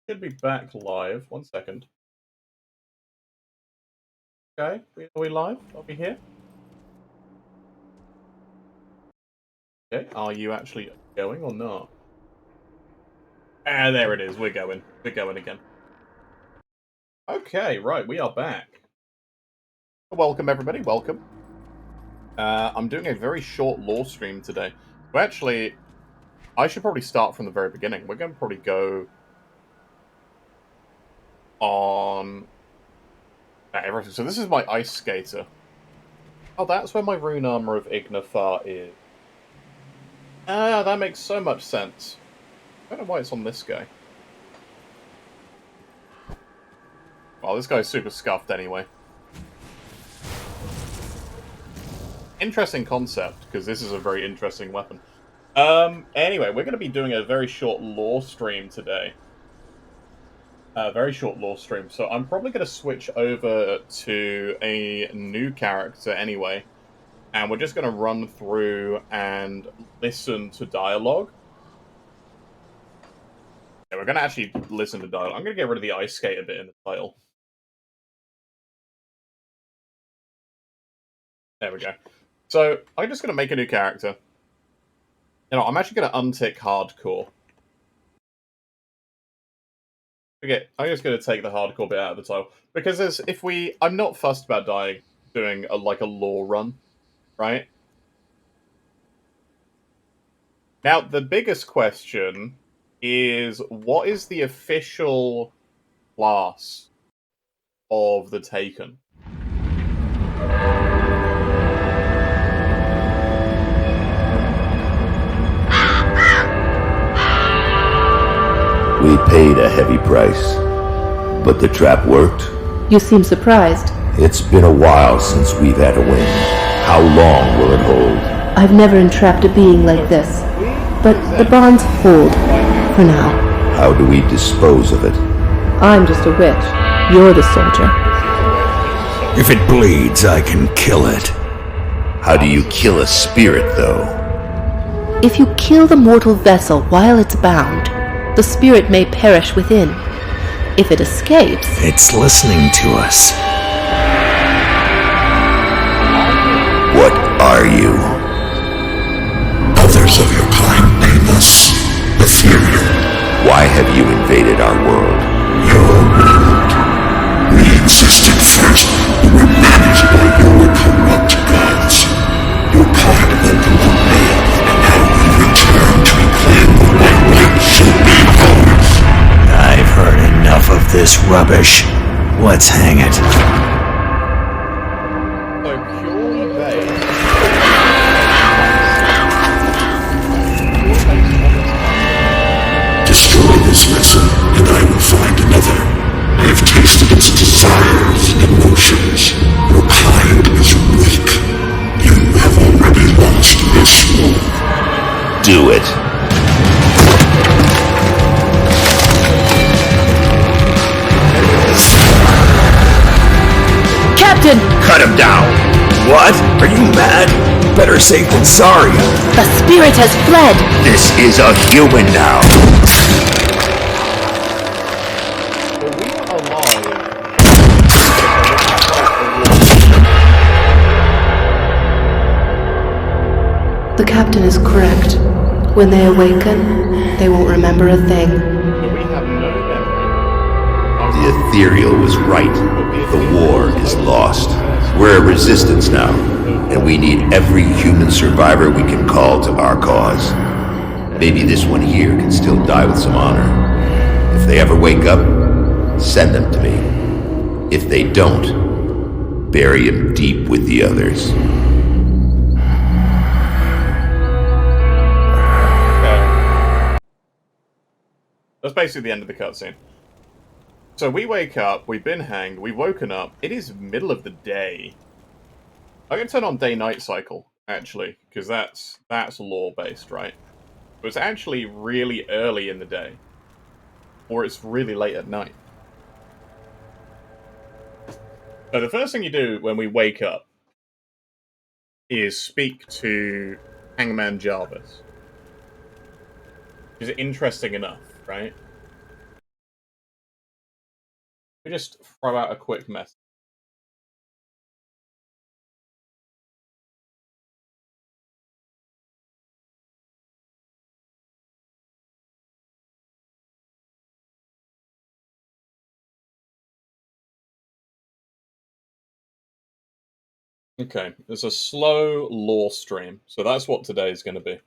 Should be back live. 1 second. Okay, are we live? Are we here? Okay, are you actually going or not? Ah, there it is. We're going. We're going again. Okay, right, we are back. Welcome, everybody. Welcome. I'm doing a very short lore stream today. Well, actually, I should probably start from the very beginning. We're going to probably go on everything. So this is my ice skater. Oh, that's where my rune armor of Ignifar is. Ah, that makes so much sense. I don't know why it's on this guy. Well, this guy's super scuffed anyway. Interesting concept, because this is a very interesting weapon. Anyway, we're going to be doing a very short lore stream today. Very short lore stream, so I'm probably going to switch over to a new character anyway. And we're just going to run through and listen to dialogue. Yeah, we're going to actually listen to dialogue. I'm going to get rid of the ice skater bit in the title. There we go. So, I'm just going to make a new character. You know, I'm actually going to untick hardcore. Okay, I'm just going to take the hardcore bit out of the title. Because I'm not fussed about doing a lore run, right? Now, the biggest question is, what is the official class of the Taken? We paid a heavy price, but the trap worked. You seem surprised. It's been a while since we've had a win. How long will it hold? I've never entrapped a being like this, but the bonds hold, for now. How do we dispose of it? I'm just a witch. You're the soldier. If it bleeds, I can kill it. How do you kill a spirit, though? If you kill the mortal vessel while it's bound, the spirit may perish within. If it escapes... It's listening to us. What are you? Others of your kind name us ethereal. Why have you invaded our world? Your world. We existed first, but were managed by your corrupt gods. You're part of the golden mail, and now we return to reclaim the right should be ours. I've heard enough of this rubbish. Let's hang it. So purely based... Destroy this vessel, and I will find another. I have tasted its desires and emotions. Your kind is weak. You have already lost this war. Do it. Captain! Cut him down! What? Are you mad? Better safe than sorry. The spirit has fled! This is a human now. But we are alive. The captain is correct. When they awaken, they won't remember a thing. So we have no memory. The ethereal was right. The war is lost. We're a resistance now, and we need every human survivor we can call to our cause. Maybe this one here can still die with some honor. If they ever wake up, send them to me. If they don't, bury him deep with the others. That's basically the end of the cutscene. So we wake up, we've been hanged, we've woken up, it is middle of the day. I'm going to turn on day-night cycle, actually, because that's lore-based, right? But it's actually really early in the day. Or it's really late at night. So the first thing you do when we wake up is speak to Hangman Jarvis. Which is interesting enough, right? We just throw out a quick message. Okay, there's a slow lore stream, so that's what today's going to be.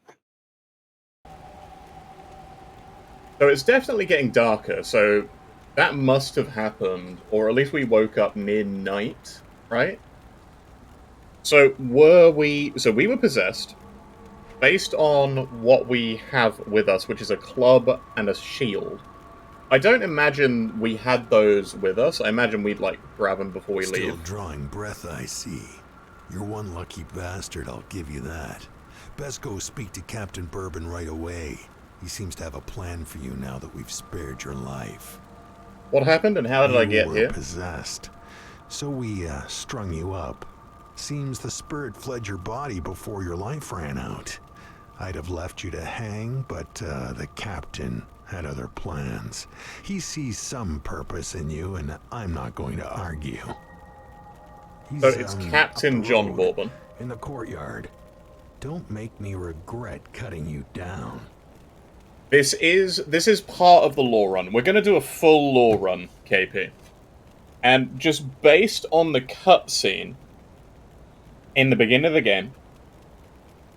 So it's definitely getting darker, so that must have happened, or at least we woke up midnight, right? So we were possessed, based on what we have with us, which is a club and a shield. I don't imagine we had those with us. I imagine we'd, like, grab them before we Still leave. drawing breath, I see. You're one lucky bastard, I'll give you that. Best go speak to Captain Bourbon right away. He seems to have a plan for you now that we've spared your life. What happened and how did I get You were here? possessed. So we strung you up. Seems the spirit fled your body before your life ran out. I'd have left you to hang, but the captain had other plans. He sees some purpose in you, and I'm not going to argue. He's, So it's up Captain the John road, Bourbon. in the courtyard. Don't make me regret cutting you down. This is part of the lore run. We're going to do a full lore run, KP. And just based on the cutscene in the beginning of the game,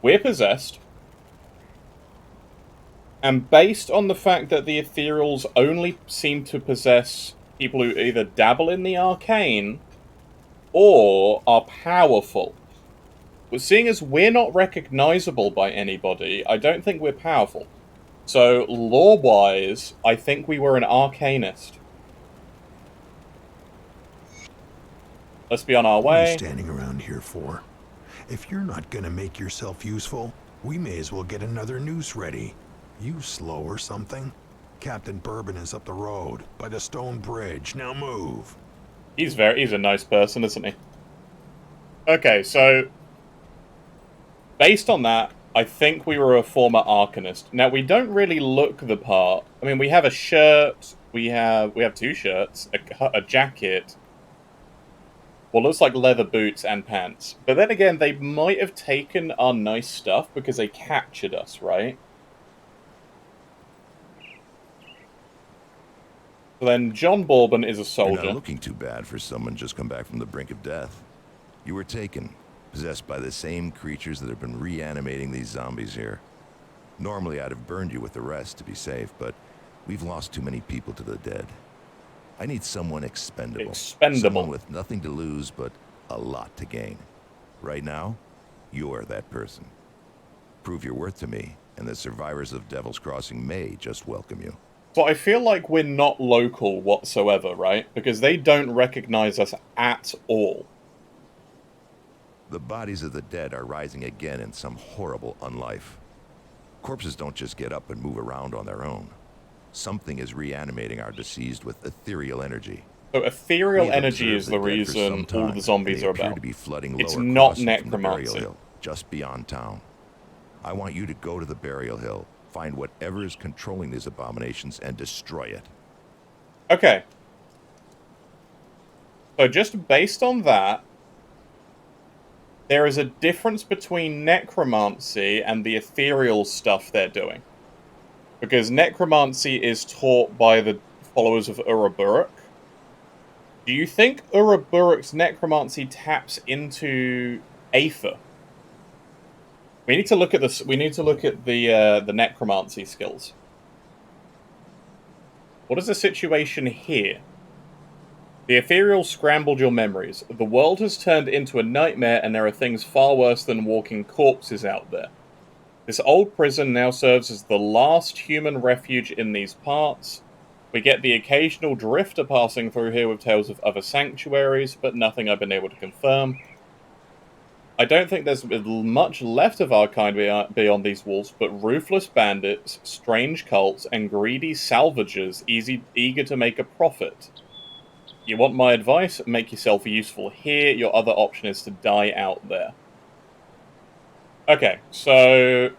we're possessed. And based on the fact that the Ethereals only seem to possess people who either dabble in the arcane or are powerful. But seeing as we're not recognizable by anybody, I don't think we're powerful. So, lore-wise, I think we were an arcanist. Let's be on our What are you way. standing around here for? If you're not gonna make yourself useful, we may as well get another noose ready. You slow or something? Captain Bourbon is up the road, by the stone bridge. Now move. He's a nice person, isn't he? Okay, so based on that, I think we were a former arcanist. Now, we don't really look the part. I mean, we have a shirt, we have two shirts, a jacket, what looks like leather boots and pants. But then again, they might have taken our nice stuff because they captured us, right? So then John Bourbon is a You're soldier. not looking too bad for someone just come back from the brink of death. You were taken, possessed by the same creatures that have been reanimating these zombies here. Normally, I'd have burned you with the rest to be safe, but we've lost too many people to the dead. I need someone expendable. Someone with nothing to lose, but a lot to gain. Right now, you're that person. Prove your worth to me, and the survivors of Devil's Crossing may just welcome you. So I feel like we're not local whatsoever, right? Because they don't recognize us at all. The bodies of the dead are rising again in some horrible unlife. Corpses don't just get up and move around on their own. Something is reanimating our deceased with ethereal energy. So ethereal energy is the reason all the zombies are about. It's not necromancy. Just beyond town. I want you to go to the burial hill, find whatever is controlling these abominations, and destroy it. Okay. So just based on that, there is a difference between necromancy and the ethereal stuff they're doing. Because necromancy is taught by the followers of Uruburuk. Do you think Uruburuk's necromancy taps into Aether? We need to look at this. We need to look at the necromancy skills. What is the situation here? The ethereal scrambled your memories. The world has turned into a nightmare, and there are things far worse than walking corpses out there. This old prison now serves as the last human refuge in these parts. We get the occasional drifter passing through here with tales of other sanctuaries, but nothing I've been able to confirm. I don't think there's much left of our kind beyond these walls, but ruthless bandits, strange cults, and greedy salvagers eager to make a profit. You want my advice? Make yourself useful here. Your other option is to die out there. Okay, so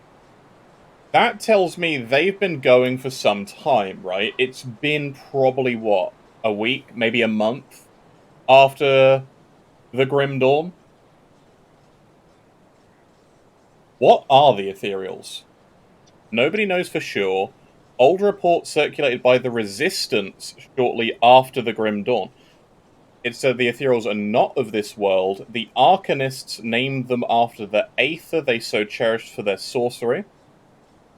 that tells me they've been going for some time, right? It's been probably, what, a week, maybe a month after the Grim Dawn. What are the Ethereals? Nobody knows for sure. Old reports circulated by the Resistance shortly after the Grim Dawn. It said the Ethereals are not of this world. The Arcanists named them after the Aether they so cherished for their sorcery.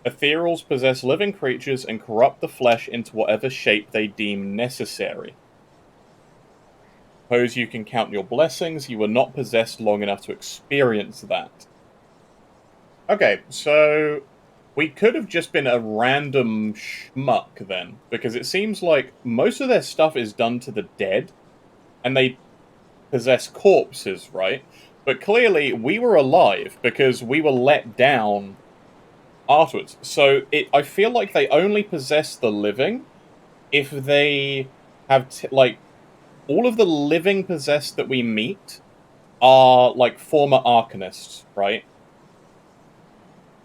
Ethereals possess living creatures and corrupt the flesh into whatever shape they deem necessary. Suppose you can count your blessings. You were not possessed long enough to experience that. Okay, so we could have just been a random schmuck then, because it seems like most of their stuff is done to the dead, and they possess corpses, right? But clearly, we were alive because we were let down afterwards. So I feel like they only possess the living if they have like all of the living possessed that we meet are like former Arcanists, right?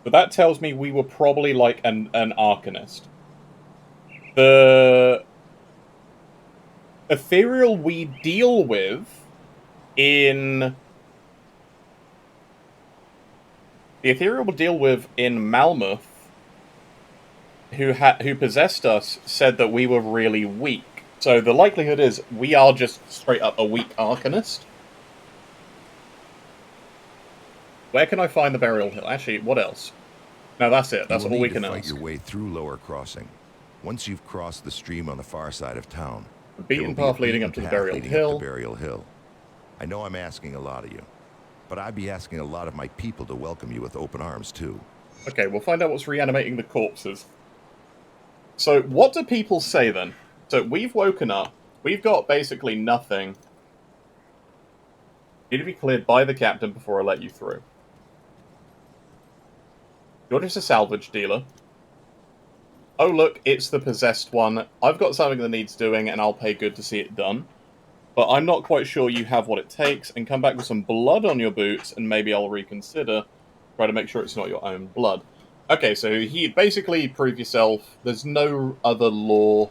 But that tells me we were probably like an Arcanist. The ethereal we deal with in Malmouth, who possessed us, said that we were really weak. So the likelihood is we are just straight up a weak Arcanist. Where can I find the burial hill? Actually, what else? No, that's it. That's all we can fight ask. your way through Lower Crossing. Once you've crossed the stream on the far side of town, The beaten path leading up to the burial hill. I know I'm asking a lot of you, but I'd be asking a lot of my people to welcome you with open arms too. Okay, we'll find out what's reanimating the corpses. So, what do people say then? So, we've woken up. We've got basically nothing. Need to be cleared by the captain before I let you through. You're just a salvage dealer. Oh look, it's the possessed one. I've got something that needs doing and I'll pay good to see it done. But I'm not quite sure you have what it takes, and come back with some blood on your boots and maybe I'll reconsider. Try to make sure it's not your own blood. Okay, so basically prove yourself. There's no other law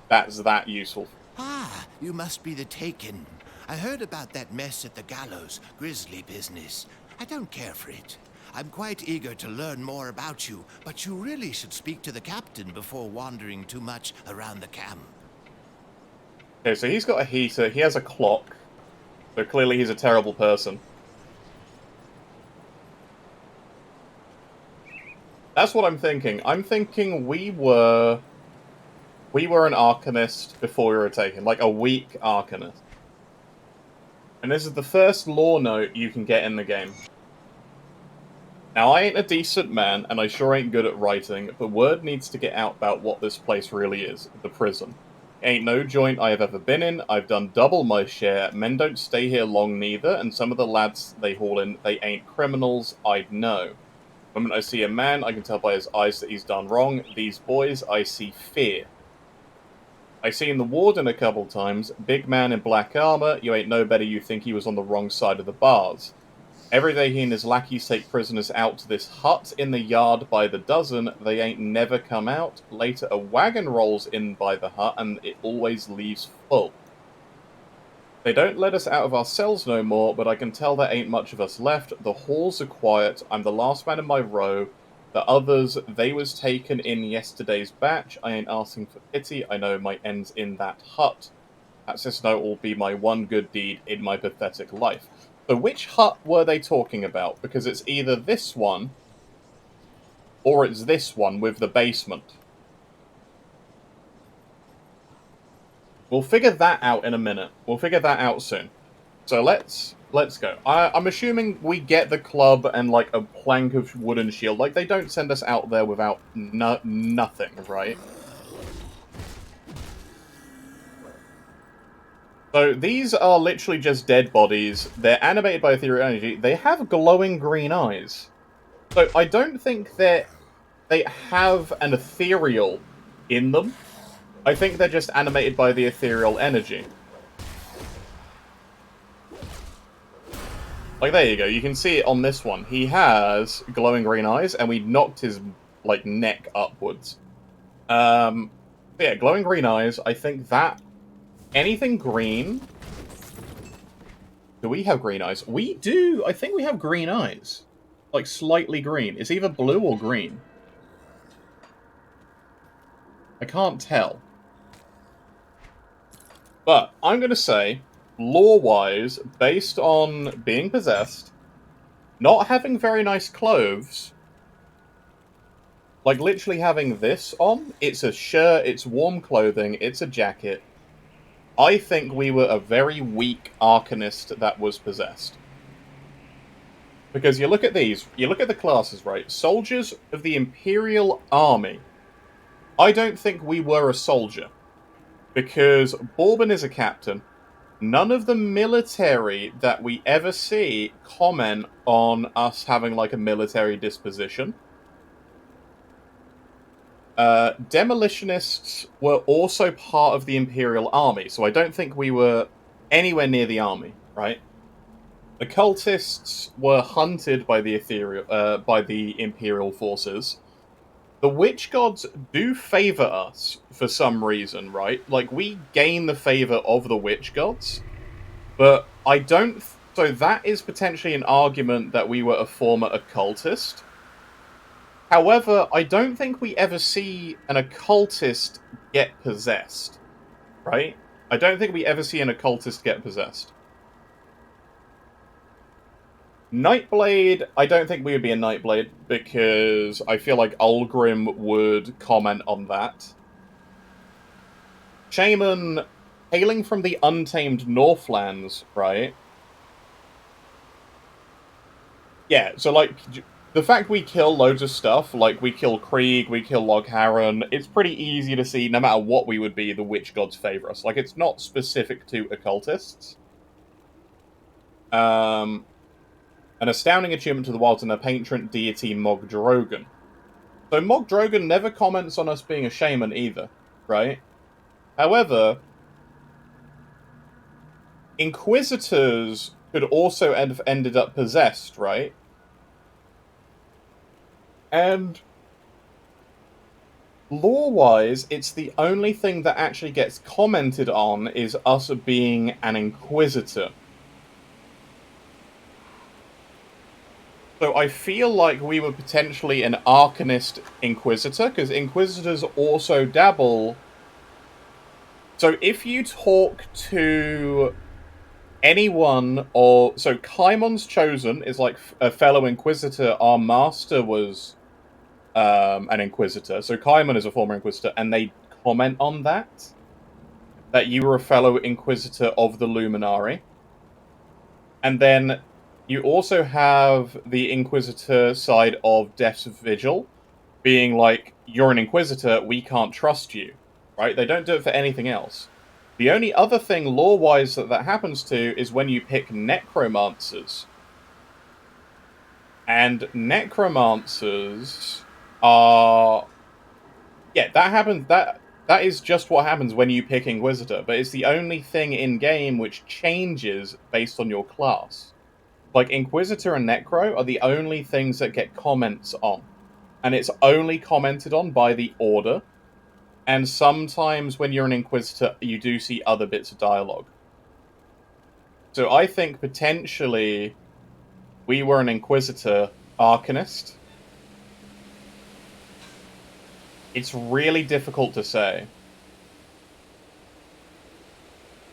that's that useful. Ah, you must be the Taken. I heard about that mess at the gallows, grisly business. I don't care for it. I'm quite eager to learn more about you, but you really should speak to the captain before wandering too much around the camp. Okay, so he's got a heater, he has a clock, so clearly he's a terrible person. That's what I'm thinking. I'm thinking we were an Arcanist before we were taken, like a weak Arcanist. And this is the first lore note you can get in the game. Now, I ain't a decent man, and I sure ain't good at writing, but word needs to get out about what this place really is, the prison. Ain't no joint I have ever been in, I've done double my share, men don't stay here long neither, and some of the lads they haul in, they ain't criminals, I'd know. The moment I see a man, I can tell by his eyes that he's done wrong. These boys, I see fear. I seen the warden a couple times, big man in black armor, you ain't no better you think he was on the wrong side of the bars. Every day he and his lackeys take prisoners out to this hut in the yard by the dozen. They ain't never come out. Later a wagon rolls in by the hut and it always leaves full. They don't let us out of our cells no more, but I can tell there ain't much of us left. The halls are quiet. I'm the last man in my row. The others, they was taken in yesterday's batch. I ain't asking for pity. I know my end's in that hut. That's this note will be my one good deed in my pathetic life. So which hut were they talking about? Because it's either this one, or it's this one with the basement. We'll figure that out in a minute. We'll figure that out soon. So let's go. I'm assuming we get the club and like a plank of wooden shield. Like they don't send us out there without nothing, right? So these are literally just dead bodies. They're animated by ethereal energy. They have glowing green eyes. So I don't think they have an ethereal in them. I think they're just animated by the ethereal energy. Like, there you go. You can see it on this one. He has glowing green eyes, and we knocked his, like, neck upwards. Yeah, glowing green eyes. I think that Anything green? Do we have green eyes? We do! I think we have green eyes. Like, slightly green. It's either blue or green. I can't tell. But, I'm gonna say, lore-wise, based on being possessed, not having very nice clothes, like, literally having this on, it's a shirt, it's warm clothing, it's a jacket. I think we were a very weak Arcanist that was possessed. Because you look at these, you look at the classes, right? Soldiers of the Imperial Army. I don't think we were a soldier. Because Bourbon is a captain. None of the military that we ever see comment on us having, like, a military disposition. Demolitionists were also part of the Imperial Army, so I don't think we were anywhere near the army, right? Occultists were hunted by the Imperial forces. The Witch Gods do favor us for some reason, right? Like, we gain the favor of the Witch Gods, but I don't... So that is potentially an argument that we were a former occultist. However, I don't think we ever see an occultist get possessed, right? I don't think we ever see an occultist get possessed. Nightblade, I don't think we would be a Nightblade, because I feel like Ulgrim would comment on that. Shaman, hailing from the Untamed Northlands, right? Yeah, so, like, the fact we kill loads of stuff, like, we kill Krieg, we kill Logharan, it's pretty easy to see, no matter what we would be, the Witch Gods favor us. Like, it's not specific to occultists. An astounding achievement to the wilds and a patron deity, Mog Drogan. So Mog Drogan never comments on us being a shaman either, right? However, Inquisitors could also have ended up possessed, right? And lore-wise, it's the only thing that actually gets commented on is us being an Inquisitor. So I feel like we were potentially an Arcanist Inquisitor, because Inquisitors also dabble... So if you talk to anyone, or... So Kaimon's Chosen is like a fellow Inquisitor. Our master was an Inquisitor. So Kaimon is a former Inquisitor, and they comment on that. That you were a fellow Inquisitor of the Luminari. And then you also have the Inquisitor side of Death's Vigil, being like, you're an Inquisitor, we can't trust you. Right? They don't do it for anything else. The only other thing lore-wise that happens to is when you pick Necromancers. And Necromancers are... Yeah, that happens... That is just what happens when you pick Inquisitor, but it's the only thing in-game which changes based on your class. Like, Inquisitor and Necro are the only things that get comments on. And it's only commented on by the Order. And sometimes when you're an Inquisitor, you do see other bits of dialogue. So I think potentially we were an Inquisitor Arcanist. It's really difficult to say.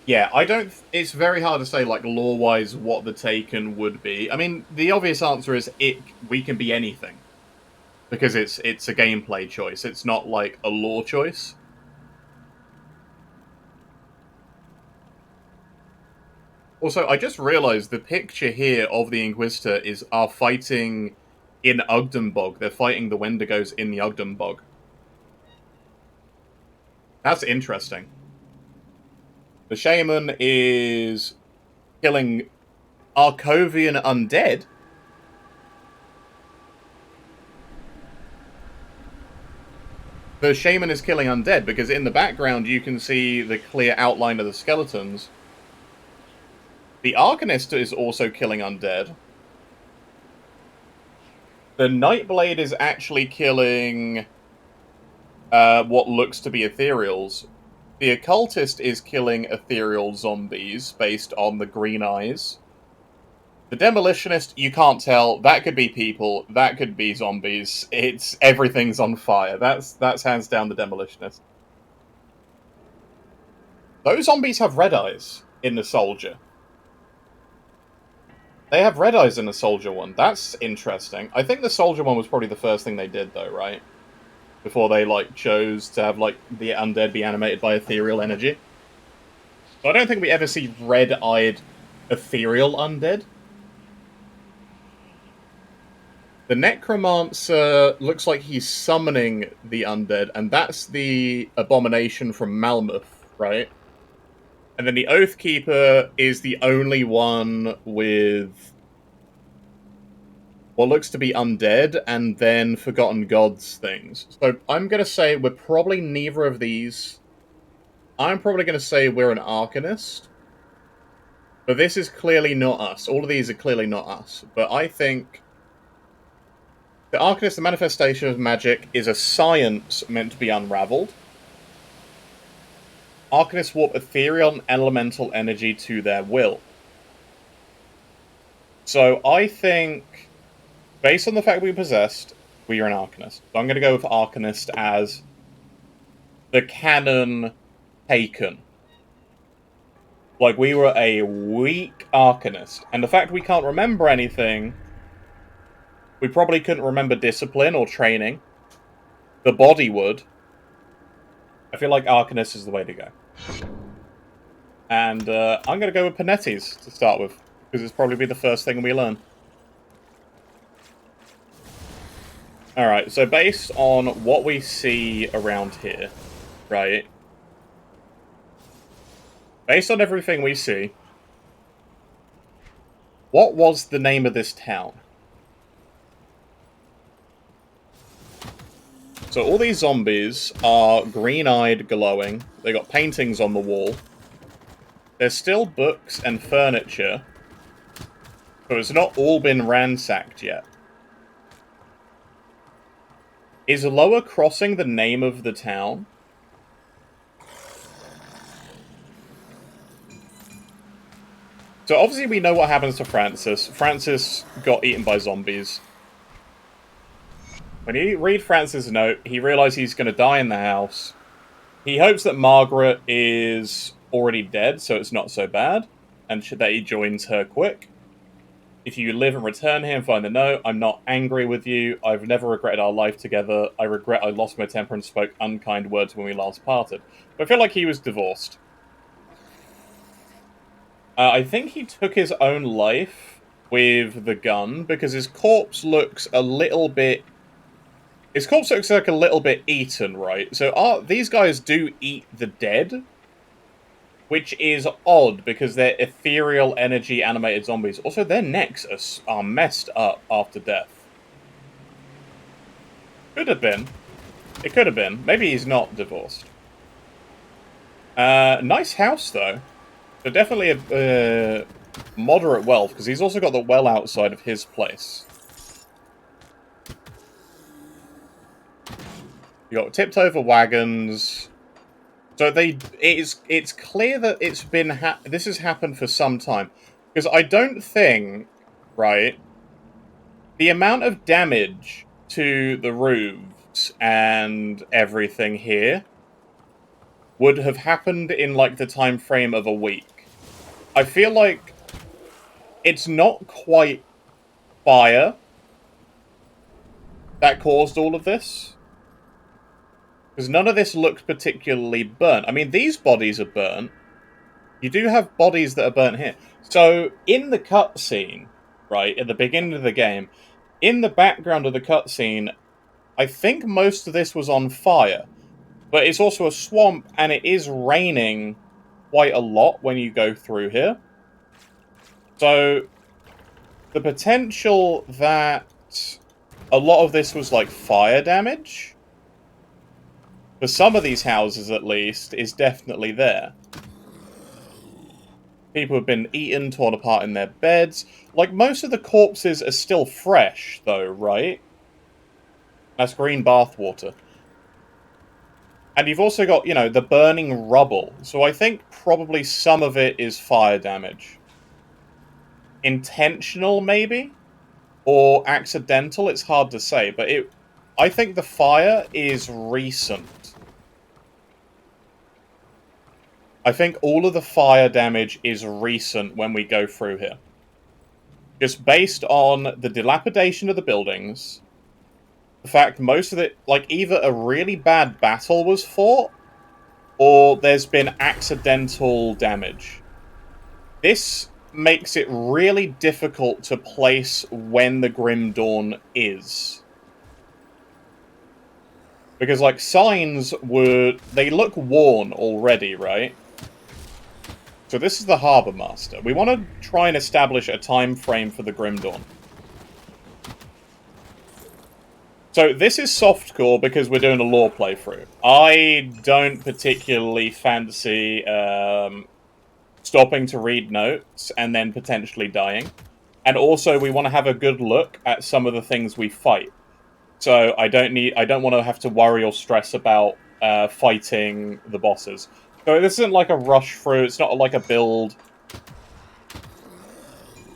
Yeah, I don't... It's very hard to say, like, lore-wise, what the Taken would be. I mean, the obvious answer is we can be anything. Because it's a gameplay choice. It's not, like, a lore choice. Also, I just realized the picture here of the Inquisitor are fighting in Ugdenbog. They're fighting the Wendigos in the Ugdenbog. That's interesting. The Shaman is killing Arcovian undead. The Shaman is killing undead because in the background you can see the clear outline of the skeletons. The Arcanist is also killing undead. The Nightblade is actually killing what looks to be ethereals. The occultist is killing ethereal zombies based on the green eyes. The demolitionist, you can't tell. That could be people. That could be zombies. It's everything's on fire. That's hands down the demolitionist. Those zombies have red eyes in the soldier. They have red eyes in the soldier one. That's interesting. I think the soldier one was probably the first thing they did, though, right? Before they, like, chose to have, like, the undead be animated by ethereal energy. So I don't think we ever see red-eyed ethereal undead. The necromancer looks like he's summoning the undead, and that's the abomination from Malmuth, right? And then the Oathkeeper is the only one with what looks to be undead and then Forgotten Gods things. So I'm going to say we're probably neither of these. I'm probably going to say we're an Arcanist. But this is clearly not us. All of these are clearly not us. But I think the Arcanist, the manifestation of magic, is a science meant to be unraveled. Arcanists warp ethereal and elemental energy to their will. So I think, based on the fact we possessed, we are an Arcanist. So I'm going to go with Arcanist as the canon taken. Like, we were a weak Arcanist. And the fact we can't remember anything, we probably couldn't remember discipline or training. The body would. I feel like Arcanist is the way to go. And I'm going to go with Panetti's to start with, because it's probably be the first thing we learn. Alright, so based on what we see around here, right? Based on everything we see, what was the name of this town? So all these zombies are green-eyed, glowing. They got paintings on the wall. There's still books and furniture. So it's not all been ransacked yet. Is Lower Crossing the name of the town? So obviously we know what happens to Francis. Francis got eaten by zombies. When you read Francis' note, he realizes he's going to die in the house. He hopes that Margaret is already dead, so it's not so bad, and that he joins her quick. If you live and return here and find the note, I'm not angry with you. I've never regretted our life together. I regret I lost my temper and spoke unkind words when we last parted. But I feel like he was divorced. I think he took his own life with the gun, because his corpse looks a little bit... His corpse looks like a little bit eaten, right? So these guys do eat the dead, which is odd, because they're ethereal energy animated zombies. Also, their necks are messed up after death. Could have been. It could have been. Maybe he's not divorced. Nice house, though. So definitely a moderate wealth, because he's also got the well outside of his place. You got tipped over wagons. So it's clear that it's been this has happened for some time, because I don't think, right, the amount of damage to the roofs and everything here would have happened in like the time frame of a week. I feel like it's not quite fire that caused all of this. Because none of this looks particularly burnt. I mean, these bodies are burnt. You do have bodies that are burnt here. So, in the cutscene, right, at the beginning of the game, in the background of the cutscene, I think most of this was on fire. But it's also a swamp, and it is raining quite a lot when you go through here. So, the potential that a lot of this was like fire damage, for some of these houses at least, is definitely there. People have been eaten, torn apart in their beds. Like, most of the corpses are still fresh, though, right? That's green bathwater. And you've also got, you know, the burning rubble. So I think probably some of it is fire damage. Intentional, maybe? Or accidental, it's hard to say. But I think the fire is recent. I think all of the fire damage is recent when we go through here. Just based on the dilapidation of the buildings, the fact most of it, like, either a really bad battle was fought, or there's been accidental damage. This makes it really difficult to place when the Grim Dawn is. Because, like, signs they look worn already, right? So this is the Harbour Master. We want to try and establish a time frame for the Grim Dawn. So this is softcore because we're doing a lore playthrough. I don't particularly fancy stopping to read notes and then potentially dying. And also we want to have a good look at some of the things we fight. So I don't want to have to worry or stress about fighting the bosses. So this isn't like a rush through, it's not like a build.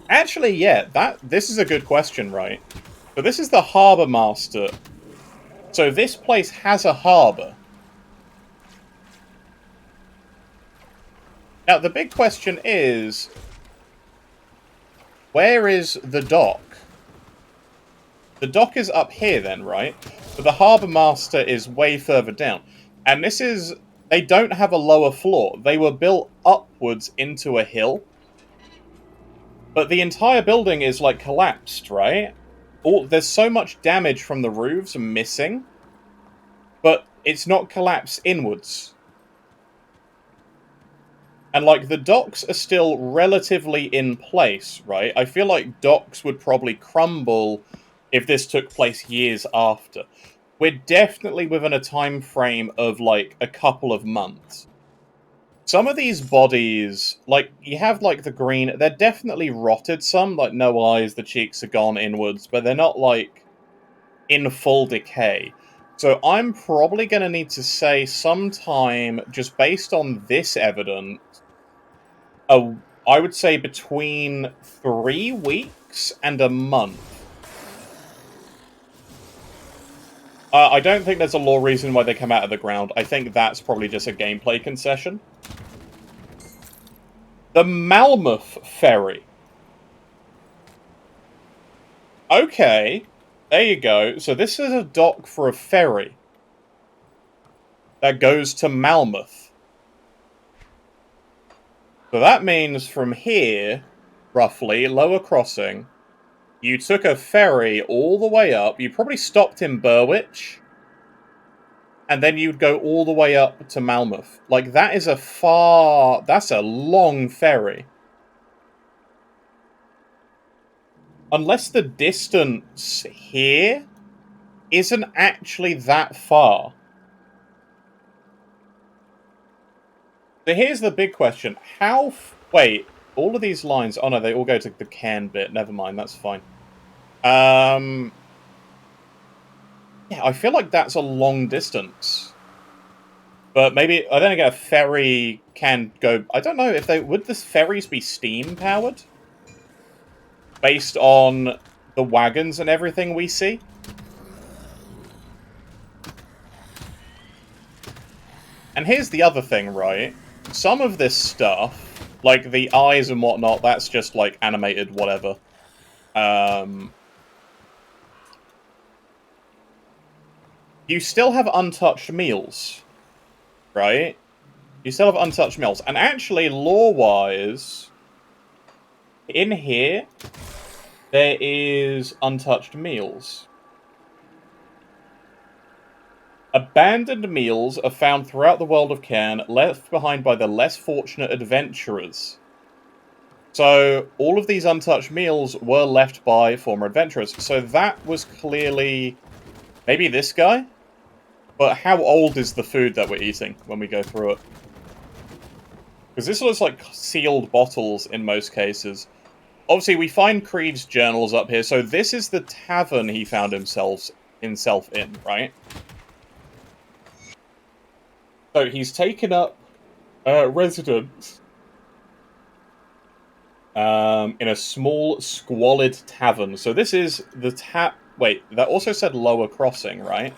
Actually, yeah, this is a good question, right? So this is the Harbour Master. So this place has a harbour. Now, the big question is, where is the dock? The dock is up here then, right? But the Harbour Master is way further down. And this is... They don't have a lower floor. They were built upwards into a hill. But the entire building is, like, collapsed, right? There's so much damage from the roofs missing. But it's not collapsed inwards. And, like, the docks are still relatively in place, right? I feel like docks would probably crumble if this took place years after. We're definitely within a time frame of, like, a couple of months. Some of these bodies, like, you have, like, the green... They're definitely rotted some, like, no eyes, the cheeks are gone inwards, but they're not, like, in full decay. So I'm probably going to need to say sometime, just based on this evidence, I would say between 3 weeks and a month. I don't think there's a lore reason why they come out of the ground. I think that's probably just a gameplay concession. The Malmouth Ferry. Okay, there you go. So this is a dock for a ferry that goes to Malmouth. So that means from here, roughly, lower crossing, you took a ferry all the way up. You probably stopped in Berwick. And then you'd go all the way up to Malmouth. Like, that's a long ferry. Unless the distance here isn't actually that far. So here's the big question. Wait, all of these lines... Oh no, they all go to the Cairn bit. Never mind, that's fine. Yeah, I feel like that's a long distance. But maybe... I don't think a ferry can go... I don't know if they... Would the ferries be steam-powered? Based on the wagons and everything we see? And here's the other thing, right? Some of this stuff, like the eyes and whatnot, that's just, like, animated whatever. You still have untouched meals, right? You still have untouched meals. And actually, lore-wise, in here, there is untouched meals. Abandoned meals are found throughout the world of Cairn, left behind by the less fortunate adventurers. So, all of these untouched meals were left by former adventurers. So that was clearly... Maybe this guy? But how old is the food that we're eating when we go through it? Because this looks like sealed bottles in most cases. Obviously, we find Creed's journals up here. So this is the tavern he found himself in, right? So he's taken up residence in a small, squalid tavern. So this is the Wait, that also said Lower Crossing, right?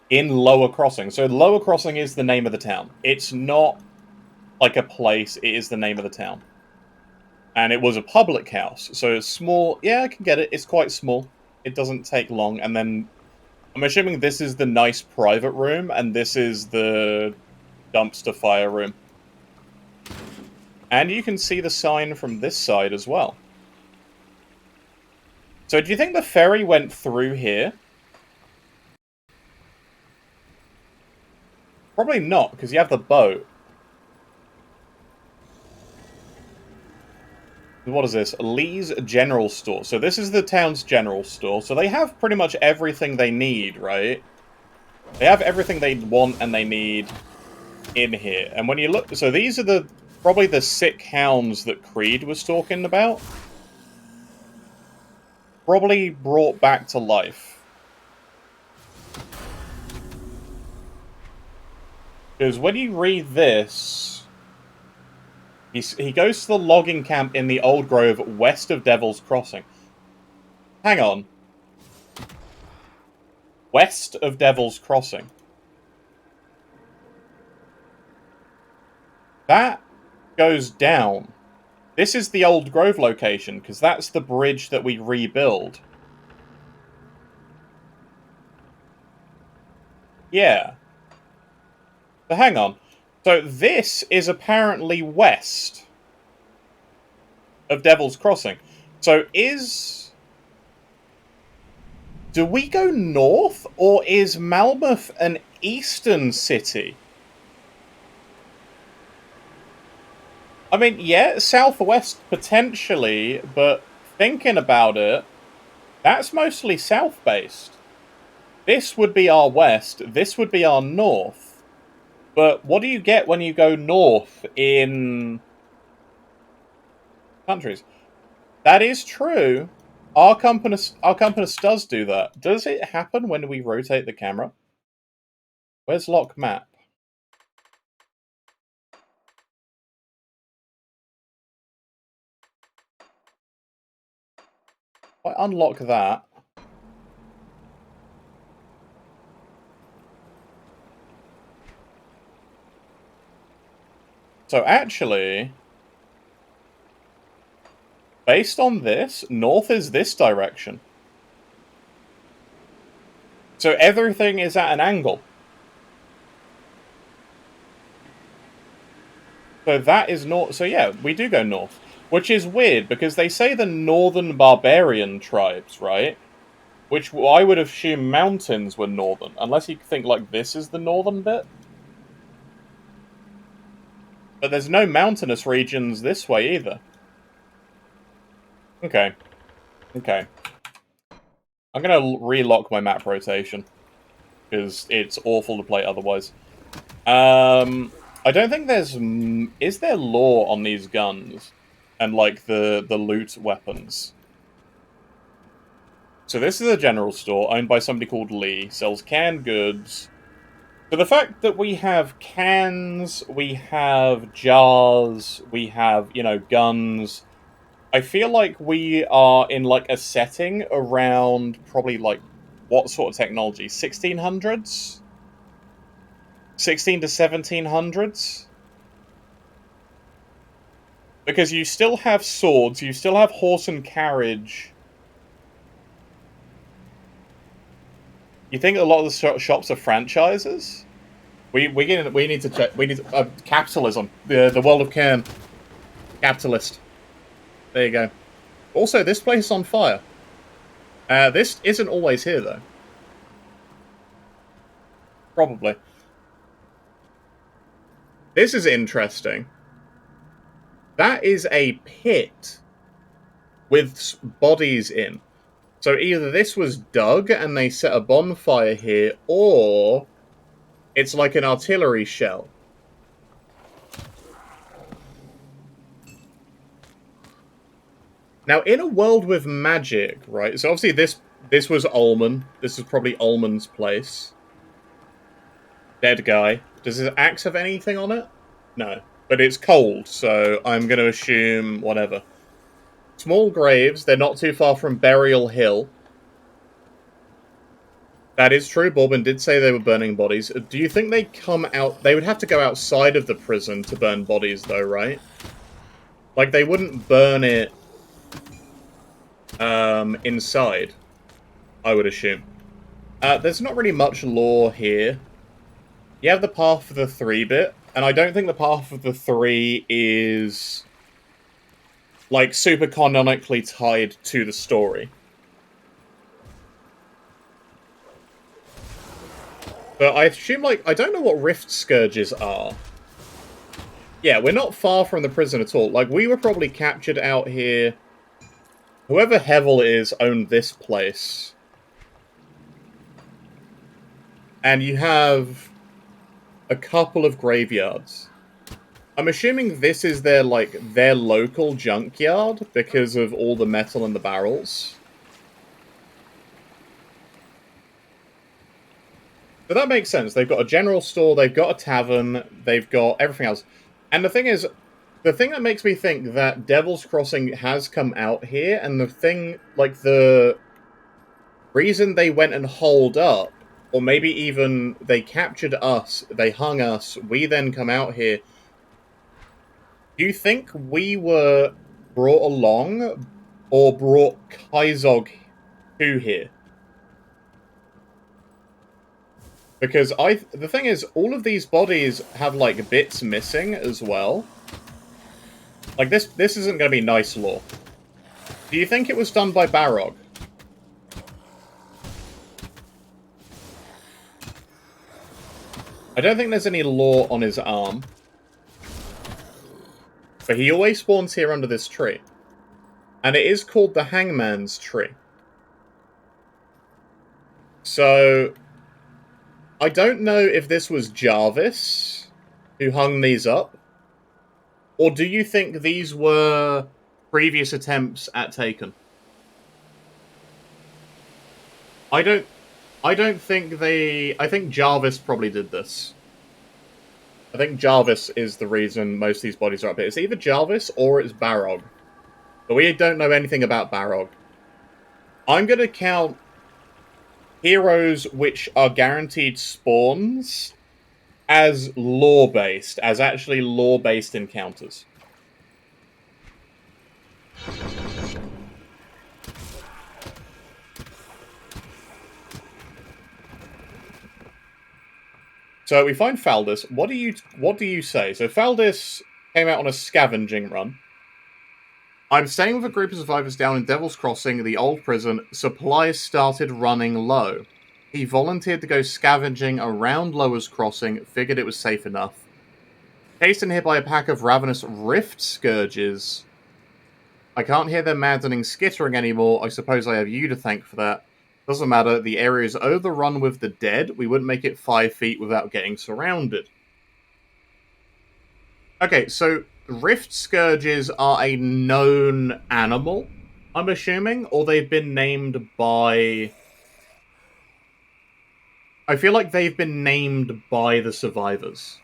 In Lower Crossing. So Lower Crossing is the name of the town. It's not like a place, it is the name of the town. And it was a public house, so it's small. Yeah, I can get it. It's quite small. It doesn't take long. And then I'm assuming this is the nice private room, and this is the dumpster fire room. And you can see the sign from this side as well. So do you think the ferry went through here? Probably not, because you have the boat. What is this? Lee's General Store. So this is the town's general store. So they have pretty much everything they need, right? They have everything they want and they need in here. And when you look... So these are probably the sick hounds that Creed was talking about. Probably brought back to life. Because when you read this... He goes to the logging camp in the Old Grove west of Devil's Crossing. Hang on. West of Devil's Crossing. That goes down. This is the Old Grove location, because that's the bridge that we rebuild. Yeah. So hang on. So this is apparently west of Devil's Crossing. So do we go north, or is Malmouth an eastern city? I mean, yeah, southwest potentially, but thinking about it, that's mostly south-based. This would be our west, this would be our north. But what do you get when you go north in countries? That is true. Our compass does do that. Does it happen when we rotate the camera? Where's lock map? If I unlock that. So actually, based on this, north is this direction. So everything is at an angle. So that is north. So yeah, we do go north. Which is weird, because they say the northern barbarian tribes, right? Which I would assume mountains were northern. Unless you think, like, this is the northern bit. But there's no mountainous regions this way, either. Okay. Okay. I'm gonna relock my map rotation. Because it's awful to play otherwise. I don't think there's... Is there lore on these guns? And, like, the loot weapons? So this is a general store owned by somebody called Lee. Sells canned goods. So the fact that we have cans, we have jars, we have, you know, guns... I feel like we are in, like, a setting around probably, like, what sort of technology? 1600s? 16 to 1700s? Because you still have swords, you still have horse and carriage. You think a lot of the shops are franchises? We need to check. We need capitalism. The world of Cairn. Capitalist. There you go. Also, this place is on fire. This isn't always here, though. Probably. This is interesting. That is a pit with bodies in. So either this was dug and they set a bonfire here, or it's like an artillery shell. Now, in a world with magic, right? So obviously This was Ullman. This is probably Ullman's place. Dead guy. Does his axe have anything on it? No. But it's cold, so I'm going to assume whatever. Small graves. They're not too far from Burial Hill. That is true. Bourbon did say they were burning bodies. Do you think they come out... They would have to go outside of the prison to burn bodies, though, right? Like, they wouldn't burn it inside, I would assume. There's not really much lore here. You have the Path of the 3-bit, and I don't think the Path of the 3 is, like, super canonically tied to the story. But I assume, like, I don't know what Rift Scourges are. Yeah, we're not far from the prison at all. Like, we were probably captured out here. Whoever Hevel is owned this place. And you have a couple of graveyards. I'm assuming this is their, like, their local junkyard because of all the metal in the barrels. But that makes sense. They've got a general store, they've got a tavern, they've got everything else. And the thing is, the thing that makes me think that Devil's Crossing has come out here, and the thing, like, the reason they went and holed up, or maybe even they captured us, they hung us, we then come out here. Do you think we were brought along, or brought Kaizog to here? Because the thing is, all of these bodies have, like, bits missing as well. Like, this isn't going to be nice lore. Do you think it was done by Barog? I don't think there's any lore on his arm. But he always spawns here under this tree. And it is called the Hangman's Tree. So I don't know if this was Jarvis who hung these up. Or do you think these were previous attempts at Taken? I don't think they... I think Jarvis probably did this. I think Jarvis is the reason most of these bodies are up here. It's either Jarvis or it's Barog. But we don't know anything about Barog. I'm going to count heroes which are guaranteed spawns as lore-based, as actually lore-based encounters. So we find Faldis. What do you say? So Faldis came out on a scavenging run. I'm staying with a group of survivors down in Devil's Crossing, the old prison. Supplies started running low. He volunteered to go scavenging around Lower's Crossing, figured it was safe enough. Chased and hit by a pack of ravenous rift scourges. I can't hear their maddening skittering anymore. I suppose I have you to thank for that. Doesn't matter, the area is overrun with the dead. We wouldn't make it 5 feet without getting surrounded. Okay, so rift scourges are a known animal, I'm assuming, or they've been named by... I feel like they've been named by the survivors.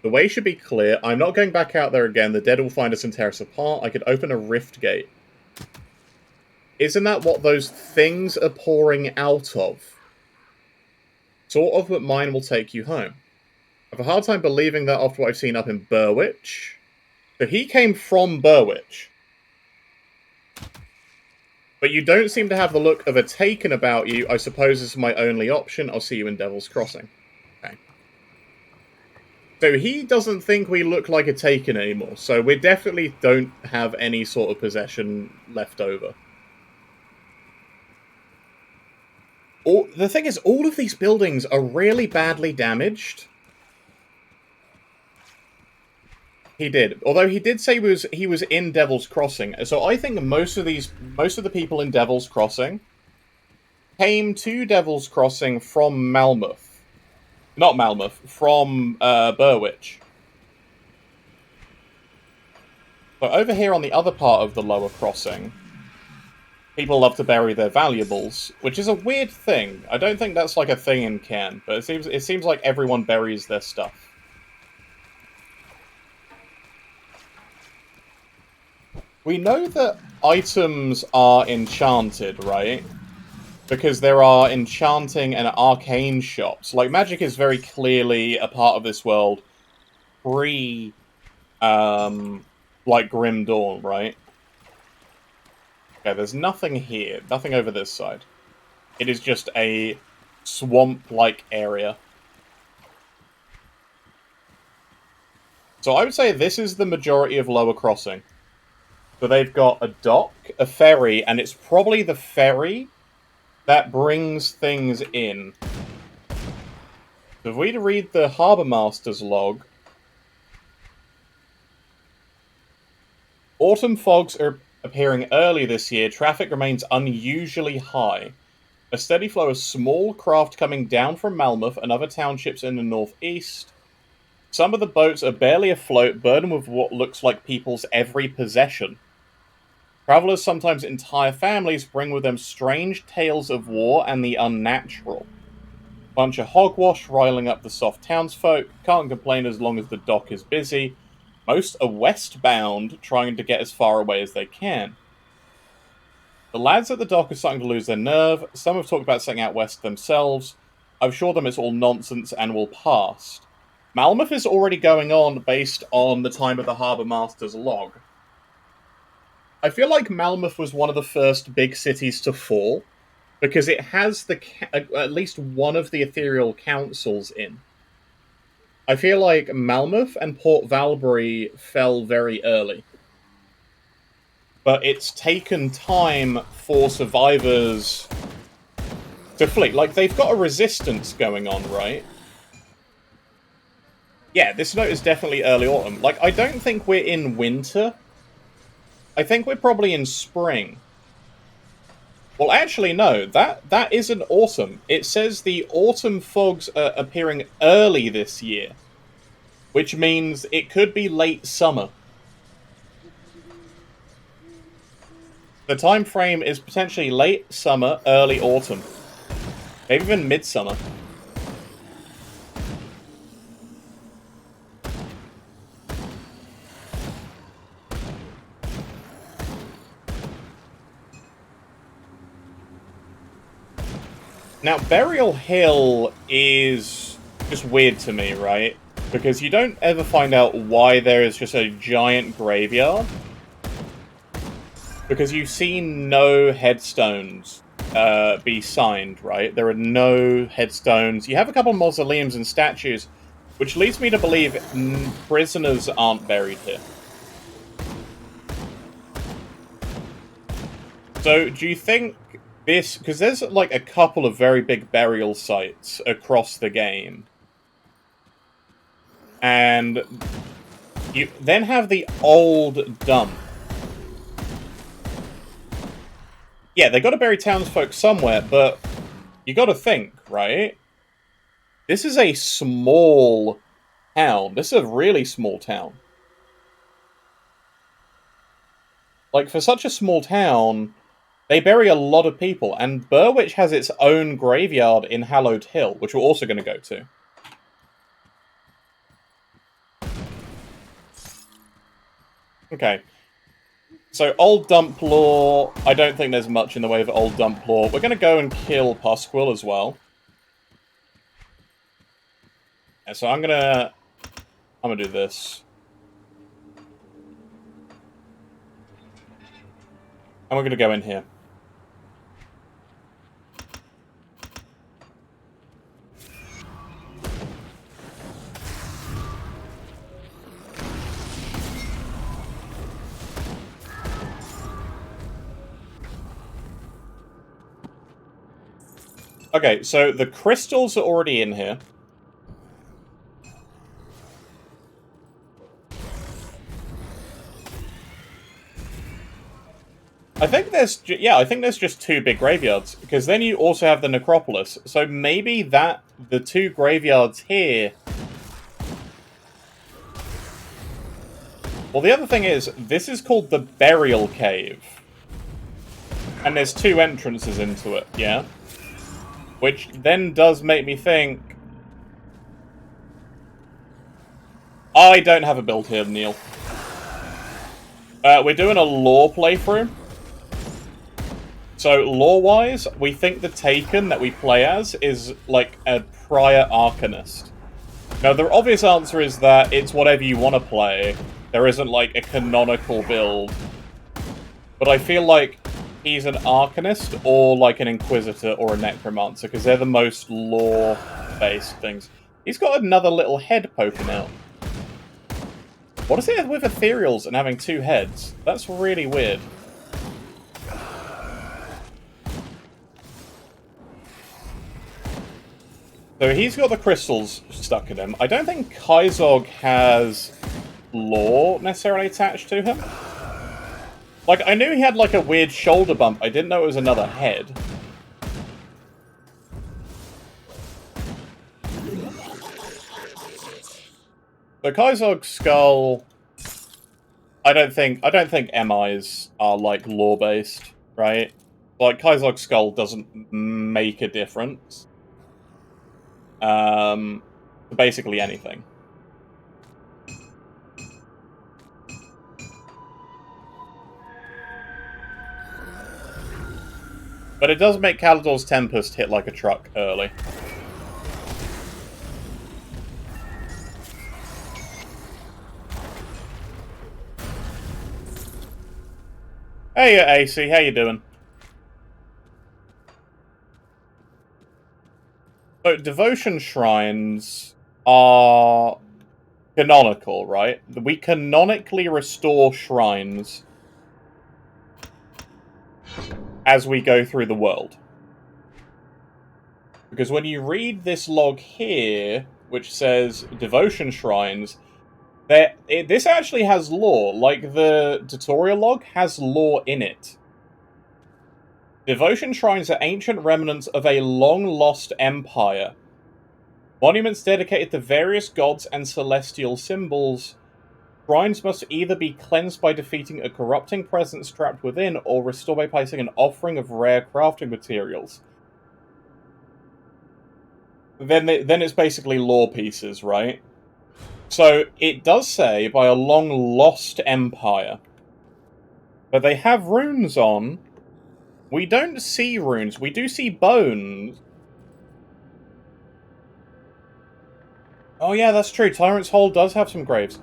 The way should be clear. I'm not going back out there again. The dead will find us and tear us apart. I could open a rift gate. Isn't that what those things are pouring out of? Sort of, but mine will take you home. I have a hard time believing that after what I've seen up in Burwich. So he came from Burwich. But you don't seem to have the look of a Taken about you. I suppose this is my only option. I'll see you in Devil's Crossing. Okay. So he doesn't think we look like a Taken anymore. So we definitely don't have any sort of possession left over. The thing is, all of these buildings are really badly damaged. He did. Although he did say he was in Devil's Crossing. So I think most of the people in Devil's Crossing came to Devil's Crossing from Malmouth. Not Malmouth, from Burwich. But over here on the other part of the lower crossing, people love to bury their valuables, which is a weird thing. I don't think that's like a thing in Cairn, but it seems like everyone buries their stuff. We know that items are enchanted, right? Because there are enchanting and arcane shops. Like, magic is very clearly a part of this world pre, like, Grim Dawn, right? Okay, there's nothing here. Nothing over this side. It is just a swamp-like area. So I would say this is the majority of Lower Crossing. So they've got a dock, a ferry, and it's probably the ferry that brings things in. So if we read the Harbour Master's log, autumn fogs are appearing early this year. Traffic remains unusually high. A steady flow of small craft coming down from Malmouth and other townships in the northeast. Some of the boats are barely afloat, burdened with what looks like people's every possession. Travelers, sometimes entire families, bring with them strange tales of war and the unnatural. Bunch of hogwash riling up the soft townsfolk, can't complain as long as the dock is busy. Most are westbound, trying to get as far away as they can. The lads at the dock are starting to lose their nerve. Some have talked about setting out west themselves. I've assured them it's all nonsense and will pass. Malmouth is already going on based on the time of the Harbour Master's log. I feel like Malmouth was one of the first big cities to fall, because it has at least one of the ethereal councils in. I feel like Malmouth and Port Valbury fell very early. But it's taken time for survivors to flee. Like, they've got a resistance going on, right? Yeah, this note is definitely early autumn. Like, I don't think we're in winter. I think we're probably in spring. Well, actually, no. That isn't autumn. It says the autumn fogs are appearing early this year, which means it could be late summer. The time frame is potentially late summer, early autumn. Maybe even midsummer. Now, Burial Hill is just weird to me, right? Because you don't ever find out why there is just a giant graveyard. Because you see no headstones be signed, right? There are no headstones. You have a couple of mausoleums and statues, which leads me to believe prisoners aren't buried here. So, do you think this... Because there's, like, a couple of very big burial sites across the game. And you then have the old dump. Yeah, they got to bury townsfolk somewhere, but you got to think, right? This is a small town. This is a really small town. Like, for such a small town, they bury a lot of people, and Burwich has its own graveyard in Hallowed Hill, which we're also going to go to. Okay. So, Old Dump Lore, I don't think there's much in the way of Old Dump Lore. We're going to go and kill Pasquil as well. And so I'm going to do this. And we're going to go in here. Okay, so the crystals are already in here. I think there's just two big graveyards, because then you also have the necropolis. So maybe the two graveyards here... Well, the other thing is, this is called the Burial Cave. And there's 2 entrances into it, yeah? Which then does make me think... I don't have a build here, Neil. We're doing a lore playthrough. So, lore-wise, we think the Taken that we play as is, like, a prior Arcanist. Now, the obvious answer is that it's whatever you want to play. There isn't, like, a canonical build. But I feel like he's an Arcanist, or, like, an Inquisitor, or a Necromancer, because they're the most lore-based things. He's got another little head poking out. What is it with ethereals and having 2 heads? That's really weird. So he's got the crystals stuck in him. I don't think Kaizog has lore necessarily attached to him. Like, I knew he had, like, a weird shoulder bump. I didn't know it was another head. The Kaizog skull... I don't think MIs are, like, lore-based, right? Like, Kaizog skull doesn't make a difference. Basically anything. But it does make Calidor's Tempest hit like a truck early. Hey, AC, how you doing? So, devotion shrines are canonical, right? We canonically restore shrines as we go through the world. Because when you read this log here, which says devotion shrines, this actually has lore. Like, the tutorial log has lore in it. Devotion shrines are ancient remnants of a long-lost empire. Monuments dedicated to various gods and celestial symbols. Shrines must either be cleansed by defeating a corrupting presence trapped within, or restored by placing an offering of rare crafting materials. Then it's basically lore pieces, right? So, it does say, by a long-lost empire. But they have runes on. We don't see runes. We do see bones. Oh yeah, that's true. Tyrant's Hole does have some graves.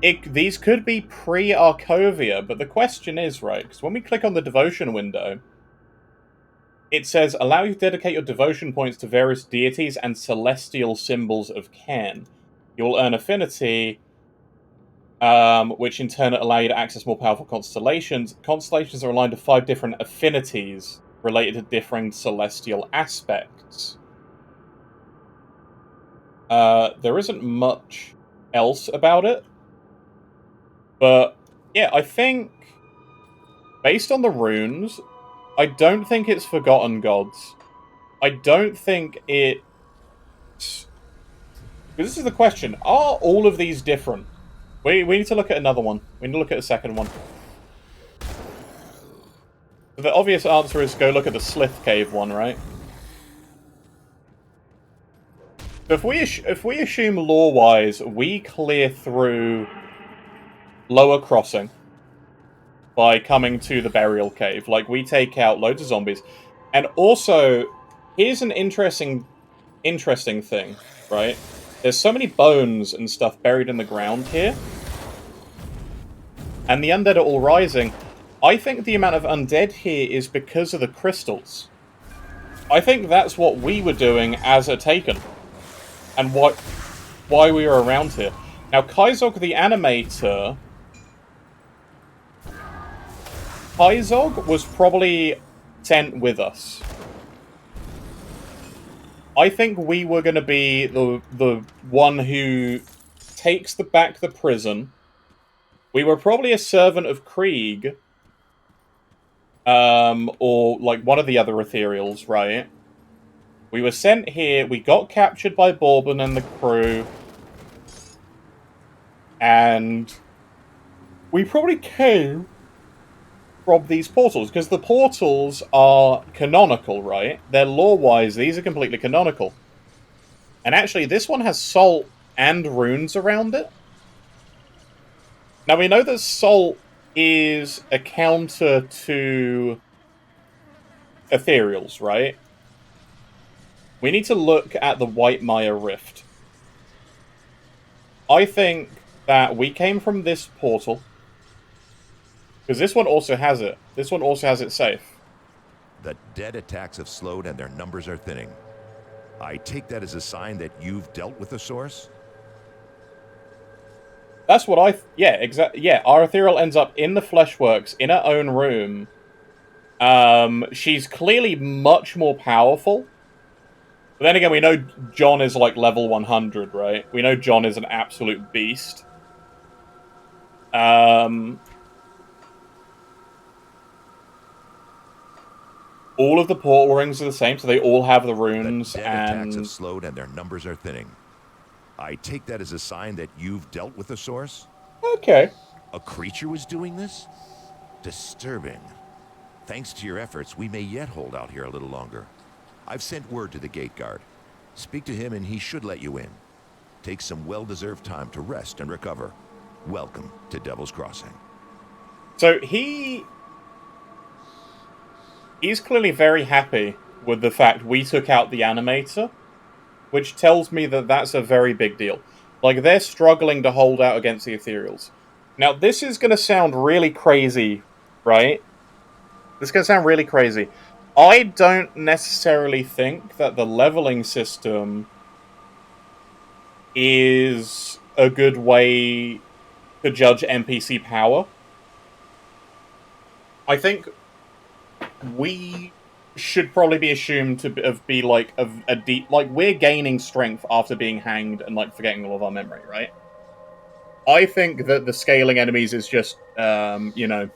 These could be pre-Arcovia, but the question is, right, because when we click on the devotion window, it says, allow you to dedicate your devotion points to various deities and celestial symbols of Cairn. You'll earn affinity, which in turn allow you to access more powerful constellations. Constellations are aligned to 5 different affinities related to differing celestial aspects. There isn't much else about it. But, yeah, I think, based on the runes, I don't think it's Forgotten Gods. I don't think it's... Because this is the question, are all of these different? We need to look at another one. We need to look at a second one. So the obvious answer is go look at the Slith Cave one, right? So if we assume lore-wise, we clear through Lower Crossing by coming to the Burial Cave. Like, we take out loads of zombies. And also, here's an interesting thing, right? There's so many bones and stuff buried in the ground here. And the undead are all rising. I think the amount of undead here is because of the crystals. I think that's what we were doing as a Taken. And why we were around here. Now, Kaizog the Animator... Kaizog was probably sent with us. I think we were going to be the one who takes back the prison. We were probably a servant of Krieg. Or, like, one of the other ethereals, right? We were sent here, we got captured by Bourbon and the crew. And we probably came rob these portals, because the portals are canonical, right? They're lore-wise, these are completely canonical. And actually, this one has salt and runes around it. Now, we know that salt is a counter to ethereals, right? We need to look at the White Maya Rift. I think that we came from this portal, because this one also has it. This one also has it safe. The dead attacks have slowed and their numbers are thinning. I take that as a sign that you've dealt with the source? That's what yeah, exactly. Yeah, our ethereal ends up in the Fleshworks, in her own room. She's clearly much more powerful. But then again, we know John is like level 100, right? We know John is an absolute beast. All of the portal rings are the same, so they all have the runes. The dead attacks have slowed and their numbers are thinning. I take that as a sign that you've dealt with the source? Okay. A creature was doing this? Disturbing. Thanks to your efforts, we may yet hold out here a little longer. I've sent word to the gate guard. Speak to him and he should let you in. Take some well-deserved time to rest and recover. Welcome to Devil's Crossing. So he's clearly very happy with the fact we took out the animator, which tells me that that's a very big deal. Like, they're struggling to hold out against the ethereals. Now, this is going to sound really crazy, right? This is going to sound really crazy. I don't necessarily think that the leveling system is a good way to judge NPC power. I think we should probably be assumed to be like a deep, like, we're gaining strength after being hanged and like forgetting all of our memory, right? I think that the scaling enemies is just gameplay.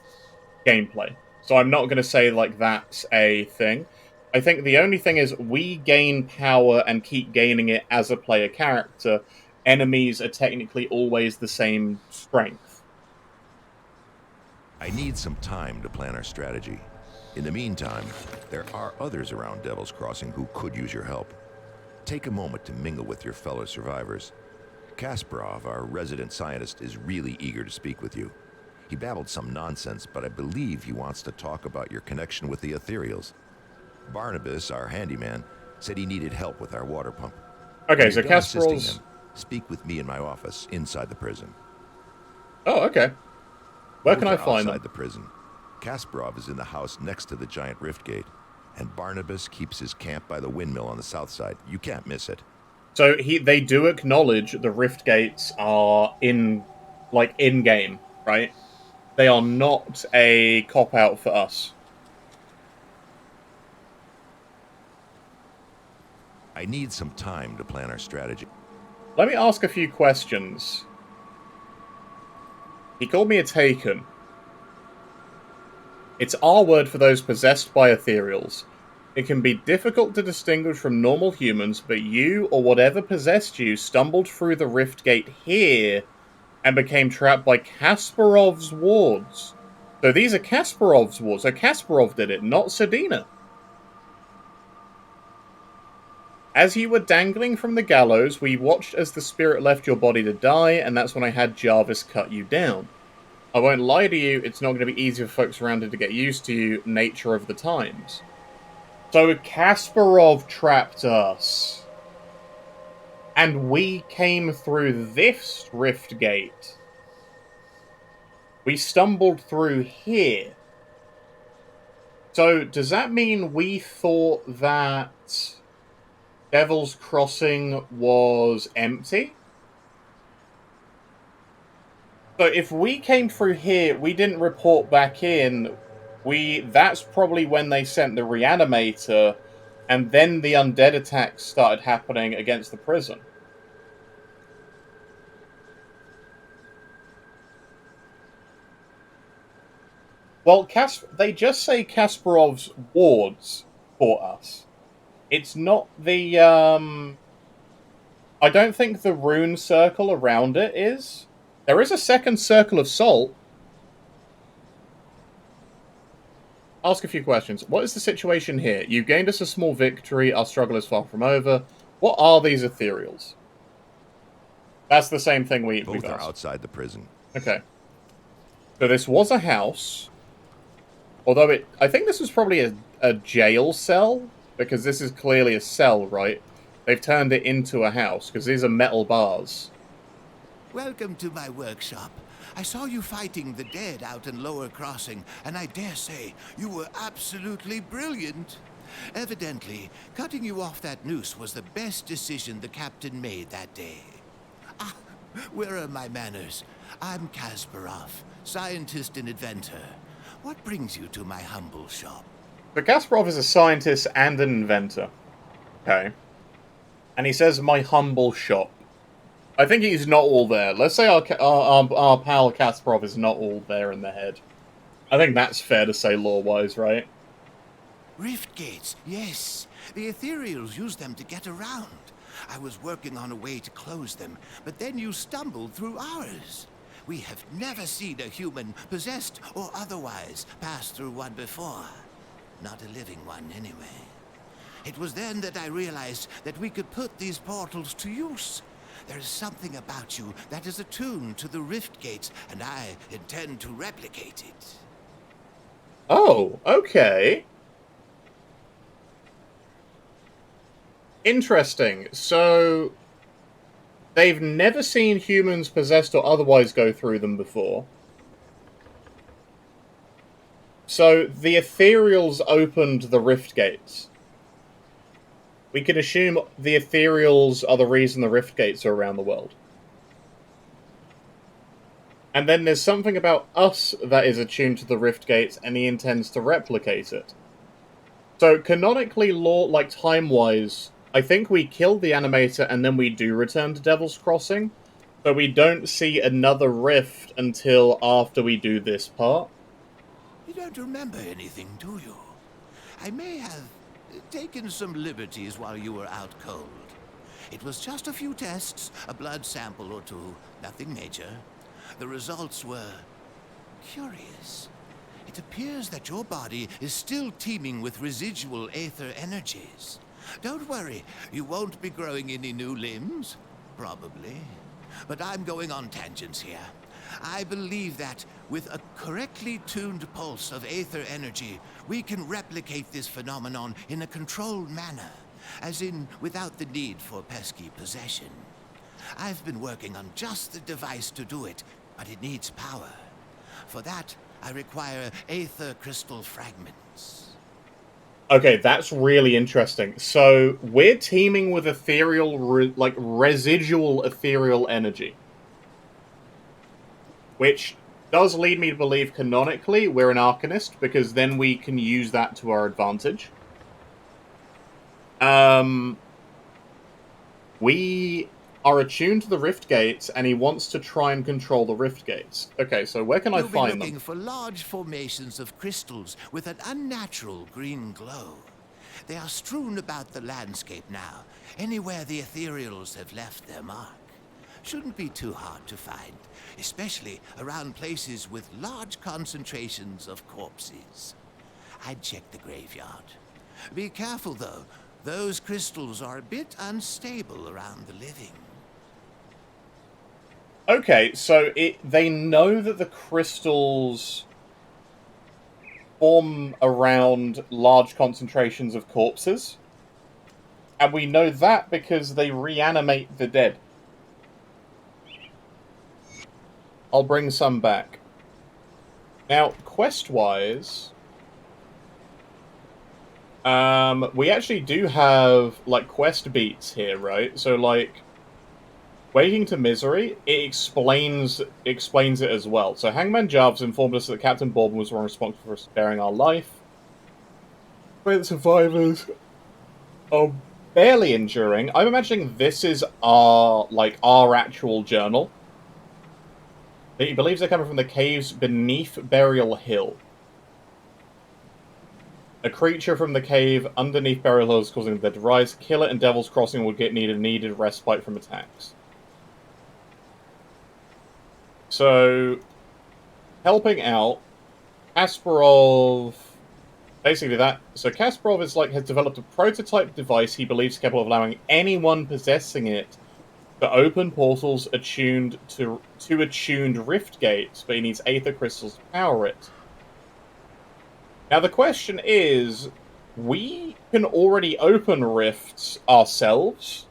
So I'm not going to say like that's a thing. I think the only thing is we gain power and keep gaining it as a player character. Enemies are technically always the same strength. I need some time to plan our strategy. In the meantime, there are others around Devil's Crossing who could use your help. Take a moment to mingle with your fellow survivors. Kasparov, our resident scientist, is really eager to speak with you. He babbled some nonsense, but I believe he wants to talk about your connection with the ethereals. Barnabas, our handyman, said he needed help with our water pump. Okay, so Kasparov's... Speak with me in my office inside the prison. Oh, okay. Where can I Both are find them? outside the prison. Kasparov is in the house next to the giant rift gate, and Barnabas keeps his camp by the windmill on the south side. You can't miss it. So they do acknowledge the rift gates are in game, right? They are not a cop-out for us. I need some time to plan our strategy. Let me ask a few questions. He called me a taken. It's our word for those possessed by ethereals. It can be difficult to distinguish from normal humans, but you, or whatever possessed you, stumbled through the rift gate here and became trapped by Kasparov's wards. So these are Kasparov's wards. So Kasparov did it, not Sedina. As you were dangling from the gallows, we watched as the spirit left your body to die, and that's when I had Jarvis cut you down. I won't lie to you, it's not going to be easy for folks around here to get used to you, nature of the times. So Kasparov trapped us. And we came through this rift gate. We stumbled through here. So does that mean we thought that Devil's Crossing was empty? So if we came through here, we didn't report back in, that's probably when they sent the reanimator, and then the undead attacks started happening against the prison. Well, they just say Kasparov's wards fought us. It's not the, I don't think the rune circle around it is. There is a second circle of salt. ask a few questions. What is the situation here? You gained us a small victory. Our struggle is far from over. What are these ethereals? That's the same thing we've Both are asked. outside the prison. Okay. So this was a house. Although I think this was probably a jail cell. Because this is clearly a cell, right? They've turned it into a house. Because these are metal bars. Welcome to my workshop. I saw you fighting the dead out in Lower Crossing, and I dare say you were absolutely brilliant. Evidently, cutting you off that noose was the best decision the captain made that day. Ah, where are my manners? I'm Kasparov, scientist and inventor. What brings you to my humble shop? But Kasparov is a scientist and an inventor. Okay. And he says, my humble shop. I think he's not all there. Let's say our pal Kasparov is not all there in the head. I think that's fair to say lore-wise, right? Rift gates, yes. The ethereals use them to get around. I was working on a way to close them, but then you stumbled through ours. We have never seen a human, possessed or otherwise, pass through one before. Not a living one, anyway. It was then that I realized that we could put these portals to use. There is something about you that is attuned to the rift gates, and I intend to replicate it. Oh, okay. Interesting. So, they've never seen humans possessed or otherwise go through them before. So, the ethereals opened the rift gates. We can assume the ethereals are the reason the rift gates are around the world. And then there's something about us that is attuned to the rift gates, and he intends to replicate it. So, canonically, like time-wise, I think we kill the animator and then we do return to Devil's Crossing, but we don't see another rift until after we do this part. You don't remember anything, do you? I may have taken some liberties while you were out cold. It was just a few tests, a blood sample or two, nothing major. The results were curious. It appears that your body is still teeming with residual aether energies. Don't worry, you won't be growing any new limbs. Probably. But I'm going on tangents here. I believe that, with a correctly tuned pulse of aether energy, we can replicate this phenomenon in a controlled manner, as in without the need for pesky possession. I've been working on just the device to do it, but it needs power. For that, I require aether crystal fragments. Okay, that's really interesting. So, we're teeming with ethereal, residual ethereal energy. Which does lead me to believe, canonically, we're an Arcanist, because then we can use that to our advantage. We are attuned to the Rift Gates, and he wants to try and control the Rift Gates. Okay, so where can I find them? You'll be looking for large formations of crystals with an unnatural green glow. They are strewn about the landscape now, anywhere the ethereals have left their mark. Shouldn't be too hard to find, especially around places with large concentrations of corpses. I'd check the graveyard. Be careful, though. Those crystals are a bit unstable around the living. Okay, so they know that the crystals form around large concentrations of corpses. And we know that because they reanimate the dead. I'll bring some back. Now, quest-wise, we actually do have, like, quest beats here, right? So, like, Waking to Misery, it explains it as well. So, Hangman Jarvis informed us that Captain Bourbon was responsible for sparing our life. The survivors are barely enduring. I'm imagining this is our actual journal. He believes they're coming from the caves beneath Burial Hill. A creature from the cave underneath Burial Hill is causing the dead to rise. Kill it and Devil's Crossing will get needed respite from attacks. So, helping out, Kasparov basically that. So Kasparov is like has developed a prototype device he believes capable of allowing anyone possessing it to open portals attuned to attuned rift gates, but he needs aether crystals to power it. Now the question is, we can already open rifts ourselves.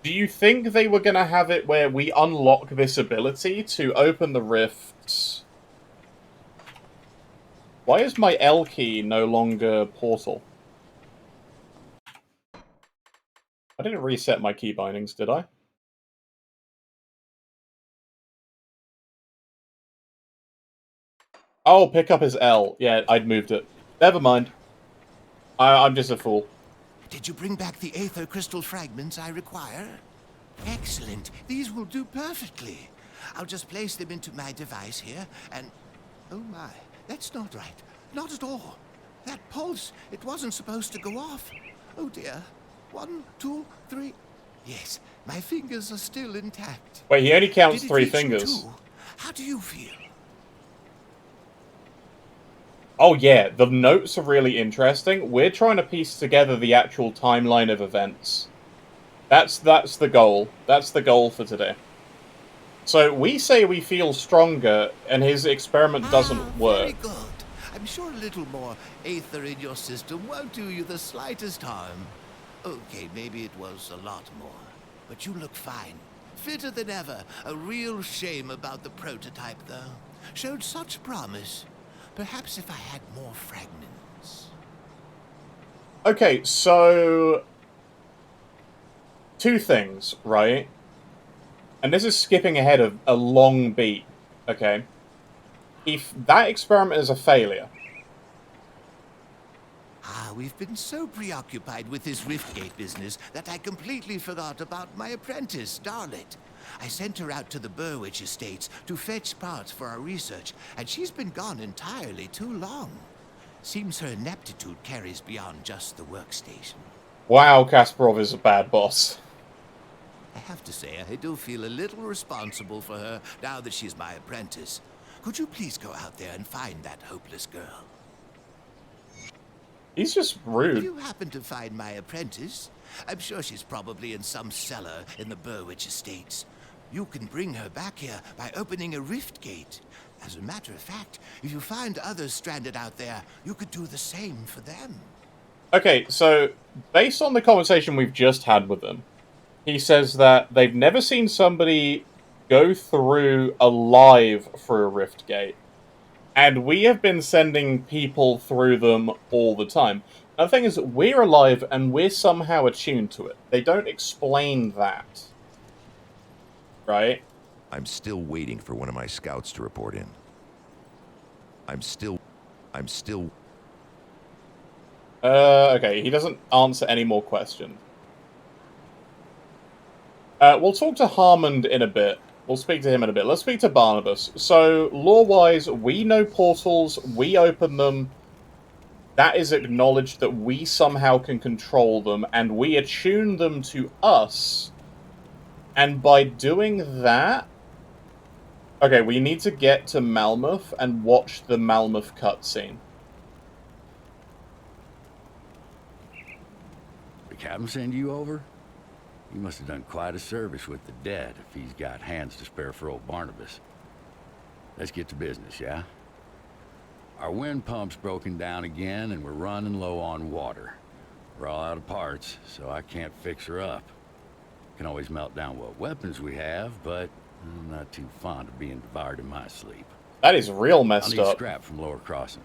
Do you think they were going to have it where we unlock this ability to open the rifts? Why is my L key no longer portal? I didn't reset my key bindings, did I? Oh, pick up is L. Yeah, I'd moved it. Never mind. I'm just a fool. Did you bring back the aether crystal fragments I require? Excellent. These will do perfectly. I'll just place them into my device here, and... Oh my, that's not right. Not at all. That pulse, it wasn't supposed to go off. Oh dear. 1, 2, 3... Yes, my fingers are still intact. Wait, he only counts Did it 3 reach you fingers. too? How do you feel? Oh yeah, the notes are really interesting. We're trying to piece together the actual timeline of events. That's the goal. That's the goal for today. So we say we feel stronger, and his experiment doesn't work. Very good. I'm sure a little more aether in your system won't do you the slightest harm. Okay, maybe it was a lot more. But you look fine. Fitter than ever. A real shame about the prototype, though. Showed such promise. Perhaps if I had more fragments. Okay, so... 2 things, right? And this is skipping ahead of a long beat, okay? If that experiment is a failure... We've been so preoccupied with this Riftgate business that I completely forgot about my apprentice, Darlet. I sent her out to the Burwich estates to fetch parts for our research, and she's been gone entirely too long. Seems her ineptitude carries beyond just the workstation. Wow, Kasparov is a bad boss. I have to say, I do feel a little responsible for her now that she's my apprentice. Could you please go out there and find that hopeless girl? He's just If rude. you happen to find my apprentice, I'm sure she's probably in some cellar in the Burwich estates. You can bring her back here by opening a rift gate. As a matter of fact, if you find others stranded out there, you could do the same for them. Okay, so, based on the conversation we've just had with him, he says that they've never seen somebody go through alive through a rift gate. And we have been sending people through them all the time. Now, the thing is, we're alive and we're somehow attuned to it. They don't explain that. Right? I'm still waiting for one of my scouts to report in. I'm still... Okay, he doesn't answer any more questions. We'll talk to Harmond in a bit. We'll speak to him in a bit. Let's speak to Barnabas. So, lore-wise, we know portals, we open them. That is acknowledged that we somehow can control them, and we attune them to us. And by doing that... Okay, we need to get to Malmouth and watch the Malmouth cutscene. The captain send you over? He must have done quite a service with the dead if he's got hands to spare for old Barnabas. Let's get to business, yeah? Our wind pump's broken down again and we're running low on water. We're all out of parts, so I can't fix her up. Can always melt down what weapons we have, but I'm not too fond of being devoured in my sleep. That is real I'll messed need up. scrap from Lower Crossing.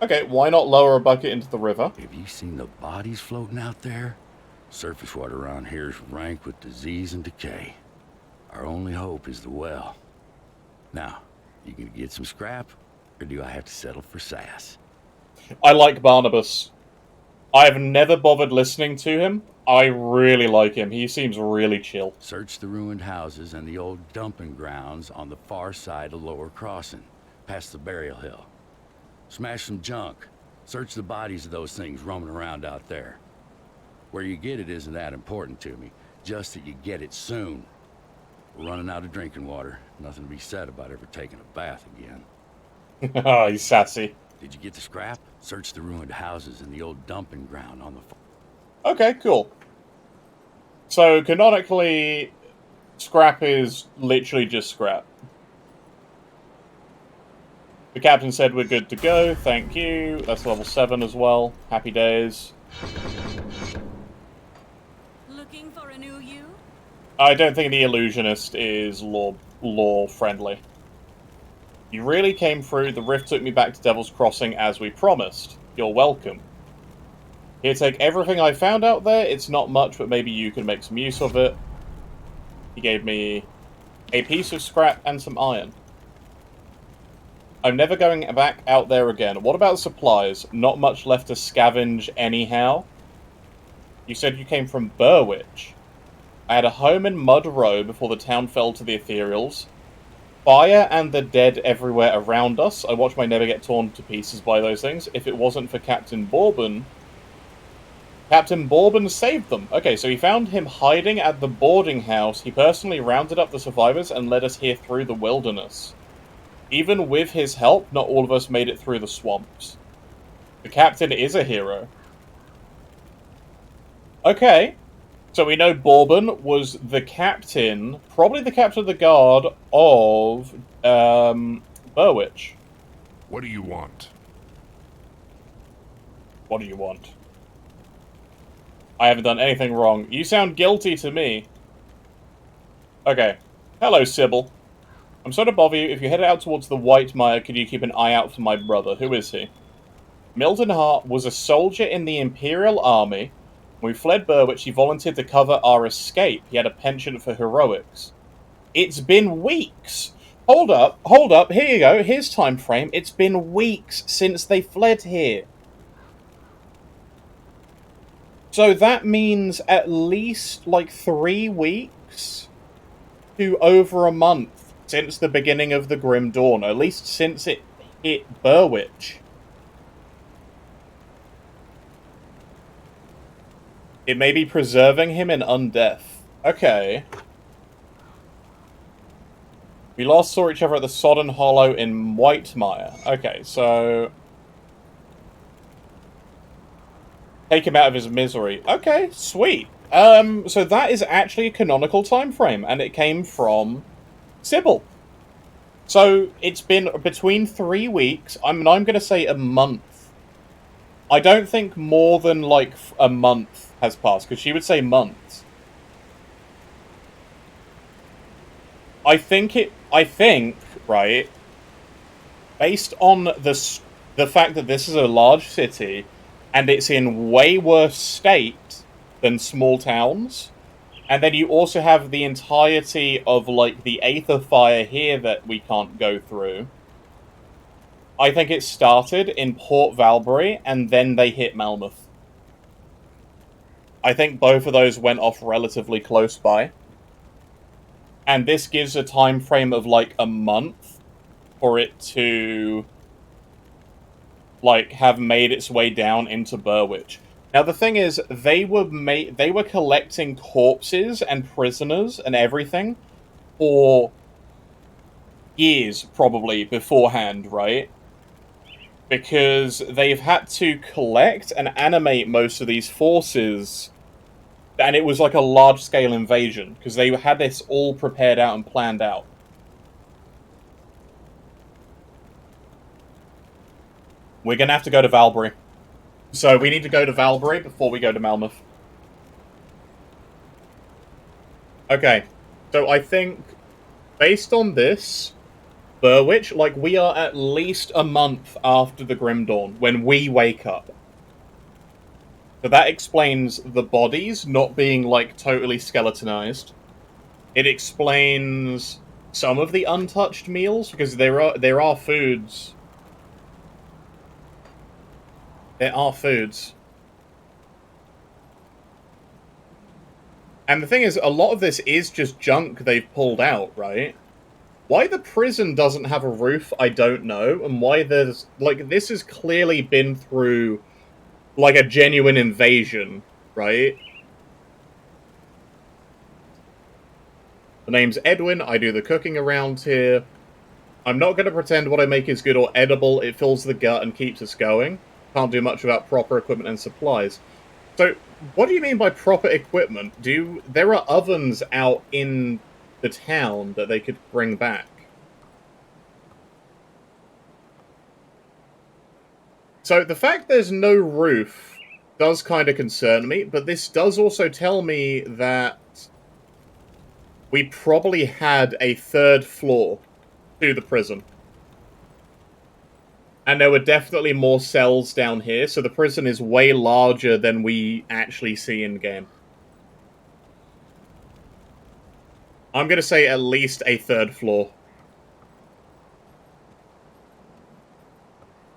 Okay, why not lower a bucket into the river? Have you seen the bodies floating out there? Surface water around here is rank with disease and decay. Our only hope is the well. Now, you gonna get some scrap, or do I have to settle for sass? I like Barnabas. I've never bothered listening to him. I really like him. He seems really chill. Search the ruined houses and the old dumping grounds on the far side of Lower Crossing, past the burial hill. Smash some junk. Search the bodies of those things roaming around out there. Where you get it isn't that important to me, just that you get it soon. We're running out of drinking water. Nothing to be said about ever taking a bath again. Oh, he's sassy. Did you get the scrap? Search the ruined houses and the old dumping ground on the farm. Okay, cool. So, canonically, scrap is literally just scrap. The captain said we're good to go, thank you. That's level 7 as well. Happy days. Looking for a new you? I don't think the illusionist is lore friendly. You really came through. The rift took me back to Devil's Crossing as we promised. You're welcome. Here, take everything I found out there. It's not much, but maybe you can make some use of it. He gave me a piece of scrap and some iron. I'm never going back out there again. What about supplies? Not much left to scavenge anyhow. You said you came from Burwich. I had a home in Mud Row before the town fell to the Ethereals. Fire and the dead everywhere around us. I watched my never get torn to pieces by those things. If it wasn't for Captain Bourbon saved them. Okay, so he found him hiding at the boarding house. He personally rounded up the survivors and led us here through the wilderness. Even with his help, not all of us made it through the swamps. The captain is a hero. Okay. So we know Bourbon was the captain, probably the captain of the guard of Burwich. What do you want? What do you want? I haven't done anything wrong. You sound guilty to me. Okay. Hello, Sybil. I'm sorry to bother you. If you head out towards the White Mire, could you keep an eye out for my brother? Who is he? Milton Hart was a soldier in the Imperial Army. When we fled Burwich, he volunteered to cover our escape. He had a penchant for heroics. It's been weeks. Hold up. Here you go. Here's time frame. It's been weeks since they fled here. So that means at least, like, 3 weeks to over a month since the beginning of the Grim Dawn. At least since it hit Burwich. It may be preserving him in undeath. Okay. We last saw each other at the Sodden Hollow in Whitemire. Okay, so... take him out of his misery. Okay, sweet. So that is actually a canonical time frame, and it came from Sybil. So it's been between 3 weeks. I'm going to say a month. I don't think more than, like, a month has passed, because she would say months. I think, right, based on the fact that this is a large city, and it's in way worse state than small towns, and then you also have the entirety of, like, the Aether Fire here that we can't go through. I think it started in Port Valbury, and then they hit Malmouth. I think both of those went off relatively close by. And this gives a time frame of, like, a month for it to, like, have made its way down into Burwich. Now, the thing is, they were collecting corpses and prisoners and everything for years, probably, beforehand, right? Because they've had to collect and animate most of these forces, and it was like a large-scale invasion, because they had this all prepared out and planned out. We're gonna have to go to Valbury. So we need to go to Valbury before we go to Malmouth. Okay, so I think, based on this, Burwich, like, we are at least a month after the Grim Dawn, when we wake up. So that explains the bodies not being, like, totally skeletonized. It explains some of the untouched meals, because there are foods. There are foods. And the thing is, a lot of this is just junk they've pulled out, right? Why the prison doesn't have a roof, I don't know. And why there's... like, this has clearly been through, like, a genuine invasion, right? The name's Edwin. I do the cooking around here. I'm not going to pretend what I make is good or edible. It fills the gut and keeps us going. Can't do much without proper equipment and supplies. So, what do you mean by proper equipment? There are ovens out in the town that they could bring back? So, the fact there's no roof does kind of concern me, but this does also tell me that we probably had a third floor to the prison. And there were definitely more cells down here, so the prison is way larger than we actually see in-game. I'm going to say at least a third floor.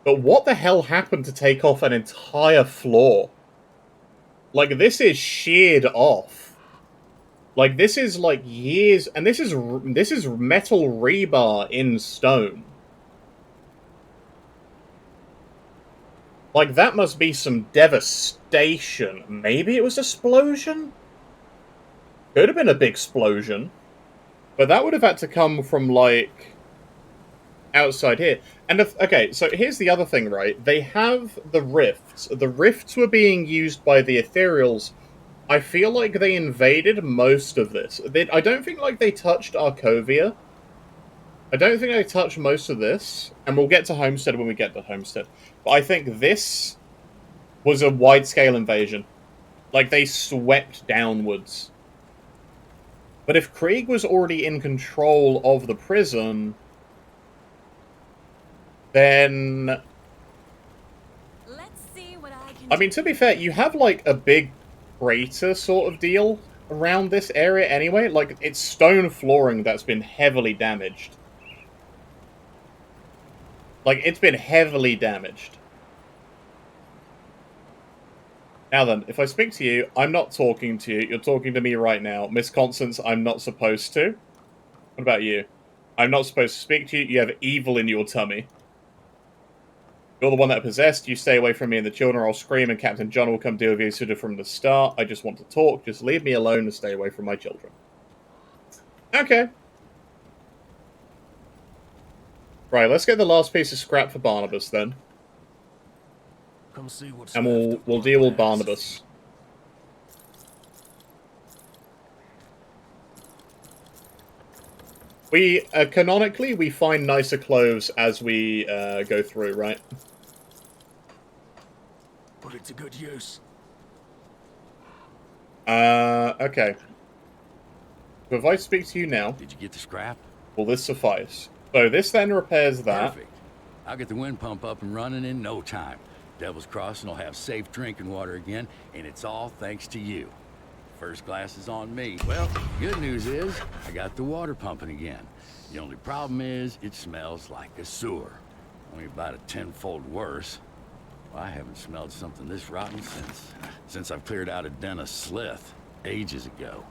But what the hell happened to take off an entire floor? Like, this is sheared off. Like, this is, like, years... And this is metal rebar in stone. Like, that must be some devastation. Maybe it was an explosion? Could have been a big explosion. But that would have had to come from, like, outside here. And, okay, so here's the other thing, right? They have the rifts. The rifts were being used by the Ethereals. I feel like they invaded most of this. I don't think, like, they touched Arcovia. I don't think they touched most of this. And we'll get to Homestead when we get to Homestead. But I think this was a wide-scale invasion. Like, they swept downwards. But if Krieg was already in control of the prison, then... Let's see what I can I mean, to be fair, you have, like, a big crater sort of deal around this area anyway. Like, it's stone flooring that's been heavily damaged. Like, it's been heavily damaged. Now then, if I speak to you, I'm not talking to you. You're talking to me right now. Miss Constance, I'm not supposed to. What about you? I'm not supposed to speak to you. You have evil in your tummy. You're the one that possessed. You stay away from me and the children, or I'll scream and Captain John will come deal with you sort of from the start. I just want to talk. Just leave me alone and stay away from my children. Okay. Right, let's get the last piece of scrap for Barnabas then. Come see what's And left we'll of deal with Barnabas. Barnabas. Canonically, we find nicer clothes as we go through, right? Put it to good use. Okay. So if I speak to you now, Did you get the scrap? will this suffice? So this then repairs that. Perfect. I'll get the wind pump up and running in no time. Devil's Crossing will have safe drinking water again, and it's all thanks to you. First glass is on me. Well, good news is, I got the water pumping again. The only problem is, it smells like a sewer. Only about a tenfold worse. Well, I haven't smelled something this rotten since I've cleared out a den of slith ages ago.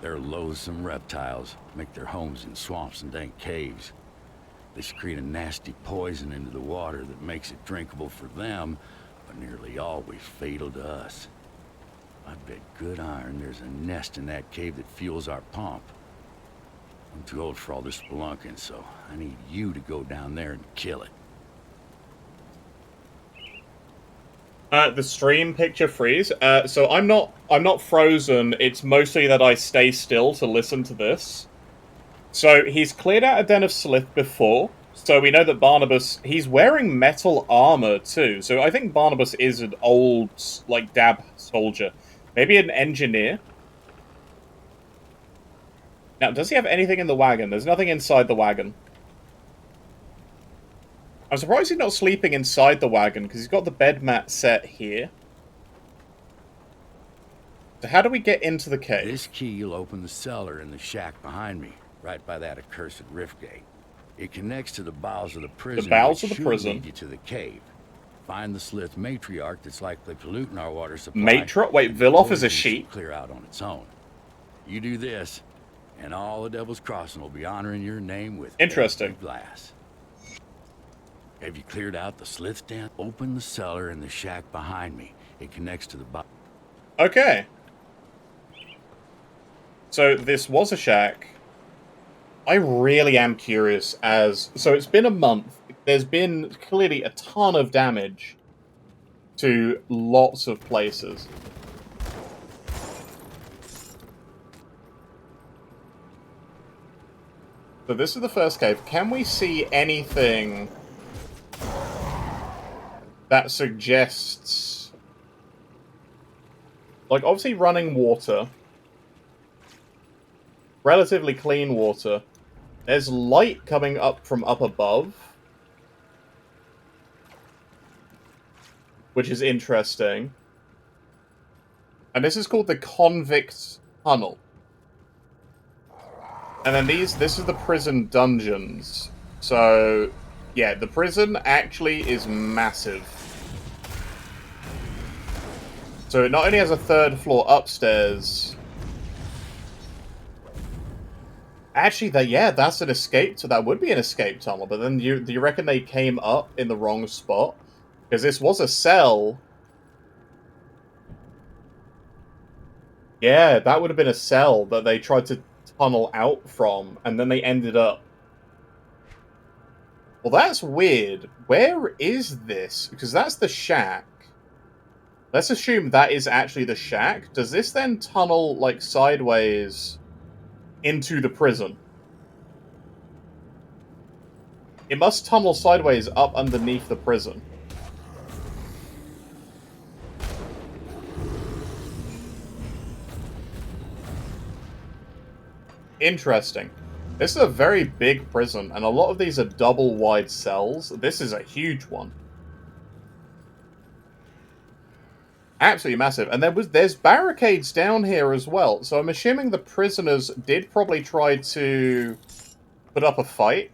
They're loathsome reptiles, make their homes in swamps and dank caves. They secrete a nasty poison into the water that makes it drinkable for them, but nearly always fatal to us. I bet good iron there's a nest in that cave that fuels our pump. I'm too old for all this spelunking, so I need you to go down there and kill it. The stream picture freeze. So I'm not frozen. It's mostly that I stay still to listen to this. So he's cleared out a den of slith before. So we know that Barnabas, he's wearing metal armor too. So I think Barnabas is an old, like, dab soldier. Maybe an engineer. Now, does he have anything in the wagon? There's nothing inside the wagon. I'm surprised he's not sleeping inside the wagon, because he's got the bed mat set here. So how do we get into the cave? This key will open the cellar in the shack behind me, right by that accursed rift gate. It connects to the bowels of the prison. The bowels which of the should prison. lead you to the cave. Find the slith matriarch that's likely polluting our water supply. Wait, and the Villoff is a poison sheep? should clear out on its own. You do this, and all the Devil's Crossing will be honoring your name with Interesting. every glass. Have you cleared out the slith den? Open the cellar in the shack behind me. It connects to the Okay. So this was a shack. I really am curious as... So it's been a month. There's been clearly a ton of damage to lots of places. So this is the first cave. Can we see anything that suggests... Like, obviously running water. Relatively clean water. There's light coming up from up above. Which is interesting. And this is called the Convict Tunnel. And then this is the prison dungeons. So, yeah, the prison actually is massive. So it not only has a third floor upstairs... Actually, that's an escape. So that would be an escape tunnel. But then do you reckon they came up in the wrong spot? Because this was a cell. Yeah, that would have been a cell that they tried to tunnel out from, and then they ended up... Well, that's weird. Where is this? Because that's the shack. Let's assume that is actually the shack. Does this then tunnel, like, sideways into the prison? It must tunnel sideways up underneath the prison. Interesting. This is a very big prison, and a lot of these are double-wide cells. This is a huge one. Absolutely massive. And there's barricades down here as well. So I'm assuming the prisoners did probably try to put up a fight.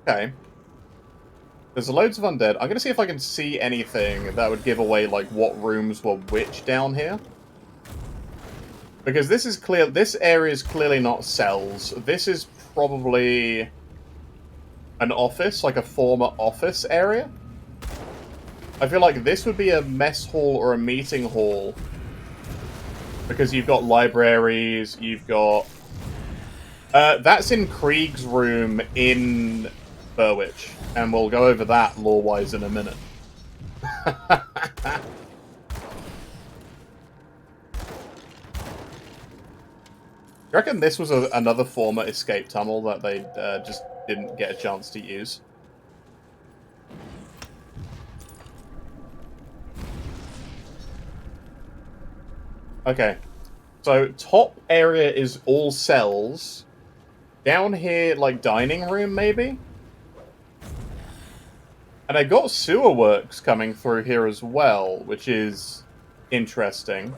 Okay. There's loads of undead. I'm going to see if I can see anything that would give away, like, what rooms were which down here. Because this is clear. This area is clearly not cells. This is probably an office, like a former office area. I feel like this would be a mess hall or a meeting hall. Because you've got libraries, you've got... that's in Krieg's room in Burwich. And we'll go over that lore-wise in a minute. You reckon this was another former escape tunnel that they just didn't get a chance to use? Okay. So, top area is all cells. Down here, like, dining room, maybe? And I got sewer works coming through here as well, which is interesting.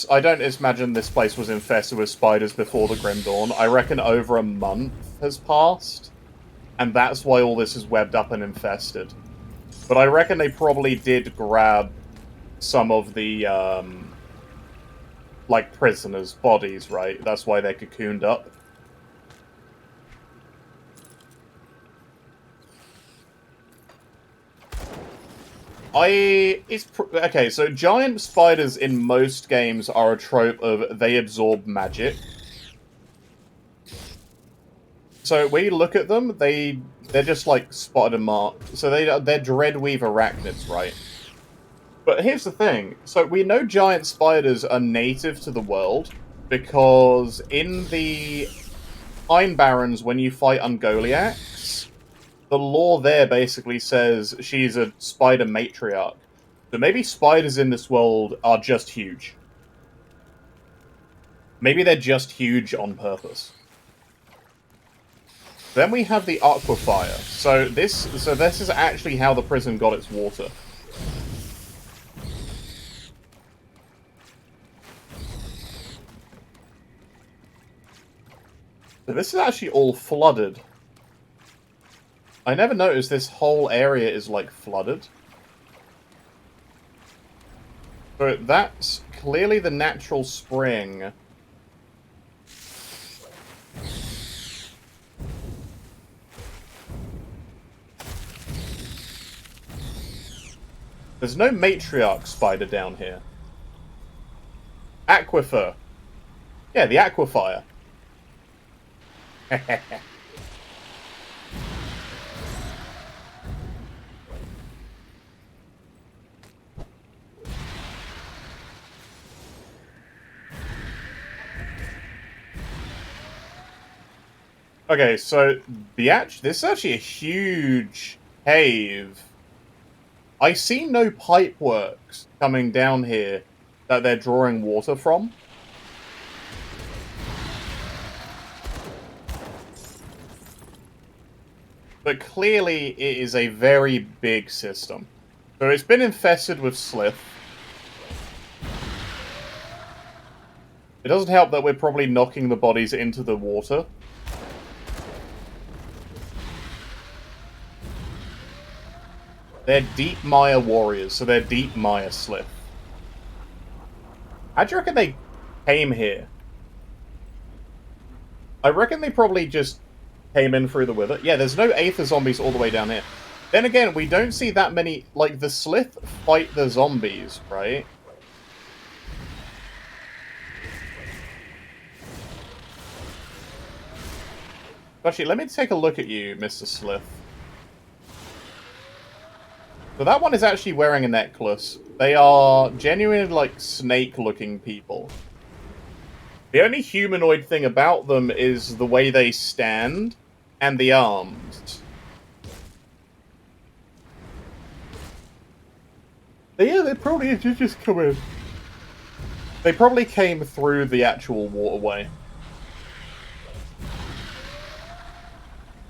I don't imagine this place was infested with spiders before the Grim Dawn. I reckon over a month has passed, and that's why all this is webbed up and infested. But I reckon they probably did grab some of the, like, prisoners' bodies, right? That's why they're cocooned up. Okay, so giant spiders in most games are a trope of they absorb magic. So when you look at them, they're just like spotted and marked. So they're Dreadweave arachnids, right? But here's the thing. So we know giant spiders are native to the world because in the Pine Barrens, when you fight Ungoliacs, the lore there basically says she's a spider matriarch. So maybe spiders in this world are just huge. Maybe they're just huge on purpose. Then we have the aquifer. So this is actually how the prison got its water. So this is actually all flooded. I never noticed this whole area is, like, flooded. So that's clearly the natural spring. There's no matriarch spider down here. Aquifer. Yeah, the aquifer. Okay, so this is actually a huge cave. I see no pipeworks coming down here that they're drawing water from. But clearly it is a very big system. So it's been infested with slith. It doesn't help that we're probably knocking the bodies into the water. They're deep Maya warriors, so they're deep Maya slith. How do you reckon they came here? I reckon they probably just came in through the wither. Yeah, there's no Aether zombies all the way down here. Then again, we don't see that many... Like, the slith fight the zombies, right? Actually, let me take a look at you, Mr. Slith. So that one is actually wearing a necklace. They are genuinely, like, snake-looking people. The only humanoid thing about them is the way they stand and the arms. But yeah, they probably just come in. They probably came through the actual waterway.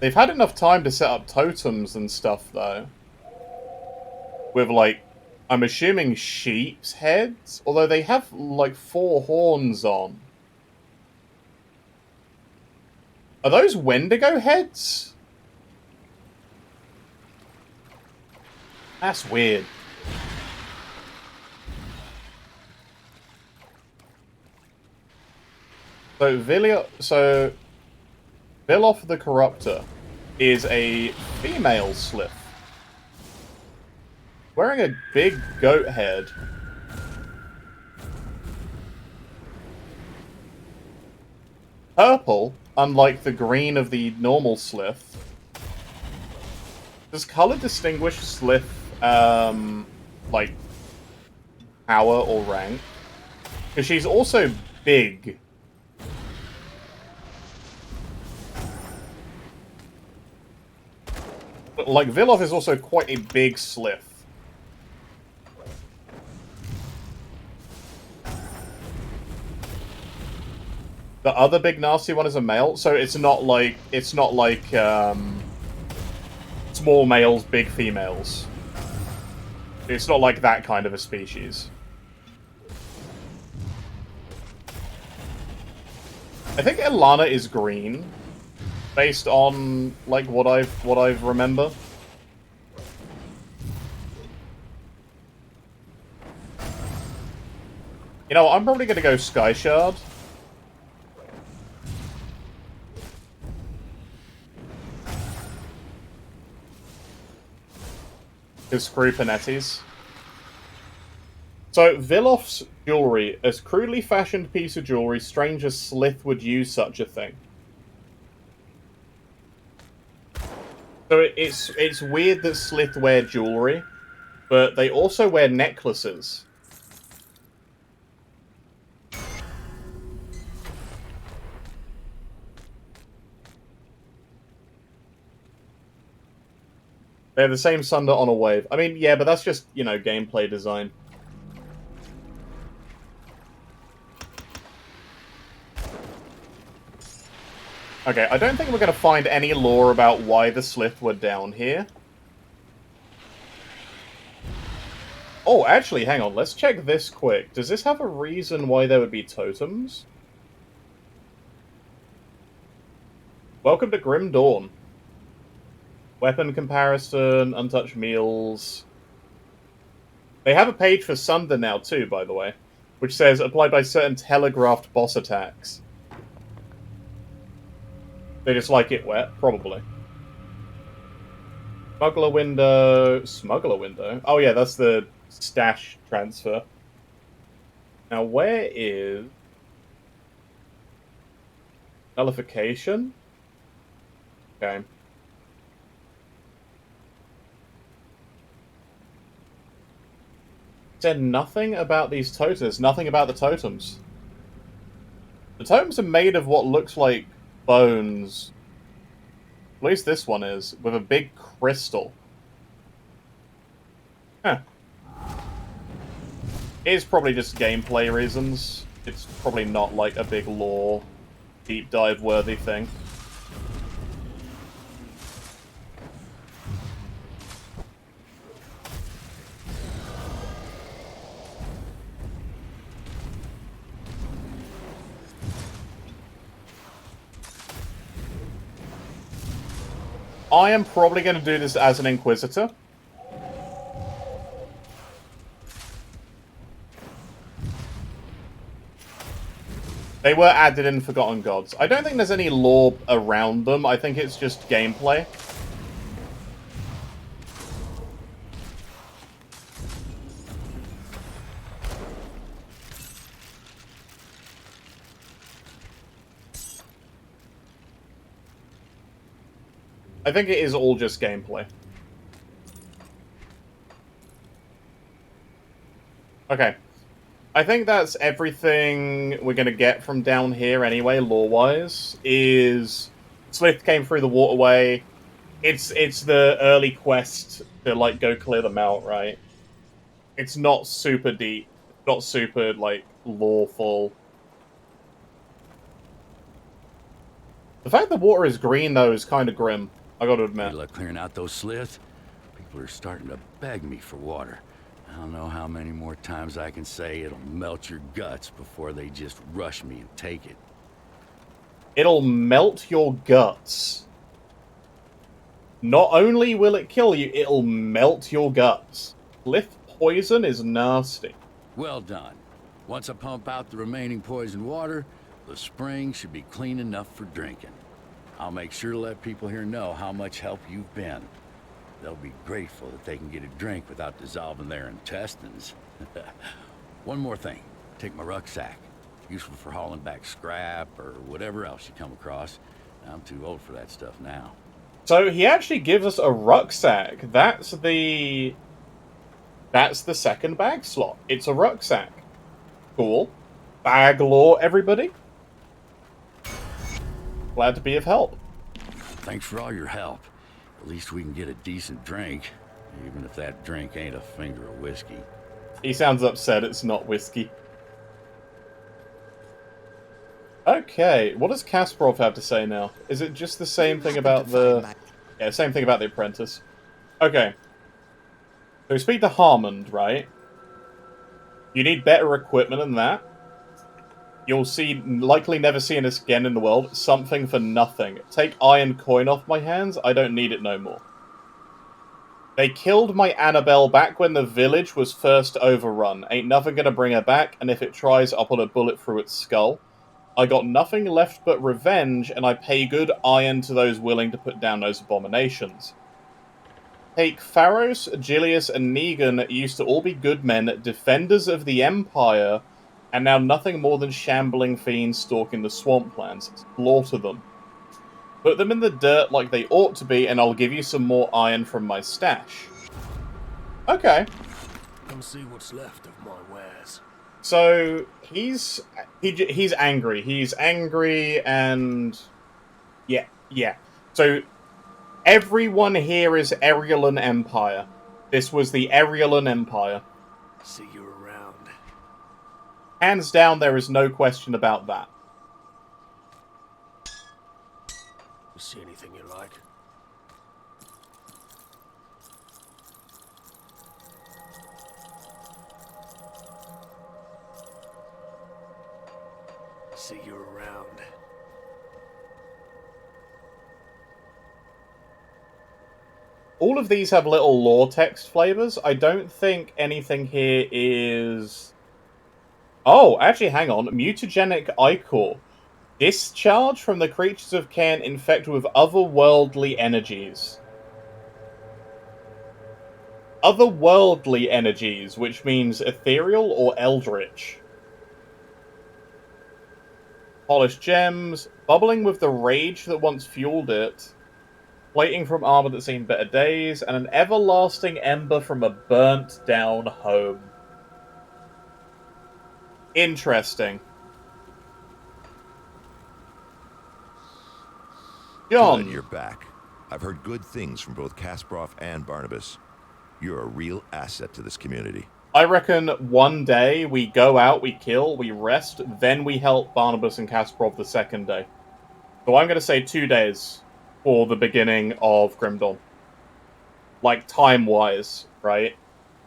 They've had enough time to set up totems and stuff, though. With, like, I'm assuming sheep's heads? Although they have, like, 4 horns on. Are those Wendigo heads? That's weird. So Vilof the Corruptor is a female slith. Wearing a big goat head. Purple, unlike the green of the normal slith. Does color distinguish slith, like, power or rank? Because she's also big. But, like, Vilof is also quite a big slith. The other big nasty one is a male, so it's not like small males, big females. It's not like that kind of a species. I think Ilana is green, based on like what I've remember. You know, I'm probably gonna go Sky Shard. His screw Panettis. So, Vilof's jewelry, a crudely fashioned piece of jewelry, strange as Slith would use such a thing. So it's weird that Slith wear jewelry, but they also wear necklaces. They have the same sunder on a wave. I mean, yeah, but that's just, you know, gameplay design. Okay, I don't think we're going to find any lore about why the Slith were down here. Oh, actually, hang on. Let's check this quick. Does this have a reason why there would be totems? Welcome to Grim Dawn. Weapon comparison, untouched meals. They have a page for Sunder now too, by the way, which says applied by certain telegraphed boss attacks. They just like it wet, probably. Smuggler window. Smuggler window? Oh yeah, that's the stash transfer. Now, where is nullification? Okay. Said nothing about these totems. Nothing about the totems. The totems are made of what looks like bones. At least this one is, with a big crystal. Huh. It's probably just gameplay reasons. It's probably not like a big lore, deep dive worthy thing. I am probably going to do this as an Inquisitor. They were added in Forgotten Gods. I don't think there's any lore around them. I think it's just gameplay. I think it is all just gameplay. Okay. I think that's everything we're going to get from down here anyway, lore-wise, is Slith came through the waterway. It's the early quest to, like, go clear them out, right? It's not super deep. Not super, like, lawful. The fact the water is green, though, is kind of grim. I gotta admit. Good luck clearing out those sliths. People are starting to beg me for water. I don't know how many more times I can say it'll melt your guts before they just rush me and take it. It'll melt your guts. Not only will it kill you, it'll melt your guts. Slith poison is nasty. Well done. Once I pump out the remaining poison water, the spring should be clean enough for drinking. I'll make sure to let people here know how much help you've been. They'll be grateful that they can get a drink without dissolving their intestines. One more thing. Take my rucksack. Useful for hauling back scrap or whatever else you come across. I'm too old for that stuff now. So he actually gives us a rucksack. That's the second bag slot. It's a rucksack. Cool. Bag lore, everybody. Glad to be of help. Thanks for all your help. At least we can get a decent drink, even if that drink ain't a finger of whiskey. He sounds upset it's not whiskey. Okay, what does Kasparov have to say now? Is it just the same thing about the... Yeah, same thing about the apprentice. Okay. So we speak to Harmond, right? You need better equipment than that. You'll likely never see this again in the world. Something for nothing. Take iron coin off my hands. I don't need it no more. They killed my Annabelle back when the village was first overrun. Ain't nothing gonna bring her back, and if it tries, I'll put a bullet through its skull. I got nothing left but revenge, and I pay good iron to those willing to put down those abominations. Take Pharos, Gilius, and Negan used to all be good men, defenders of the Empire, and now nothing more than shambling fiends stalking the swamplands. Slaughter them. Put them in the dirt like they ought to be, and I'll give you some more iron from my stash. Okay. Come see what's left of my wares. So, he's angry. He's angry and... Yeah. So, everyone here is Eriolan Empire. This was the Eriolan Empire. See you around. Hands down, there is no question about that. See anything you like? See you around. All of these have little lore text flavors. I don't think anything here is... Oh, actually, hang on. Mutagenic ichor. Discharge from the creatures of Cain infected with otherworldly energies. otherworldly energies, which means ethereal or eldritch. Polished gems, bubbling with the rage that once fueled it, plating from armor that's seen better days, and an everlasting ember from a burnt-down home. Interesting. John. Good, you're back. I've heard good things from both Kasparov and Barnabas. You're a real asset to this community. I reckon one day we go out, we kill, we rest, then we help Barnabas and Kasparov the second day. So I'm going to say 2 days for the beginning of Grim Dawn. Like, time-wise, right?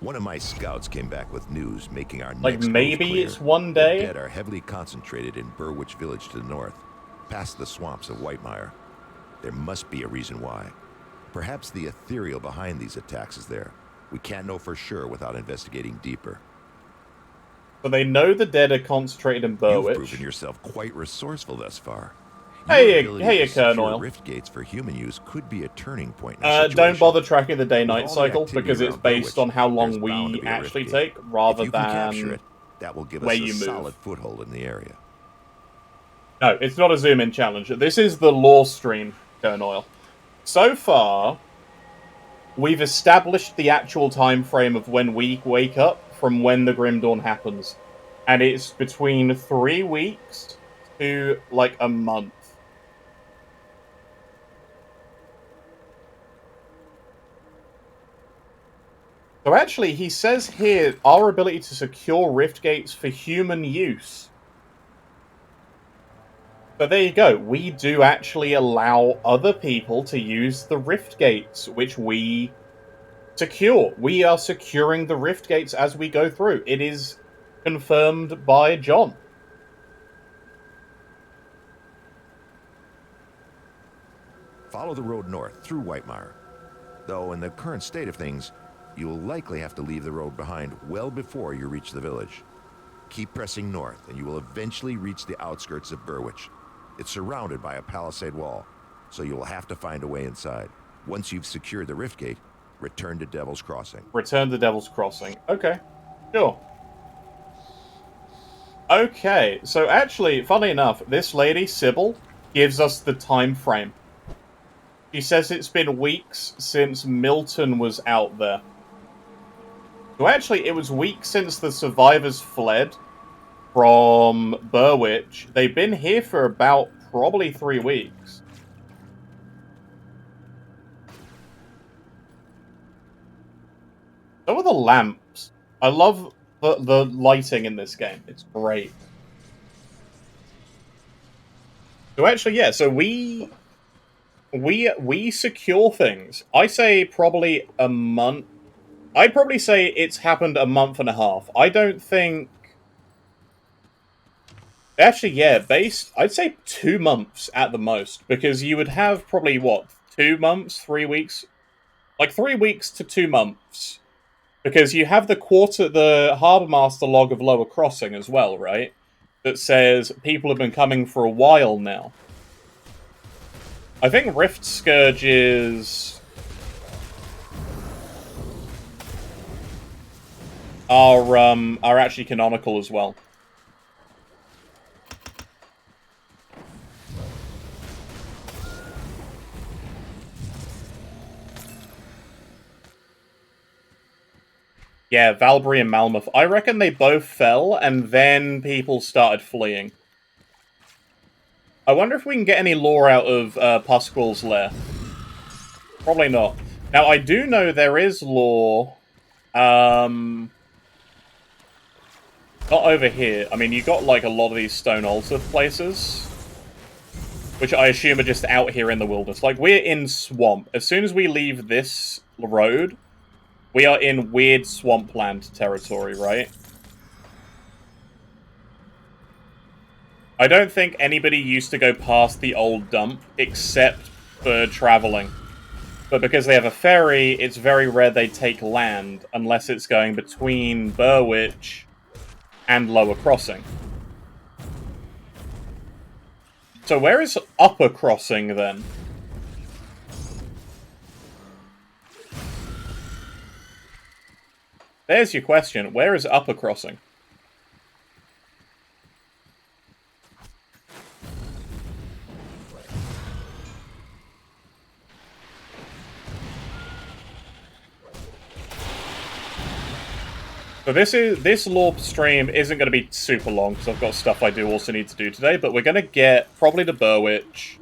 One of my scouts came back with news making our like next maybe move clear. it's one The day. dead are heavily concentrated in Burwich Village to the north, past the swamps of Whitemire. There must be a reason why. Perhaps the ethereal behind these attacks is there. We can't know for sure without investigating deeper. But they know the dead are concentrated in Burwich. You've proven yourself quite resourceful thus far. Hey, hey, Colonel. Rift gates for human use could be a turning point. Don't bother tracking the day-night With all the cycle activity because it's around based Burwich, on how long there's bound to we be a rift actually gate. take, rather If you can than capture it, that will give where us you a move. solid foothold in the area. No, it's not a zoom-in challenge. This is the Lorestream, Colonel. So far, we've established the actual time frame of when we wake up from when the Grim Dawn happens. And it's between 3 weeks to, like, a month. So actually, he says here, our ability to secure rift gates for human use. So there you go. We do actually allow other people to use the rift gates, which we secure. We are securing the rift gates as we go through. It is confirmed by John. Follow the road north through Whitemire. Though in the current state of things, you will likely have to leave the road behind well before you reach the village. Keep pressing north, and you will eventually reach the outskirts of Burwich. It's surrounded by a palisade wall, so you will have to find a way inside. Once you've secured the rift gate, return to Devil's Crossing. Return to Devil's Crossing. Okay. Sure. Okay, so actually, funny enough, this lady, Sybil, gives us the time frame. She says it's been weeks since Milton was out there. So actually, it was weeks since the survivors fled from Burwich. They've been here for about probably 3 weeks. Some of the lamps. I love the lighting in this game. It's great. So actually, yeah, so we secure things. I say probably a month. I'd probably say it's happened a month and a half. I don't think... Actually, yeah, I'd say 2 months at the most, because you would have probably, what, 2 months, 3 weeks? Like 3 weeks to 2 months. Because you have the Harbour Master log of Lower Crossing as well, right? That says people have been coming for a while now. I think Rift Scourges are actually canonical as well. Yeah, Valbury and Malmouth. I reckon they both fell, and then people started fleeing. I wonder if we can get any lore out of Pasquale's lair. Probably not. Now, I do know there is lore... not over here. I mean, you got, like, a lot of these stone altar places, which I assume are just out here in the wilderness. Like, we're in swamp. As soon as we leave this road, we are in weird swampland territory, right? I don't think anybody used to go past the old dump, except for traveling. But because they have a ferry, it's very rare they take land, unless it's going between Burwich and Lower Crossing. So where is Upper Crossing, then? there's your question. Where is Upper Crossing? So this lore stream isn't going to be super long because I've got stuff I do also need to do today, but we're going to get probably to Burwitch.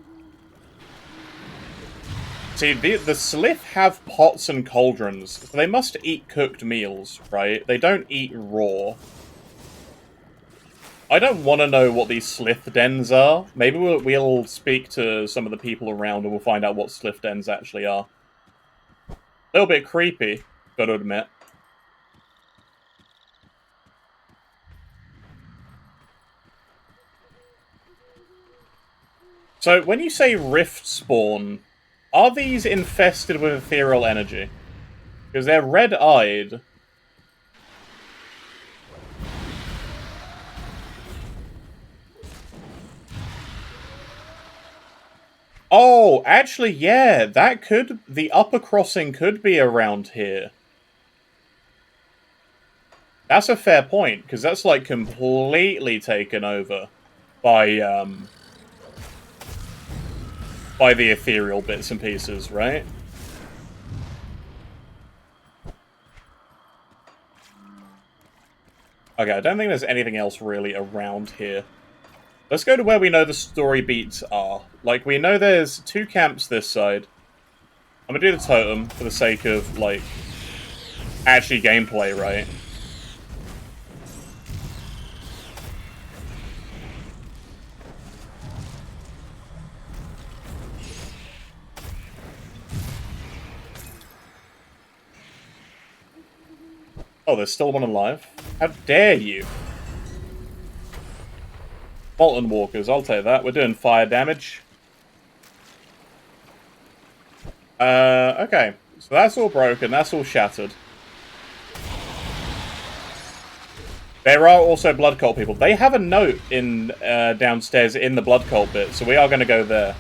See, the Slith have pots and cauldrons, so they must eat cooked meals, right? They don't eat raw. I don't want to know what these Slith dens are. Maybe we'll speak to some of the people around and we'll find out what Slith dens actually are. A little bit creepy, gotta admit. So, when you say rift spawn, are these infested with ethereal energy? Because they're red-eyed. Oh, actually, yeah, that could... The Upper Crossing could be around here. That's a fair point, because that's, like, completely taken over by the ethereal bits and pieces, right? Okay, I don't think there's anything else really around here. Let's go to where we know the story beats are. Like, we know there's 2 camps this side. I'm gonna do the totem for the sake of, like, actually gameplay, right? Oh, there's still one alive? How dare you? Molten Walkers, I'll take that. We're doing fire damage. Okay. So that's all broken, that's all shattered. There are also Blood Cult people. They have a note in downstairs in the Blood Cult bit, so we are going to go there.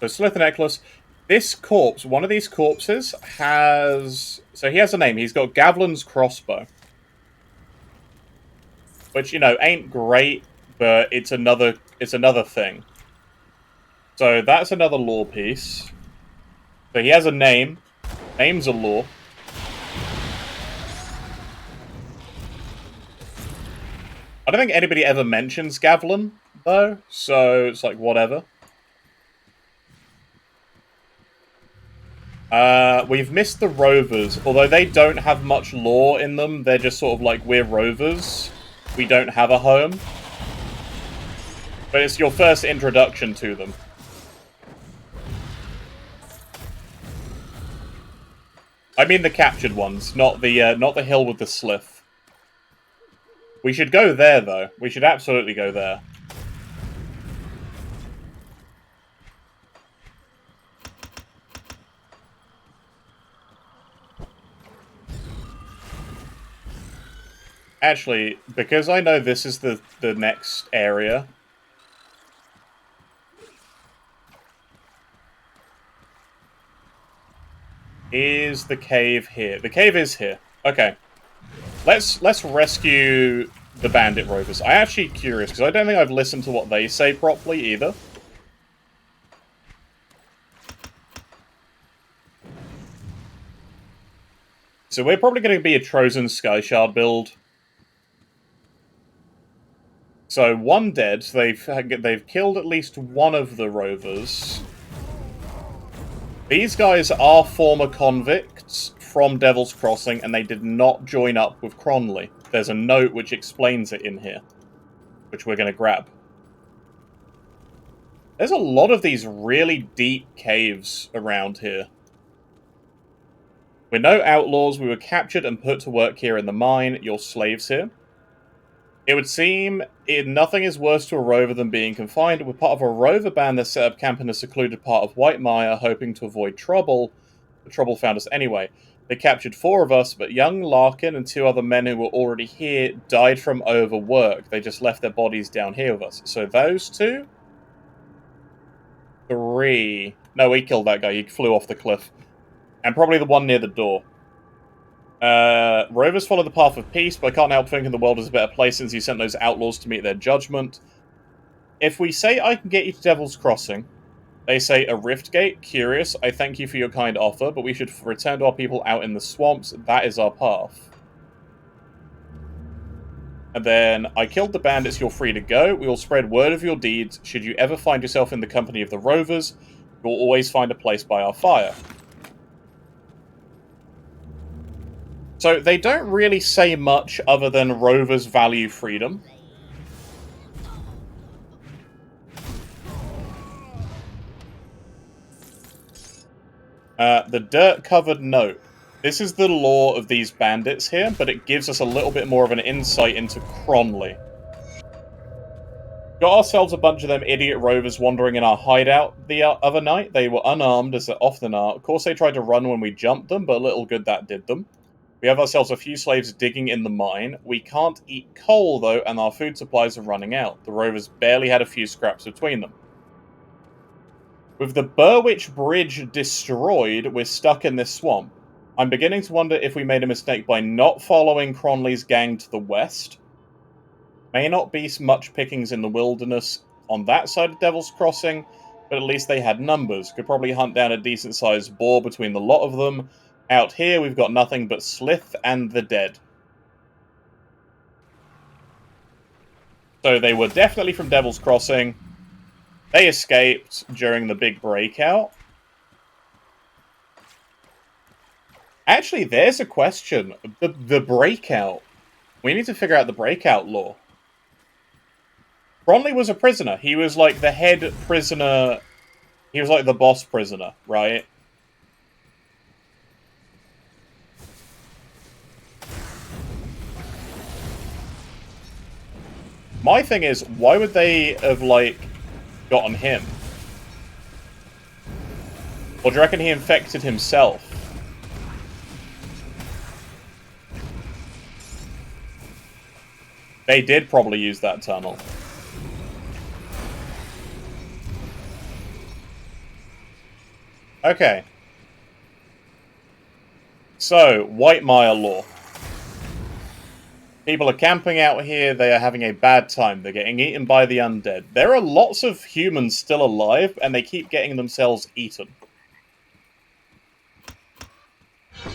So Slither Necklace. This corpse, one of these corpses, has... So he has a name. He's got Gavlin's Crossbow. Which, you know, ain't great, but it's another thing. So that's another lore piece. So he has a name. Name's a lore. I don't think anybody ever mentions Gavlin, though, so it's like, whatever. We've missed the Rovers, although they don't have much lore in them. They're just sort of like, we're Rovers. We don't have a home. But it's your first introduction to them. I mean the captured ones, not the hill with the slith. We should go there, though. We should absolutely go there. Actually, because I know this is the next area... Is the cave here? The cave is here. Okay. Let's rescue the bandit rovers. I'm actually curious, because I don't think I've listened to what they say properly, either. So we're probably going to be a Trojan Skyshard build. So one dead. They've killed at least one of the rovers. These guys are former convicts from Devil's Crossing, and they did not join up with Cronley. There's a note which explains it in here, which we're going to grab. There's a lot of these really deep caves around here. We're no outlaws. We were captured and put to work here in the mine. You're slaves here. It would seem nothing is worse to a rover than being confined. We're part of a rover band that set up camp in a secluded part of Whitemire, hoping to avoid trouble. The trouble found us anyway. They captured 4 of us, but young Larkin and 2 other men who were already here died from overwork. They just left their bodies down here with us. So those 2? 3. No, we killed that guy. He flew off the cliff. And probably the one near the door. Rovers follow the path of peace, but I can't help thinking the world is a better place since you sent those outlaws to meet their judgment. If we say I can get you to Devil's Crossing, they say a rift gate. Curious. I thank you for your kind offer, but we should return to our people out in the swamps. That is our path. And then, I killed the bandits, you're free to go. We will spread word of your deeds. Should you ever find yourself in the company of the Rovers, you'll always find a place by our fire. So, they don't really say much other than Rovers value freedom. The dirt-covered note. This is the lore of these bandits here, but it gives us a little bit more of an insight into Cronley. Got ourselves a bunch of them idiot rovers wandering in our hideout the other night. They were unarmed, as they often are. Of course, they tried to run when we jumped them, but little good that did them. We have ourselves a few slaves digging in the mine. We can't eat coal, though, and our food supplies are running out. The rovers barely had a few scraps between them. With the Burwich Bridge destroyed, we're stuck in this swamp. I'm beginning to wonder if we made a mistake by not following Cronley's gang to the west. May not be much pickings in the wilderness on that side of Devil's Crossing, but at least they had numbers. Could probably hunt down a decent-sized boar between the lot of them. Out here, we've got nothing but Slith and the dead. So they were definitely from Devil's Crossing. They escaped during the big breakout. Actually, there's a question. The breakout. We need to figure out the breakout lore. Cronley was a prisoner. He was like the head prisoner. He was like the boss prisoner, right? My thing is, why would they have, like, gotten him? Or do you reckon he infected himself? They did probably use that tunnel. Okay. So, Whitemire lore. People are camping out here, they are having a bad time, they're getting eaten by the undead. There are lots of humans still alive, and they keep getting themselves eaten. How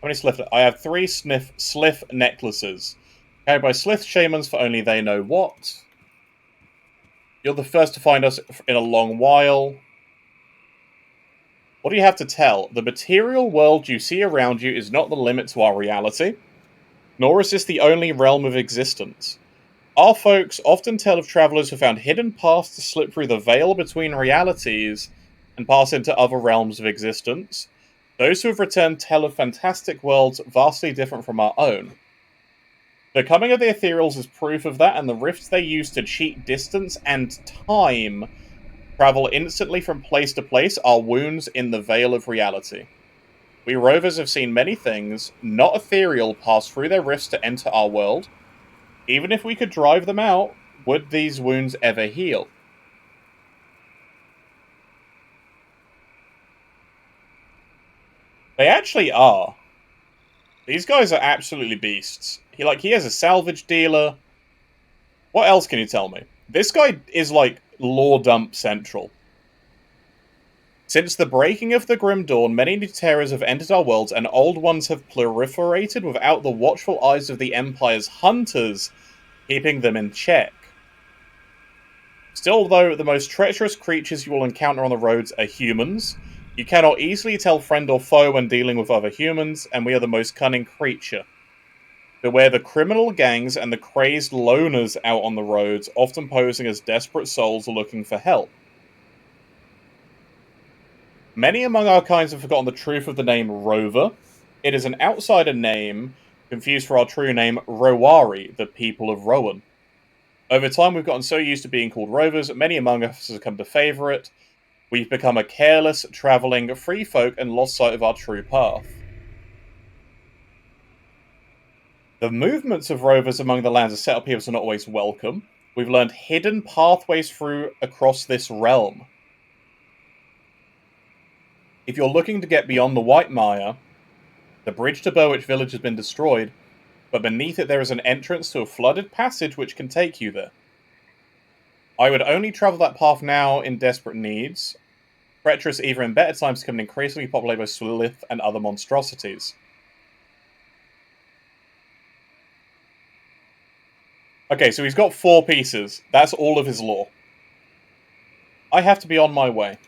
many Slith? I have 3 Slith necklaces. Carried by Slith shamans for only they know what. You're the first to find us in a long while. What do you have to tell? The material world you see around you is not the limit to our reality, nor is this the only realm of existence. Our folks often tell of travelers who found hidden paths to slip through the veil between realities and pass into other realms of existence. Those who have returned tell of fantastic worlds vastly different from our own. The coming of the Ethereals is proof of that, and the rifts they use to cheat distance and time travel instantly from place to place are wounds in the veil of reality. We rovers have seen many things, not ethereal, pass through their rifts to enter our world. Even if we could drive them out, would these wounds ever heal? They actually are. These guys are absolutely beasts. He has a salvage dealer. What else can you tell me? This guy is like lore dump central. Since the breaking of the Grim Dawn, many new terrors have entered our worlds, and old ones have proliferated without the watchful eyes of the Empire's hunters keeping them in check. Still, though, the most treacherous creatures you will encounter on the roads are humans. You cannot easily tell friend or foe when dealing with other humans, and we are the most cunning creature. Beware the criminal gangs and the crazed loners out on the roads, often posing as desperate souls looking for help. Many among our kinds have forgotten the truth of the name Rover. It is an outsider name, confused for our true name, Rowari, the people of Rowan. Over time, we've gotten so used to being called rovers, many among us have come to favour it. We've become a careless, travelling, free folk and lost sight of our true path. The movements of rovers among the lands of settled peoples are not always welcome. We've learned hidden pathways across this realm. If you're looking to get beyond the White Mire, the bridge to Burwich Village has been destroyed, but beneath it there is an entrance to a flooded passage which can take you there. I would only travel that path now in desperate needs. Treacherous either in better times becoming increasingly populated by Slith and other monstrosities. Okay, so he's got 4 pieces. That's all of his lore. I have to be on my way.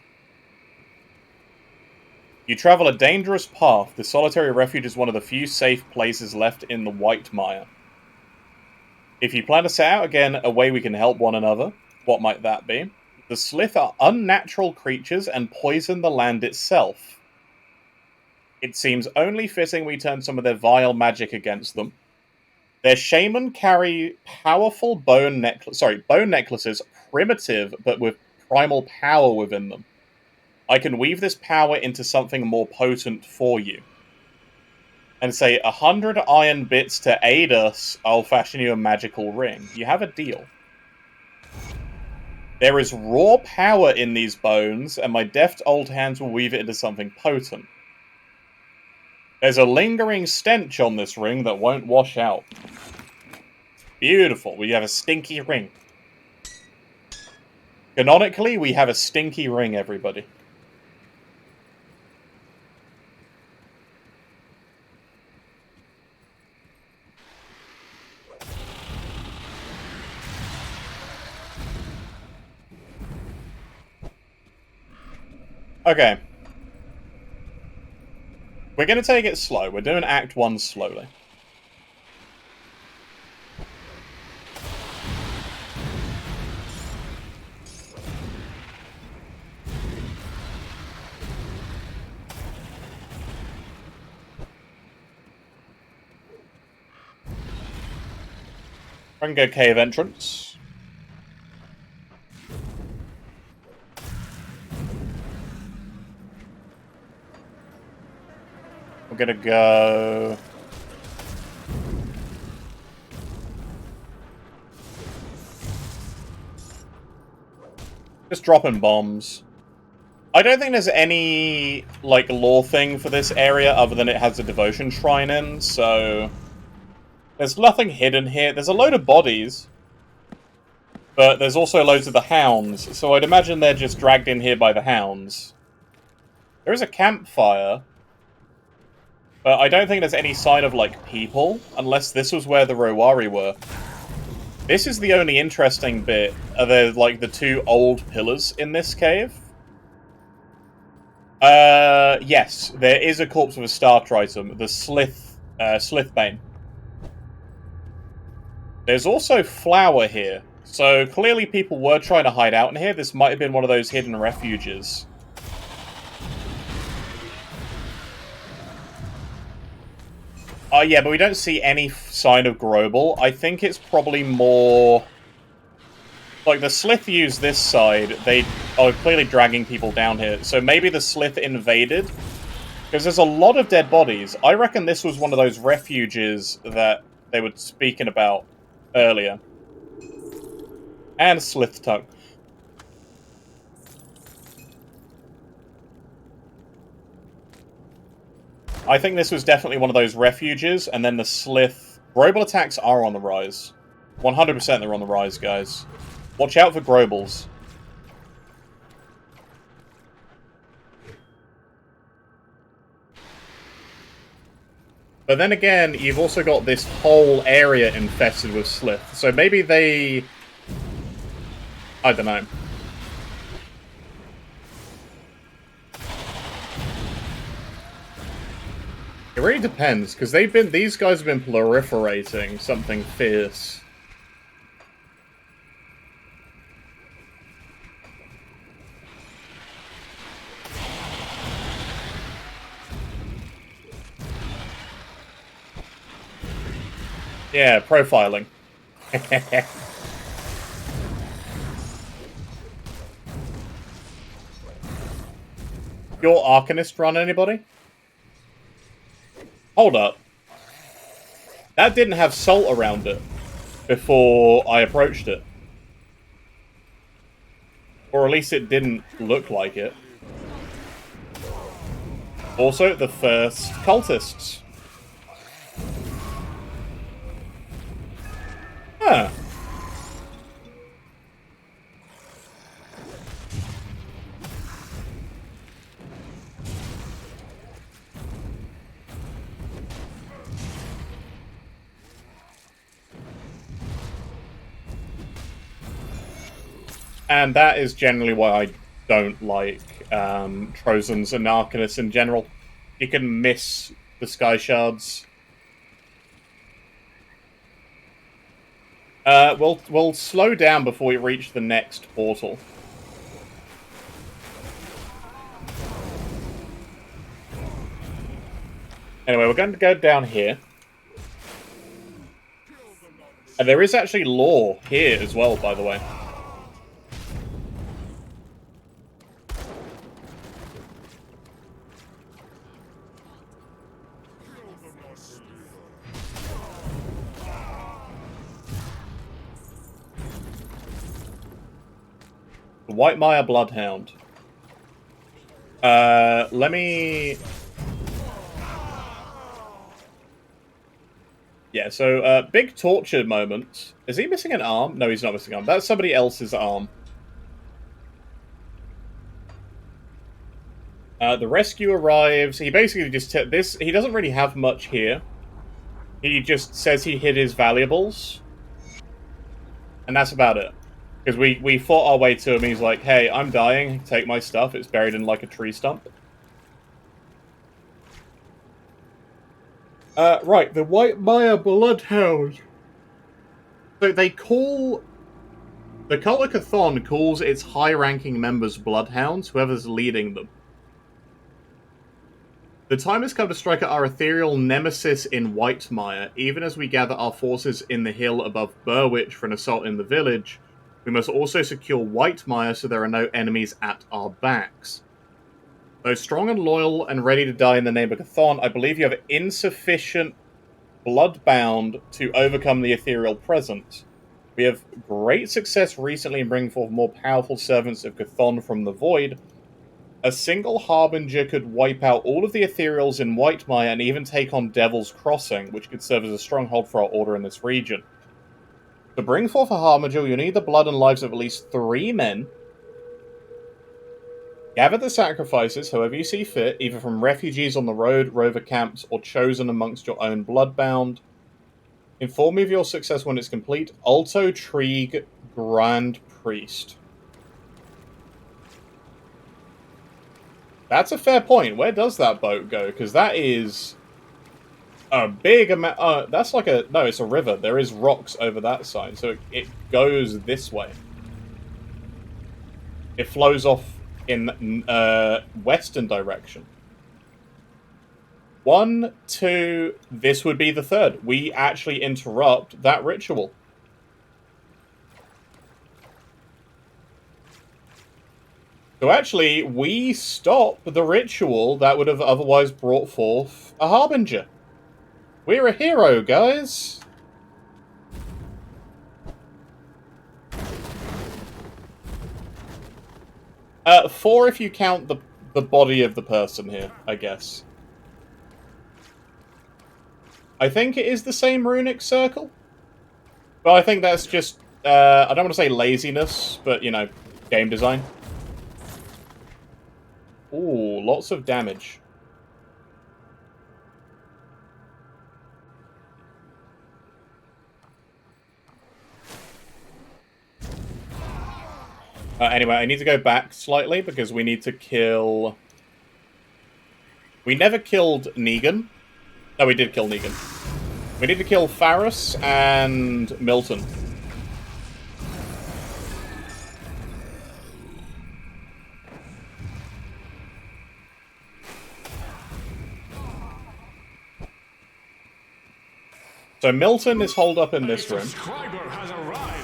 You travel a dangerous path. The solitary refuge is one of the few safe places left in the White Mire. If you plan to set out again a way we can help one another, what might that be? The Slith are unnatural creatures and poison the land itself. It seems only fitting we turn some of their vile magic against them. Their shaman carry powerful bone necklaces, primitive but with primal power within them. I can weave this power into something more potent for you. And say 100 iron bits to aid us, I'll fashion you a magical ring. You have a deal. There is raw power in these bones, and my deft old hands will weave it into something potent. There's a lingering stench on this ring that won't wash out. Beautiful, we have a stinky ring. Canonically, we have a stinky ring, everybody. Okay. We're going to take it slow. We're doing Act 1 slowly. We're going to go cave entrance. We're gonna go... just dropping bombs. I don't think there's any, like, lore thing for this area other than it has a devotion shrine in, so... there's nothing hidden here. There's a load of bodies. But there's also loads of the hounds, so I'd imagine they're just dragged in here by the hounds. There is a campfire. But I don't think there's any sign of, like, people, unless this was where the Rowari were. This is the only interesting bit. Are there, like, the 2 old pillars in this cave? Yes. There is a corpse of a starter item, the Slithbane. There's also flour here. So, clearly people were trying to hide out in here. This might have been one of those hidden refuges. Yeah, but we don't see any sign of Grobel. I think it's probably more... like, the Slith use this side. They are clearly dragging people down here. So maybe the Slith invaded. Because there's a lot of dead bodies. I reckon this was one of those refuges that they were speaking about earlier. And Slith tongue. I think this was definitely one of those refuges, and then the Slith... Grobel attacks are on the rise. 100% they're on the rise, guys. Watch out for Grobels. But then again, you've also got this whole area infested with Slith. So maybe they... I don't know. It really depends, because these guys have been proliferating something fierce. Yeah, profiling. Your Arcanist run, anybody? Hold up. That didn't have salt around it before I approached it. Or at least it didn't look like it. Also, the first cultists. Huh. And that is generally why I don't like Trojans and Arcanists in general. You can miss the Sky Shards. We'll slow down before we reach the next portal. Anyway, we're going to go down here. And there is actually lore here as well, by the way. The White Mire Bloodhound. Let me... Yeah, so, big torture moment. Is he missing an arm? No, he's not missing an arm. That's somebody else's arm. The rescue arrives. He basically just... he doesn't really have much here. He just says he hid his valuables. And that's about it. Because we fought our way to him. He's like, hey, I'm dying. Take my stuff. It's buried in, like, a tree stump. Right, the White Mire Bloodhound. So they call... The Cult of Chthon calls its high-ranking members Bloodhounds, whoever's leading them. The time has come to strike at our ethereal nemesis in White Mire. Even as we gather our forces in the hill above Burwich for an assault in the village, we must also secure White Mire so there are no enemies at our backs. Though strong and loyal and ready to die in the name of Chthon, I believe you have insufficient bloodbound to overcome the ethereal presence. We have great success recently in bringing forth more powerful servants of Chthon from the void. A single Harbinger could wipe out all of the ethereals in White Mire and even take on Devil's Crossing, which could serve as a stronghold for our order in this region. To bring forth a Harbinger, you need the blood and lives of at least 3 men. Gather the sacrifices, however you see fit, either from refugees on the road, rover camps, or chosen amongst your own bloodbound. Inform me of your success when it's complete. Alto Trigue, Grand Priest. That's a fair point. Where does that boat go? Because that is a big amount. That's like a... No, it's a river. There is rocks over that side. So it goes this way. It flows off in western direction. 1, 2... This would be the third. We actually interrupt that ritual. So actually, we stop the ritual that would have otherwise brought forth a Harbinger. We're a hero, guys. Four if you count the body of the person here, I guess. I think it is the same runic circle. But I think that's just, I don't want to say laziness, but, you know, game design. Ooh, lots of damage. Anyway, I need to go back slightly because we need to kill... We never killed Negan. No, we did kill Negan. We need to kill Faris and Milton. So Milton is holed up in this room.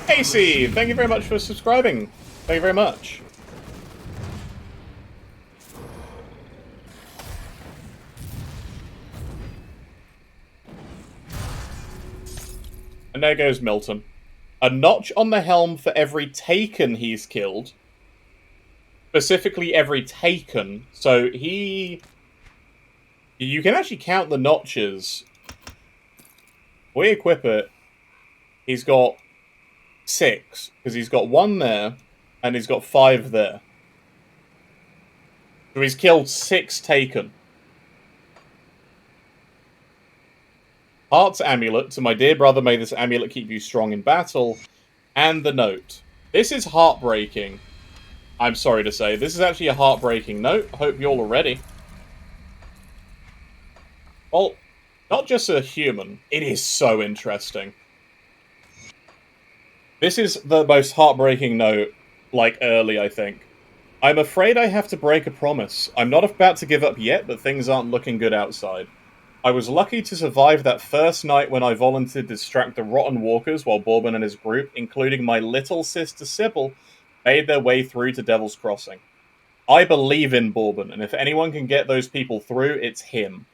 Casey, thank you very much for subscribing. Thank you very much. And there goes Milton. A notch on the helm for every taken he's killed. Specifically every taken. So he You can actually count the notches. We equip it. He's got 6, because he's got 1 there, and he's got 5 there. So he's killed 6 taken. Heart's amulet. To my dear brother, may this amulet keep you strong in battle. And the note. This is heartbreaking. I'm sorry to say. This is actually a heartbreaking note. Hope you all are ready. Well, not just a human. It is so interesting. This is the most heartbreaking note, like, early, I think. I'm afraid I have to break a promise. I'm not about to give up yet, but things aren't looking good outside. I was lucky to survive that first night when I volunteered to distract the rotten walkers while Bourbon and his group, including my little sister Sybil, made their way through to Devil's Crossing. I believe in Bourbon, and if anyone can get those people through, it's him.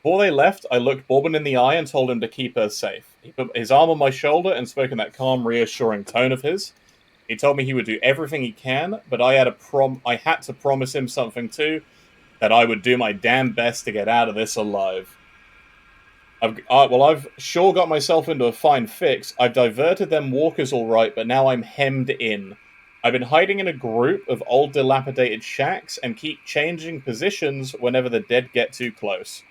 Before they left, I looked Bourbon in the eye and told him to keep her safe. He put his arm on my shoulder and spoke in that calm, reassuring tone of his. He told me he would do everything he can, but I had to promise him something too, that I would do my damn best to get out of this alive. I've sure got myself into a fine fix. I've diverted them walkers all right, but now I'm hemmed in. I've been hiding in a group of old dilapidated shacks and keep changing positions whenever the dead get too close.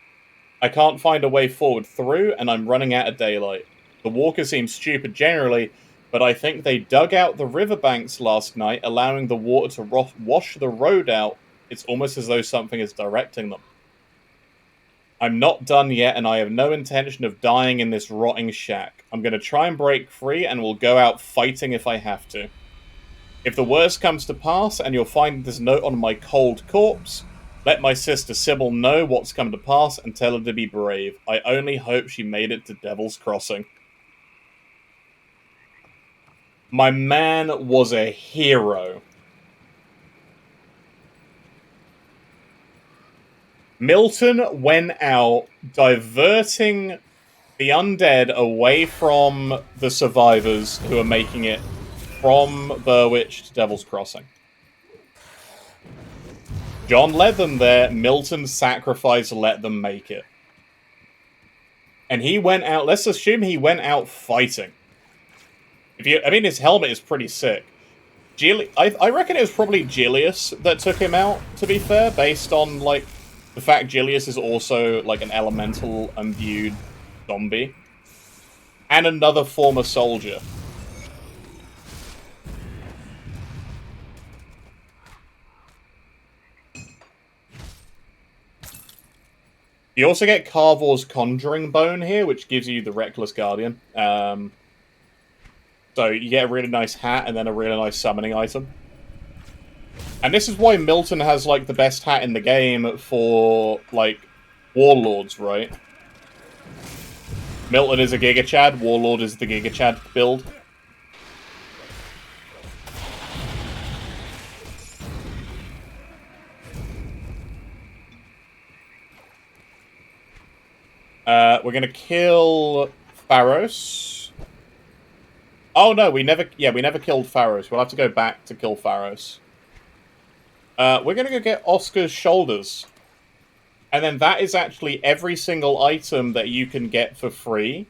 I can't find a way forward through, and I'm running out of daylight. The walkers seem stupid generally, but I think they dug out the riverbanks last night, allowing the water to wash the road out. It's almost as though something is directing them. I'm not done yet, and I have no intention of dying in this rotting shack. I'm going to try and break free, and will go out fighting if I have to. If the worst comes to pass, and you'll find this note on my cold corpse, let my sister Sybil know what's come to pass, and tell her to be brave. I only hope she made it to Devil's Crossing. My man was a hero. Milton went out diverting the undead away from the survivors who are making it from Burwich to Devil's Crossing. John led them there. Milton's sacrifice let them make it. And he went out, let's assume he went out fighting. His helmet is pretty sick. I reckon it was probably Gilius that took him out, to be fair, based on, like, the fact Gilius is also, like, an elemental imbued zombie. And another former soldier. You also get Carvor's Conjuring Bone here, which gives you the Reckless Guardian. So you get a really nice hat and then a really nice summoning item. And this is why Milton has, like, the best hat in the game for, like, Warlords, right? Milton is a Giga Chad, Warlord is the Giga Chad build. We're gonna kill Pharos. Oh no, we never killed Pharos. We'll have to go back to kill Pharos. We're gonna go get Oscar's shoulders. And then that is actually every single item that you can get for free.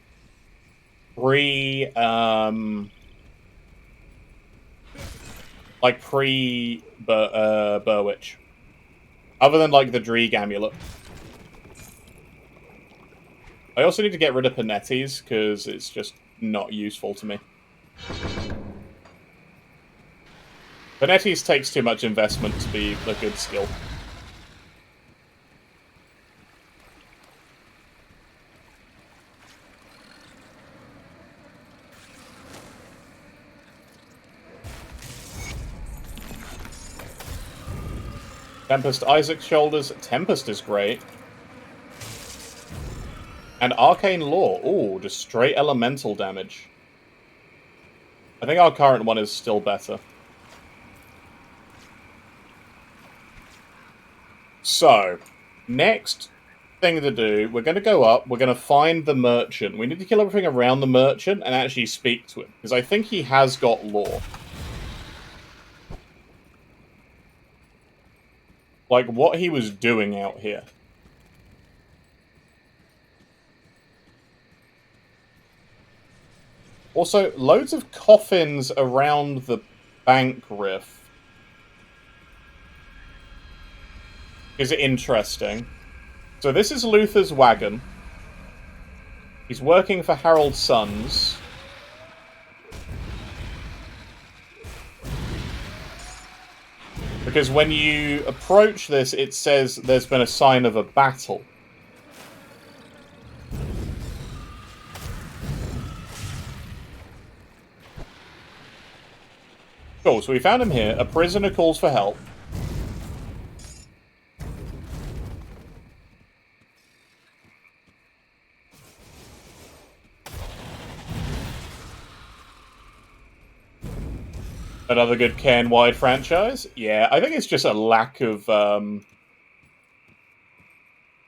Burwich. Other than, like, the Dreeg amulet. I also need to get rid of Panetti's, because it's just not useful to me. Panetti's takes too much investment to be a good skill. Tempest Isaac's shoulders. Tempest is great. And Arcane Law. Ooh, just straight elemental damage. I think our current one is still better. So, next thing to do, we're going to go up, we're going to find the merchant. We need to kill everything around the merchant and actually speak to him, because I think he has got lore. Like, what he was doing out here. Also, loads of coffins around the bank rift. Is it interesting? So this is Luther's wagon. He's working for Harold's sons. Because when you approach this, it says there's been a sign of a battle. Cool, so we found him here. A prisoner calls for help. Another good Cairn-wide franchise? Yeah, I think it's just a lack of,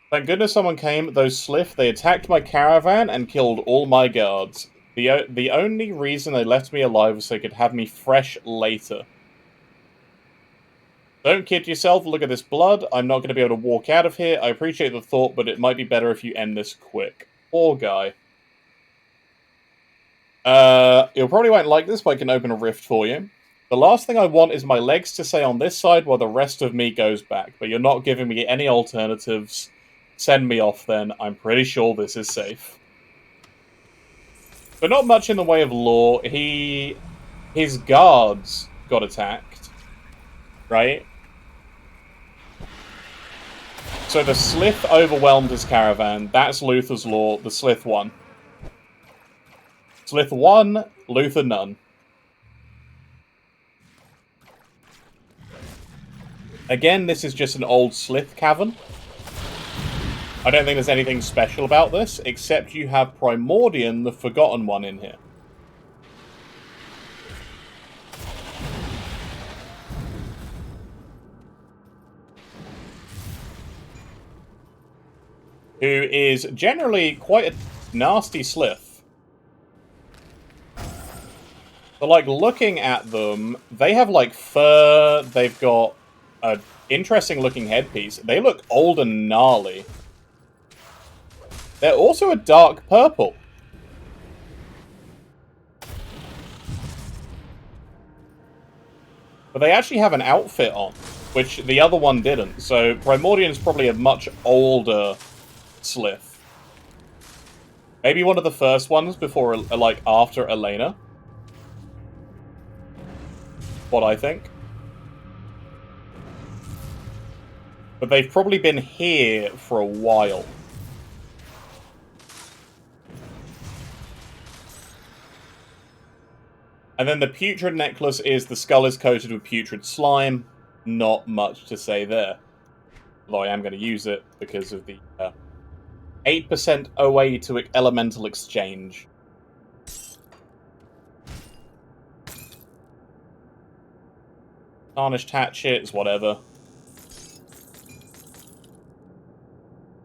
Thank goodness someone came, those Slith. They attacked my caravan and killed all my guards. The only reason they left me alive was so they could have me fresh later. Don't kid yourself, look at this blood. I'm not going to be able to walk out of here. I appreciate the thought, but it might be better if you end this quick. Poor guy. You probably won't like this, but I can open a rift for you. The last thing I want is my legs to stay on this side while the rest of me goes back, but you're not giving me any alternatives. Send me off then. I'm pretty sure this is safe. But not much in the way of lore. His guards got attacked. Right? So the Slith overwhelmed his caravan. That's Luther's lore. The Slith won. Slith won, Luther none. Again, this is just an old Slith cavern. I don't think there's anything special about this, except you have Primordian, the Forgotten One, in here. Who is generally quite a nasty Slith. But, like, looking at them, they have, like, fur, they've got an interesting-looking headpiece. They look old and gnarly. They're also a dark purple. But they actually have an outfit on, which the other one didn't. So Primordian is probably a much older Slith. Maybe one of the first ones before, like, after Elena. What I think. But they've probably been here for a while. And then the putrid necklace is the skull is coated with putrid slime. Not much to say there. Although I am going to use it because of the 8% OA to elemental exchange. Tarnished hatchets, whatever.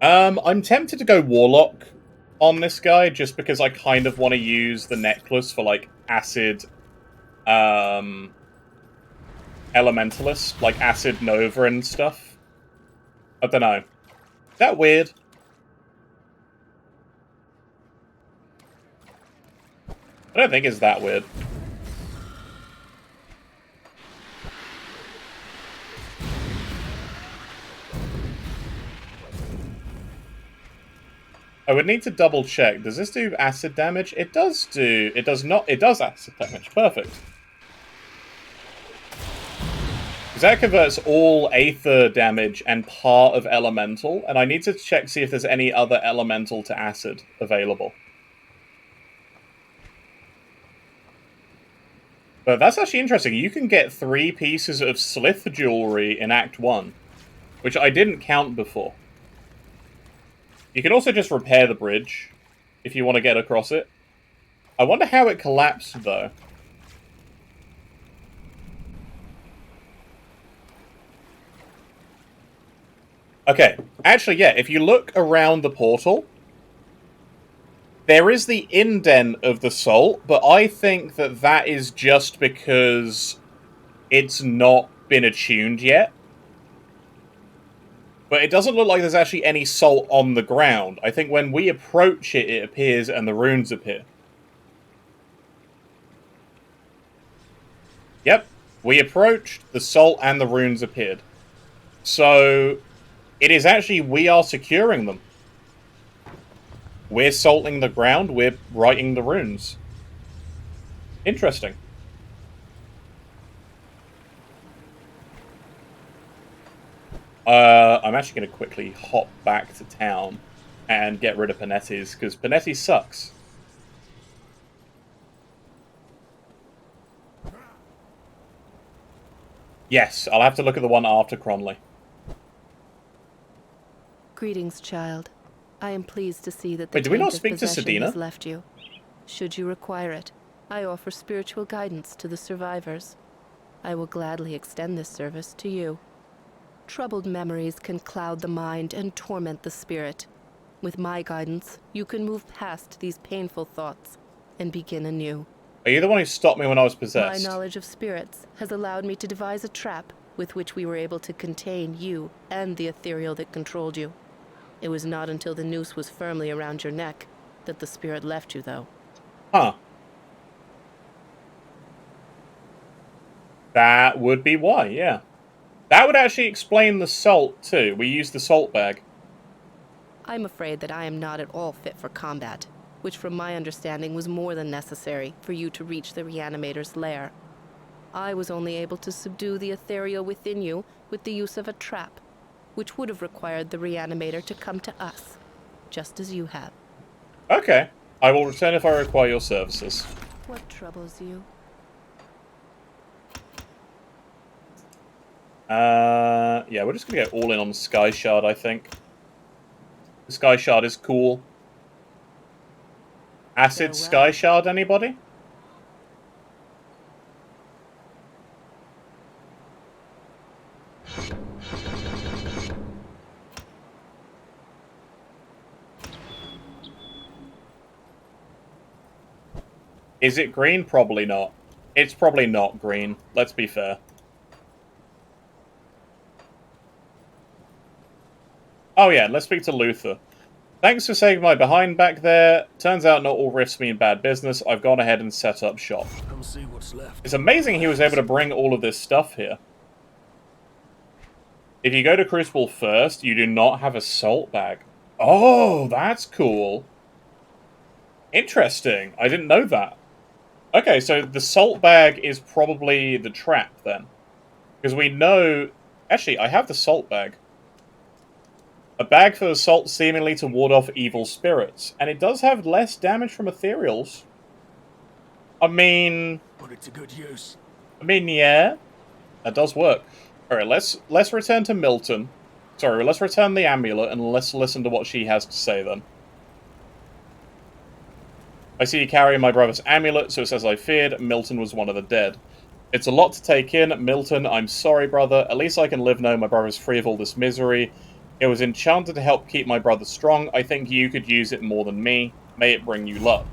I'm tempted to go Warlock on this guy, just because I kind of want to use the necklace for, like, acid, elementalist, like acid Nova and stuff. I don't know. Is that weird? I don't think it's that weird. I would need to double check. Does this do acid damage? It does do... It does not... It does acid damage. Perfect. Because that converts all Aether damage and part of Elemental. And I need to check, see if there's any other Elemental to acid available. But that's actually interesting. You can get 3 pieces of Slith jewelry in Act 1. Which I didn't count before. You can also just repair the bridge, if you want to get across it. I wonder how it collapsed, though. Okay, actually, yeah, if you look around the portal, there is the indent of the salt, but I think that that is just because it's not been attuned yet. But it doesn't look like there's actually any salt on the ground. I think when we approach it, it appears and the runes appear. Yep. We approached, the salt and the runes appeared. So, it is actually we are securing them. We're salting the ground, we're writing the runes. Interesting. I'm actually going to quickly hop back to town and get rid of Panetti's, because Panetti sucks. Yes, I'll have to look at the one after Cronley. Greetings, child. I am pleased to see that the Wait, did we not taint of speak to possession Sedina? has left you. Should you require it, I offer spiritual guidance to the survivors. I will gladly extend this service to you. Troubled memories can cloud the mind and torment the spirit. With my guidance, you can move past these painful thoughts and begin anew. Are you the one who stopped me when I was My possessed? knowledge of spirits has allowed me to devise a trap with which we were able to contain you and the ethereal that controlled you. It was not until the noose was firmly around your neck that the spirit left you, though. Huh. That would be why, yeah. That would actually explain the salt, too. We used the salt bag. I'm afraid that I am not at all fit for combat, which from my understanding was more than necessary for you to reach the Reanimator's lair. I was only able to subdue the ethereal within you with the use of a trap, which would have required the Reanimator to come to us, just as you have. Okay. I will return if I require your services. What troubles you? Yeah, we're just gonna go all in on Sky Shard, I think. The Sky Shard is cool. Acid Farewell. Sky Shard, anybody? Is it green? Probably not. It's probably not green, let's be fair. Oh yeah, let's speak to Luther. Thanks for saving my behind back there. Turns out not all rifts mean bad business. I've gone ahead and set up shop. Come see what's left. It's amazing he was able to bring all of this stuff here. If you go to Crucible first, you do not have a salt bag. Oh, that's cool. Interesting. I didn't know that. Okay, so the salt bag is probably the trap, then. Because we know... Actually, I have the salt bag. A bag for the salt seemingly to ward off evil spirits. And it does have less damage from ethereals. I mean... Put it to good use. yeah. That does work. Alright, let's return to Milton. Sorry, let's return the amulet and let's listen to what she has to say then. I see you carrying my brother's amulet, so it says I feared Milton was one of the dead. It's a lot to take in. Milton, I'm sorry, brother. At least I can live now my brother's free of all this misery. It was enchanted to help keep my brother strong. I think you could use it more than me. May it bring you luck.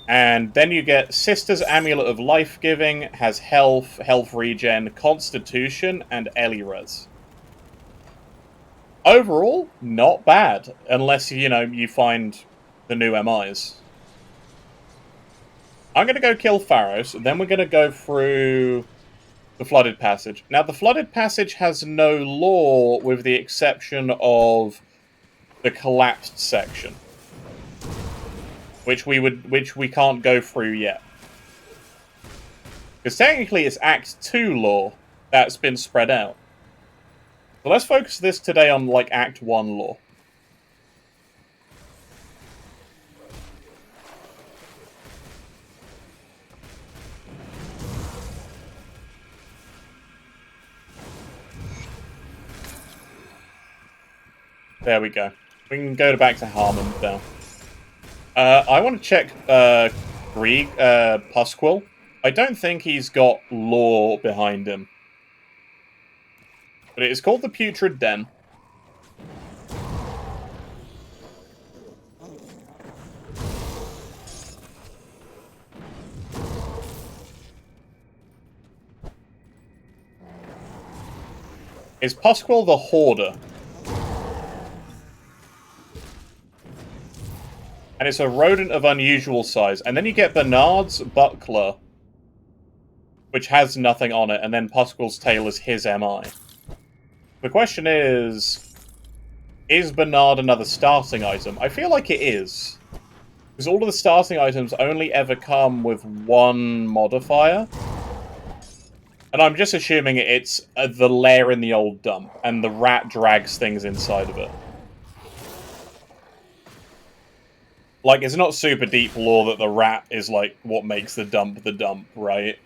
And then you get Sister's Amulet of Life-Giving, has health, health regen, constitution, and Elirez. Overall, not bad. Unless, you know, you find the new MIs. I'm going to go kill Pharos, then we're going to go through the Flooded Passage. Now, the Flooded Passage has no lore with the exception of the collapsed section. Which we can't go through yet. Because technically it's Act 2 lore that's been spread out. So let's focus this today on, like, Act 1 lore. There we go. We can go back to Harmon now. I want to check Pasquil. I don't think he's got lore behind him. But it is called the Putrid Den. Is Pasquil the Hoarder? And And it's a rodent of unusual size. And then you get Bernard's buckler, which has nothing on it, and then Pasquale's tail is his MI. The question is Bernard another starting item? I feel like it is. Because all of the starting items only ever come with one modifier. And I'm just assuming it's the lair in the old dump, and the rat drags things inside of it. Like, it's not super deep lore that the rat is, like, what makes the dump, right?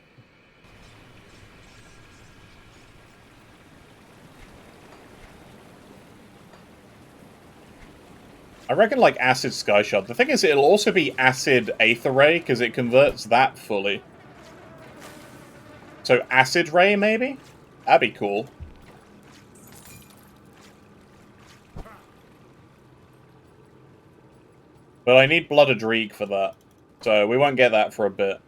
I reckon, like, Acid Sky Shard. The thing is, it'll also be Acid Aether Ray, because it converts that fully. So, Acid Ray, maybe? That'd be cool. But I need Blood Adreek for that. So, we won't get that for a bit.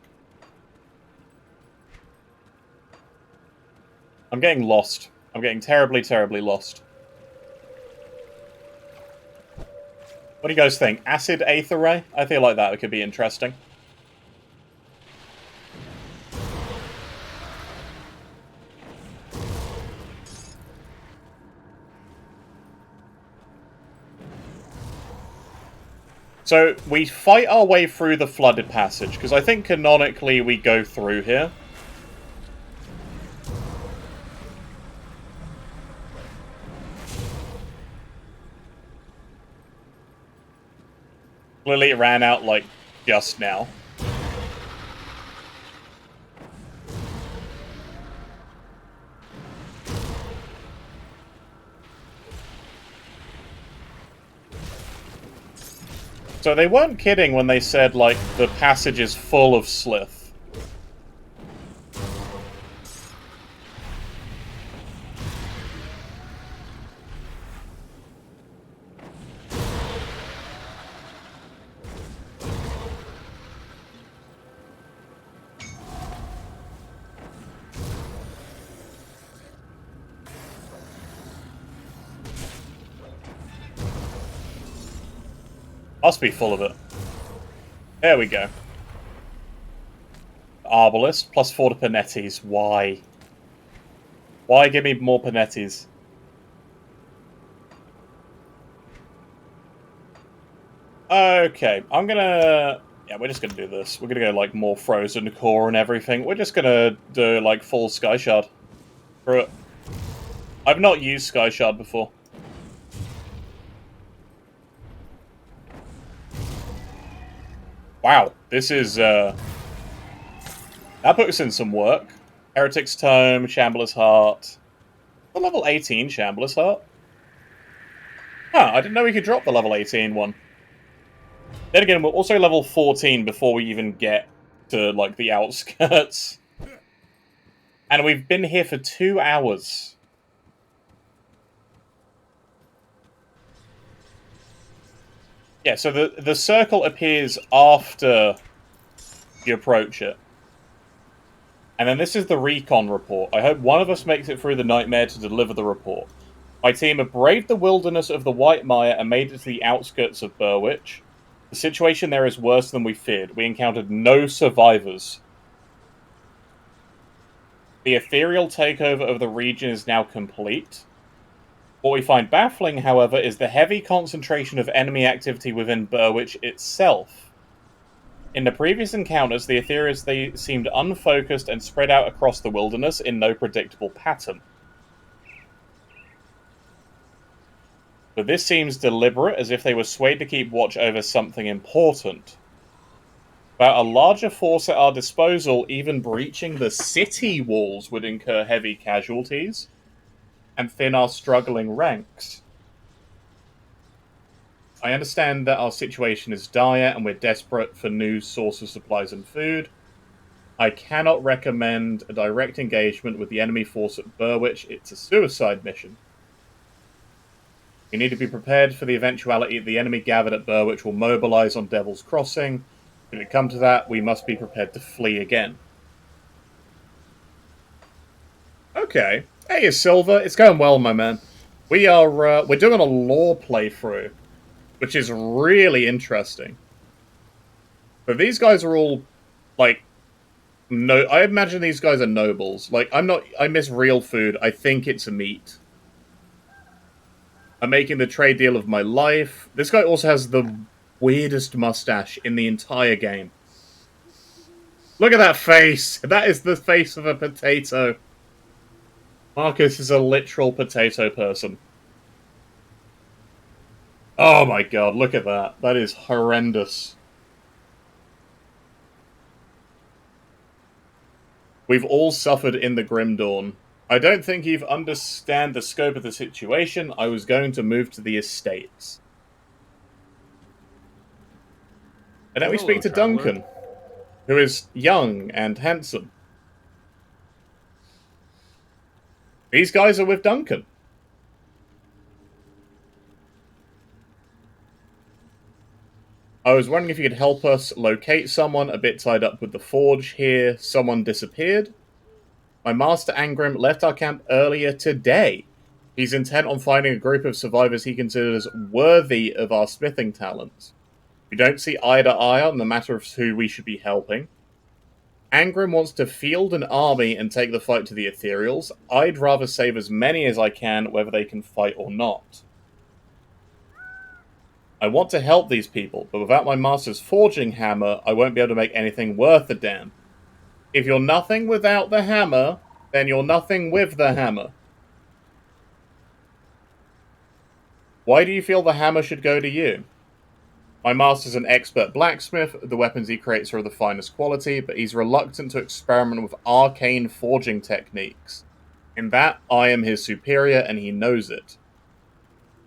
I'm getting lost. I'm getting terribly, terribly lost. What do you guys think? Acid Aether Ray? I feel like that could be interesting. So, we fight our way through the flooded passage, because I think canonically we go through here. Clearly it ran out, like, just now. So they weren't kidding when they said, like, the passage is full of slith. Must be full of it. There we go. Arbalist, plus 4 to Panetti's. Why? Why give me more Panetti's? Okay, I'm gonna... Yeah, we're just gonna do this. We're gonna go, like, more Frozen Core and everything. We're just gonna do, like, full Sky Shard. Screw it. I've not used Sky Shard before. Wow, this is, that puts us in some work. Heretic's Tome, Shambler's Heart. The level 18 Shambler's Heart? Huh, I didn't know we could drop the level 18 one. Then again, we're also level 14 before we even get to, like, the outskirts. And we've been here for 2 hours. Yeah, so the circle appears after you approach it. And then this is the recon report. I hope one of us makes it through the nightmare to deliver the report. My team have braved the wilderness of the White Mire and made it to the outskirts of Burwich. The situation there is worse than we feared. We encountered no survivors. The ethereal takeover of the region is now complete. What we find baffling, however, is the heavy concentration of enemy activity within Burwich itself. In the previous encounters, the Ethereals seemed unfocused and spread out across the wilderness in no predictable pattern. But this seems deliberate, as if they were swayed to keep watch over something important. Without a larger force at our disposal, even breaching the city walls would incur heavy casualties and thin our struggling ranks. I understand that our situation is dire and we're desperate for new source of supplies and food. I cannot recommend a direct engagement with the enemy force at Burwich. It's a suicide mission. We need to be prepared for the eventuality that the enemy gathered at Burwich will mobilize on Devil's Crossing. Should it come to that, we must be prepared to flee again. Okay. Hey, Silver. It's going well, my man. We're doing a lore playthrough, which is really interesting. But these guys are all, like, no. I imagine these guys are nobles. Like, I miss real food. I think it's a meat. I'm making the trade deal of my life. This guy also has the weirdest mustache in the entire game. Look at that face! That is the face of a potato. Marcus is a literal potato person. Oh my god, look at that. That is horrendous. We've all suffered in the Grim Dawn. I don't think you understand the scope of the situation. I was going to move to the estates. And then we speak to Duncan, who is young and handsome. These guys are with Duncan. I was wondering if you could help us locate someone a bit tied up with the forge here. Someone disappeared. My master Angrim left our camp earlier today. He's intent on finding a group of survivors he considers worthy of our smithing talents. We don't see eye to eye on the matter of who we should be helping. Angrim wants to field an army and take the fight to the Ethereals. I'd rather save as many as I can, whether they can fight or not. I want to help these people, but without my master's forging hammer, I won't be able to make anything worth a damn. If you're nothing without the hammer, then you're nothing with the hammer. Why do you feel the hammer should go to you? My master's an expert blacksmith, the weapons he creates are of the finest quality, but he's reluctant to experiment with arcane forging techniques. In that, I am his superior, and he knows it.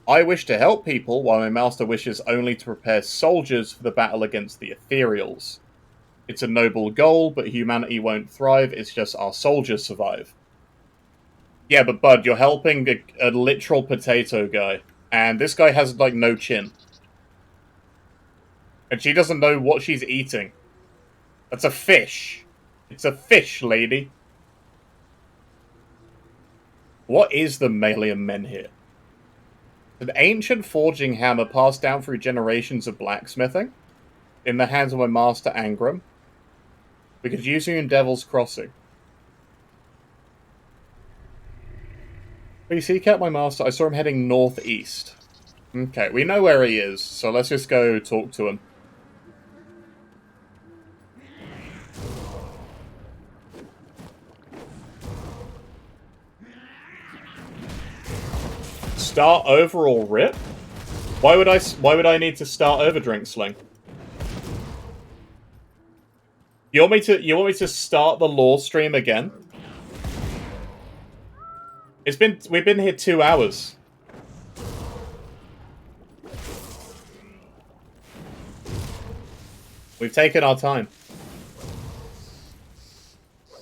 I wish to help people, while my master wishes only to prepare soldiers for the battle against the Ethereals. It's a noble goal, but humanity won't thrive, it's just our soldiers survive. Yeah, but bud, you're helping a literal potato guy, and this guy has, like, no chin. And she doesn't know what she's eating. That's a fish. It's a fish, lady. What is the Malian menhir? An ancient forging hammer passed down through generations of blacksmithing, in the hands of my master Angrim. We could use you in Devil's Crossing. You see, Cat, my master, I saw him heading northeast. Okay, we know where he is, so let's just go talk to him. Start over or rip? Why would I need to start over, Drink Sling? You want me to start the Lorestream again? We've been here 2 hours. We've taken our time.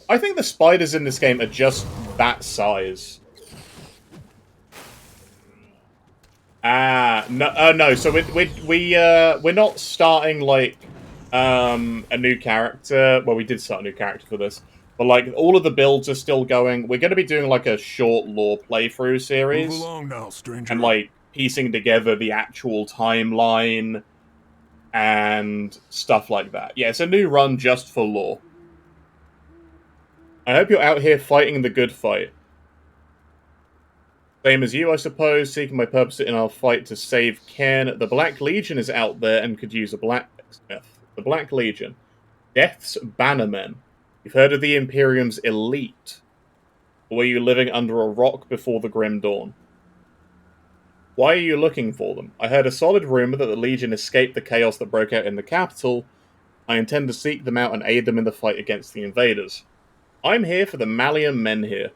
I think the spiders in this game are just that size. No. So we're not starting like a new character. Well, we did start a new character for this, but like all of the builds are still going. We're going to be doing like a short lore playthrough series. Move along now, stranger. And like piecing together the actual timeline and stuff like that. Yeah, it's a new run just for lore. I hope you're out here fighting the good fight. Same as you, I suppose, seeking my purpose in our fight to save Cairn. The Black Legion is out there and could use a blacksmith. The Black Legion. Death's bannermen. You've heard of the Imperium's elite. Or were you living under a rock before the Grim Dawn? Why are you looking for them? I heard a solid rumor that the Legion escaped the chaos that broke out in the capital. I intend to seek them out and aid them in the fight against the invaders. I'm here for the Malian menhir.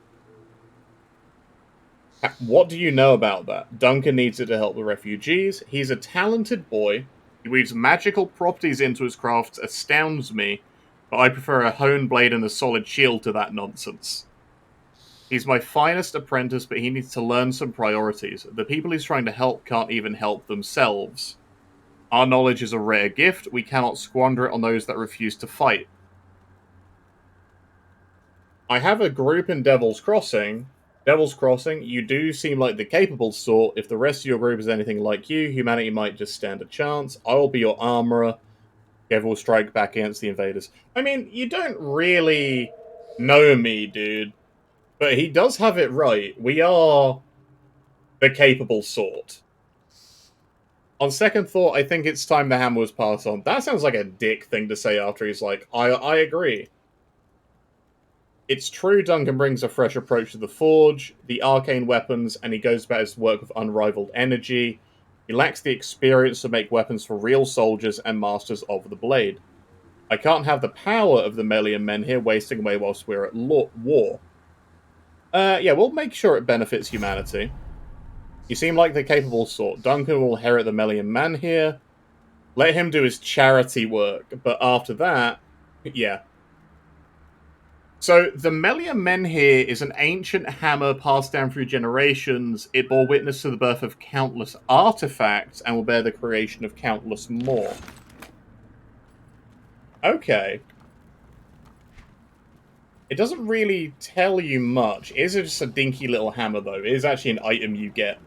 What do you know about that? Duncan needs it to help the refugees. He's a talented boy. He weaves magical properties into his crafts, astounds me, but I prefer a honed blade and a solid shield to that nonsense. He's my finest apprentice, but he needs to learn some priorities. The people he's trying to help can't even help themselves. Our knowledge is a rare gift. We cannot squander it on those that refuse to fight. I have a group in Devil's Crossing. Devil's Crossing, you do seem like the capable sort. If the rest of your group is anything like you, humanity might just stand a chance. I will be your armorer. Together we'll strike back against the invaders. I mean, you don't really know me, dude. But he does have it right. We are the capable sort. On second thought, I think it's time the hammer was passed on. That sounds like a dick thing to say after he's like, I agree. It's true Duncan brings a fresh approach to the forge, the arcane weapons, and he goes about his work with unrivaled energy. He lacks the experience to make weapons for real soldiers and masters of the blade. I can't have the power of the Melian men here wasting away whilst we're at war. Yeah, we'll make sure it benefits humanity. You seem like the capable sort. Duncan will inherit the Melian man here. Let him do his charity work, but after that, yeah. So, the Melian Menhir is an ancient hammer passed down through generations. It bore witness to the birth of countless artifacts and will bear the creation of countless more. Okay. It doesn't really tell you much. It is just a dinky little hammer, though. It is actually an item you get.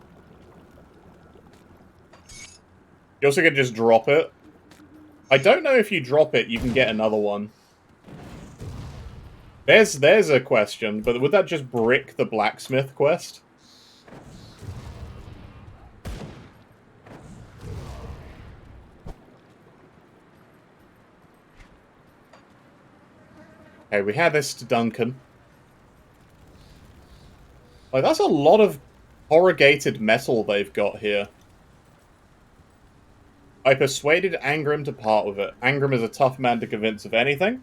You also can just drop it. I don't know if you drop it, you can get another one. There's a question, but would that just brick the blacksmith quest? Okay, we had this to Duncan. Like, that's a lot of corrugated metal they've got here. I persuaded Angram to part with it. Angram is a tough man to convince of anything.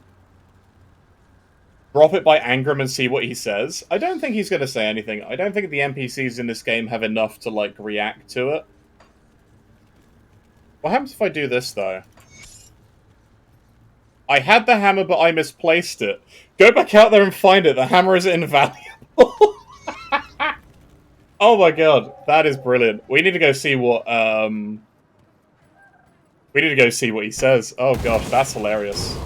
Drop it by Angram and see what he says. I don't think he's going to say anything. I don't think the NPCs in this game have enough to, like, react to it. What happens if I do this, though? I had the hammer, but I misplaced it. Go back out there and find it. The hammer is invaluable. Oh my god. That is brilliant. We need to go see what, we need to go see what he says. Oh gosh, that's hilarious.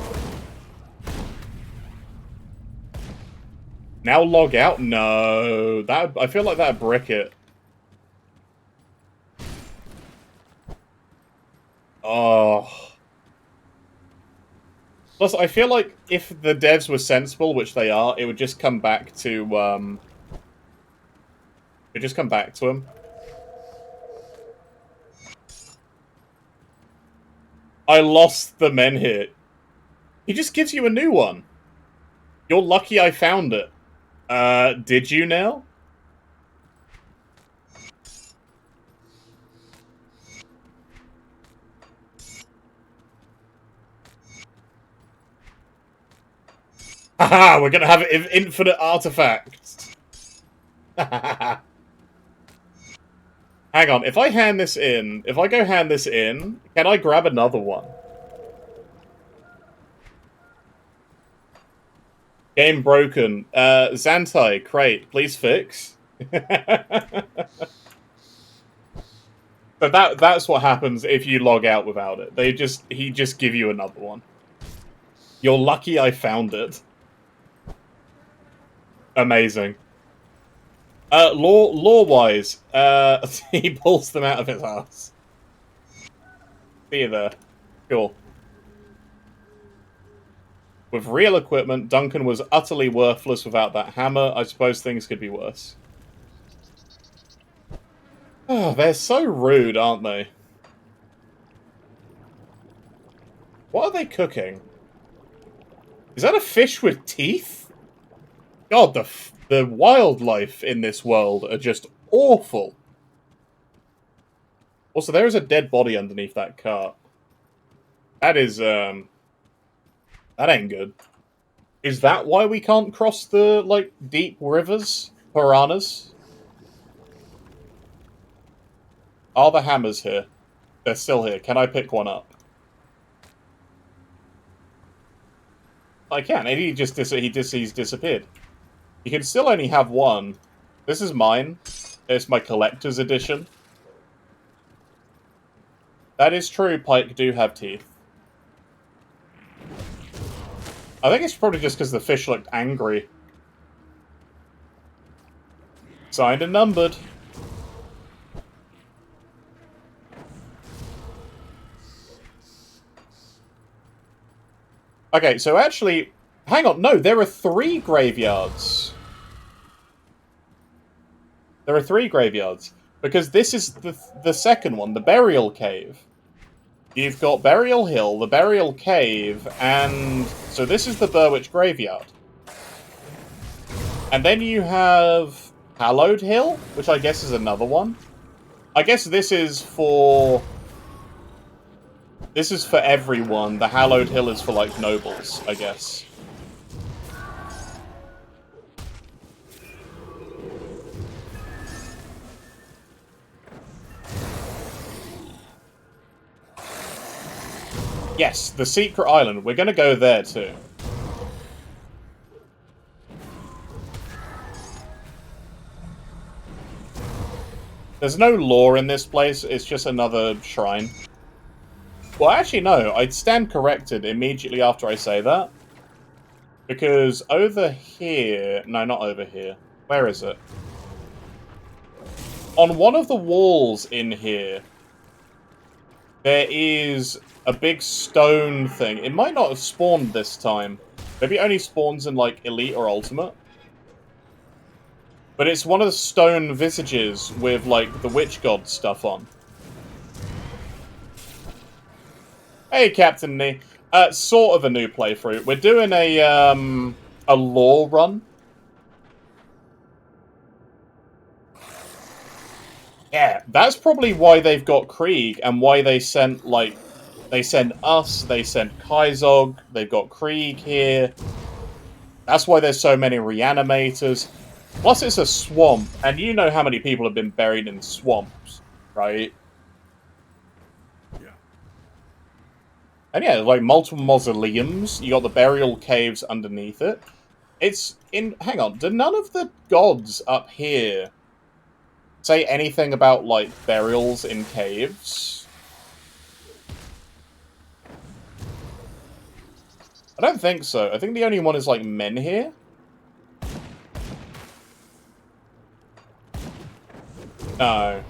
Now log out? No. That I feel like that'd brick it. Oh. Plus, I feel like if the devs were sensible, which they are, it would just come back to, it'd just come back to him. I lost the menhir. He just gives you a new one. You're lucky I found it. Did you now? Haha, we're gonna have infinite artifacts. Hang on, if I hand this in, if I go hand this in, can I grab another one? Game broken. Zantai, crate, please fix. But that's what happens if you log out without it. He just give you another one. You're lucky I found it. Amazing. Lore-wise, he pulls them out of his ass. See you there. Cool. With real equipment, Duncan was utterly worthless without that hammer. I suppose things could be worse. Oh, they're so rude, aren't they? What are they cooking? Is that a fish with teeth? God, the wildlife in this world are just awful. Also, there is a dead body underneath that cart. That is, that ain't good. Is that why we can't cross the, like, deep rivers? Piranhas? Are the hammers here? They're still here. Can I pick one up? I can. And he's disappeared. You can still only have one. This is mine. It's my collector's edition. That is true, pike do have teeth. I think it's probably just because the fish looked angry. Signed and numbered. Okay, so actually... Hang on, no, there are 3 graveyards. There are 3 graveyards. Because this is the second one, the Burial Cave. You've got Burial Hill, the Burial Cave, and... So this is the Burwitch Graveyard. And then you have Hallowed Hill, which I guess is another one. I guess this is for... This is for everyone. The Hallowed Hill is for, like, nobles, I guess. Yes, the Secret Island. We're gonna go there, too. There's no lore in this place, it's just another shrine. Well, actually, no. I'd stand corrected immediately after I say that. Because over here... No, not over here. Where is it? On one of the walls in here, there is a big stone thing. It might not have spawned this time. Maybe it only spawns in, like, Elite or Ultimate. But it's one of the stone visages with, like, the witch god stuff on. Hey, Captain Nee. Sort of a new playthrough. We're doing a lore run. Yeah, that's probably why they've got Krieg, and why they sent, like... They sent us, they sent Kaizog, they've got Krieg here. That's why there's so many reanimators. Plus, it's a swamp, and you know how many people have been buried in swamps, right? Yeah. And yeah, like multiple mausoleums. You got the burial caves underneath it. It's in... Hang on, do none of the gods up here say anything about, like, burials in caves? I don't think so. I think the only one is, like, men here. No.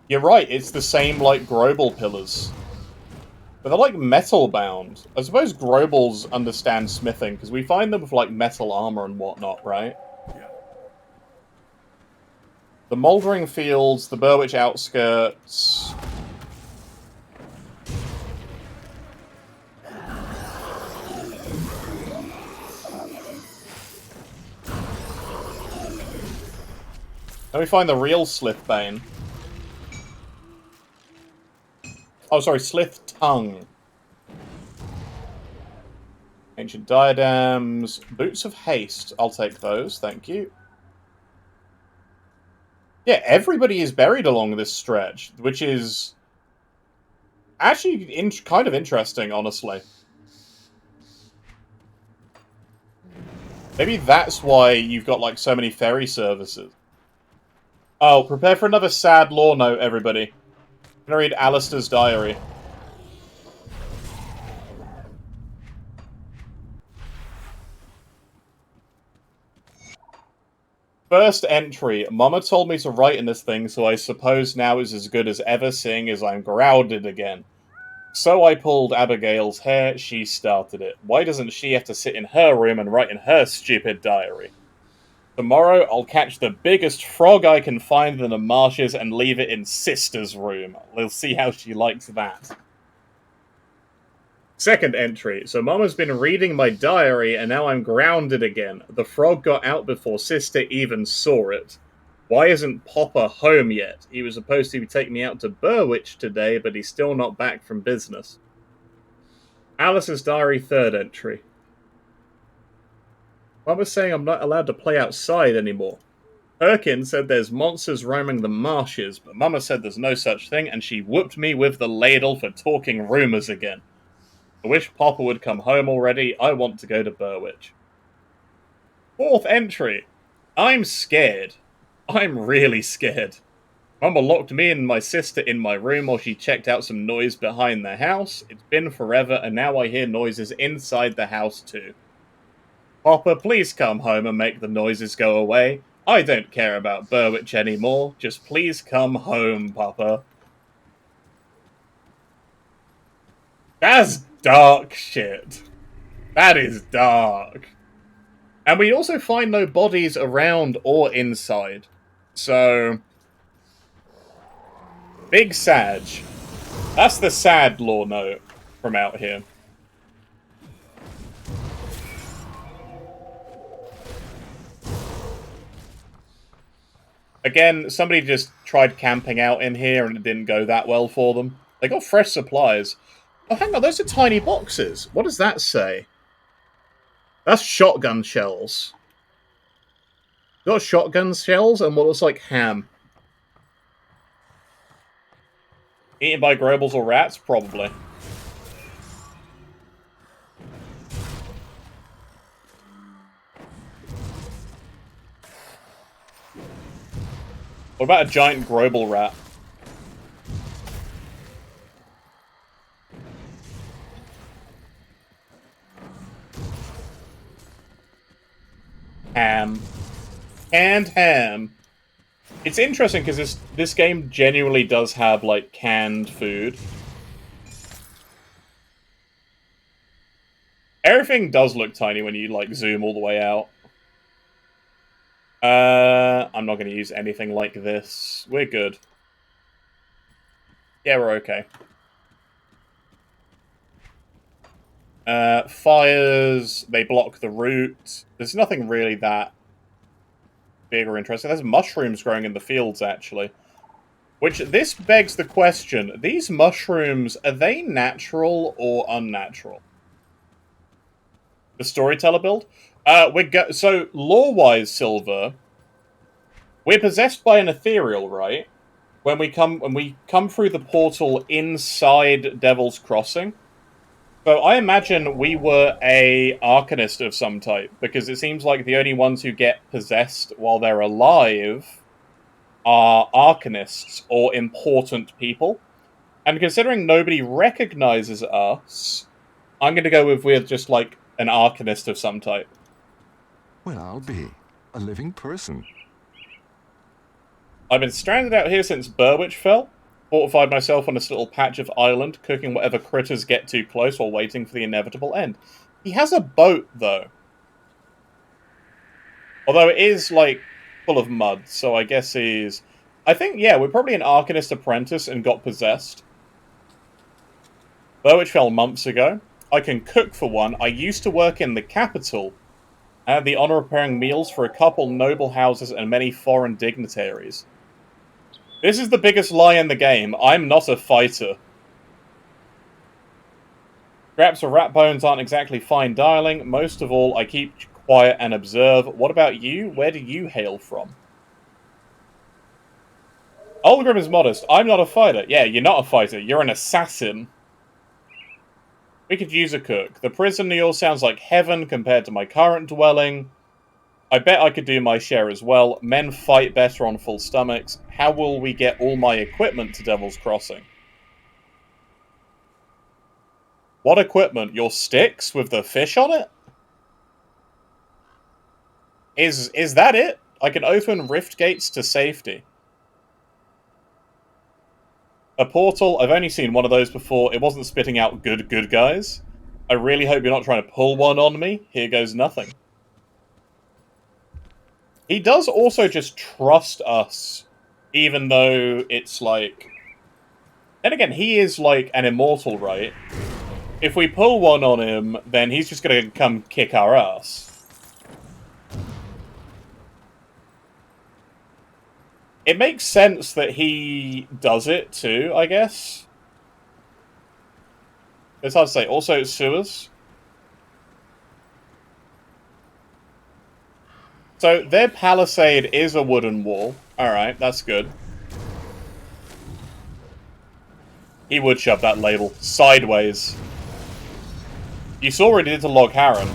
You're right, it's the same, like, Grobel pillars. But they're, like, metal-bound. I suppose Grobels understand smithing, because we find them with, like, metal armor and whatnot, right? Yeah. The Mouldering Fields, the Burwitch Outskirts... Then we find the real Slithbane. Oh, sorry, Slith Tongue. Ancient Diadems. Boots of Haste. I'll take those, thank you. Yeah, everybody is buried along this stretch, which is actually kind of interesting, honestly. Maybe that's why you've got, like, so many ferry services. Oh, prepare for another sad lore note, everybody. I'm gonna read Alistair's diary. First entry. Mama told me to write in this thing, so I suppose now is as good as ever, seeing as I'm grounded again. So I pulled Abigail's hair, she started it. Why doesn't she have to sit in her room and write in her stupid diary? Tomorrow, I'll catch the biggest frog I can find in the marshes and leave it in Sister's room. We'll see how she likes that. Second entry. So Mama's been reading my diary, and now I'm grounded again. The frog got out before Sister even saw it. Why isn't Popper home yet? He was supposed to be taking me out to Burwitch today, but he's still not back from business. Alice's diary, third entry. Mama's saying I'm not allowed to play outside anymore. Erkin said there's monsters roaming the marshes, but Mama said there's no such thing, and she whooped me with the ladle for talking rumours again. I wish Papa would come home already. I want to go to Burwitch. Fourth entry. I'm scared. I'm really scared. Mama locked me and my sister in my room while she checked out some noise behind the house. It's been forever, and now I hear noises inside the house too. Papa, please come home and make the noises go away. I don't care about Burwitch anymore. Just please come home, Papa. That's dark shit. That is dark. And we also find no bodies around or inside. So... Big Sag. That's the sad lore note from out here. Again, somebody just tried camping out in here and it didn't go that well for them. They got fresh supplies. Oh, hang on, those are tiny boxes. What does that say? That's shotgun shells. Got shotgun shells and what looks like ham. Eaten by Grobles or rats? Probably. What about a giant Grobel rat? Ham. Canned ham. It's interesting because this game genuinely does have, like, canned food. Everything does look tiny when you, like, zoom all the way out. I'm not going to use anything like this. We're good. Yeah, we're okay. Fires, they block the route. There's nothing really that big or interesting. There's mushrooms growing in the fields, actually. Which, this begs the question, these mushrooms, are they natural or unnatural? The storyteller build? So, lore-wise, Silver, we're possessed by an ethereal, right? When we come through the portal inside Devil's Crossing. So I imagine we were a Arcanist of some type, because it seems like the only ones who get possessed while they're alive are Arcanists, or important people. And considering nobody recognizes us, I'm going to go with we're just like an Arcanist of some type. Well, I'll be a living person. I've been stranded out here since Burwitch fell. Fortified myself on this little patch of island, cooking whatever critters get too close while waiting for the inevitable end. He has a boat, though. Although it is, like, full of mud, so I guess he's... I think, yeah, we're probably an Arcanist apprentice and got possessed. Burwitch fell months ago. I can cook for one. I used to work in the capital. I had the honor of preparing meals for a couple noble houses and many foreign dignitaries. This is the biggest lie in the game. I'm not a fighter. Scraps or rat bones aren't exactly fine dialing. Most of all, I keep quiet and observe. What about you? Where do you hail from? Olgrim is modest. I'm not a fighter. Yeah, you're not a fighter. You're an assassin. We could use a cook. The prison Neil sounds like heaven compared to my current dwelling. I bet I could do my share as well. Men fight better on full stomachs. How will we get all my equipment to Devil's Crossing? What equipment? Your sticks with the fish on it? Is that it? I can open rift gates to safety. A portal? I've only seen one of those before. It wasn't spitting out good guys. I really hope you're not trying to pull one on me. Here goes nothing. He does also just trust us, even though it's like... And again, he is like an immortal, right? If we pull one on him, then he's just gonna come kick our ass. It makes sense that he does it too, I guess. It's hard to say. Also, sewers. So, their palisade is a wooden wall. Alright, that's good. He would shove that label sideways. You saw what he did to Log Harren.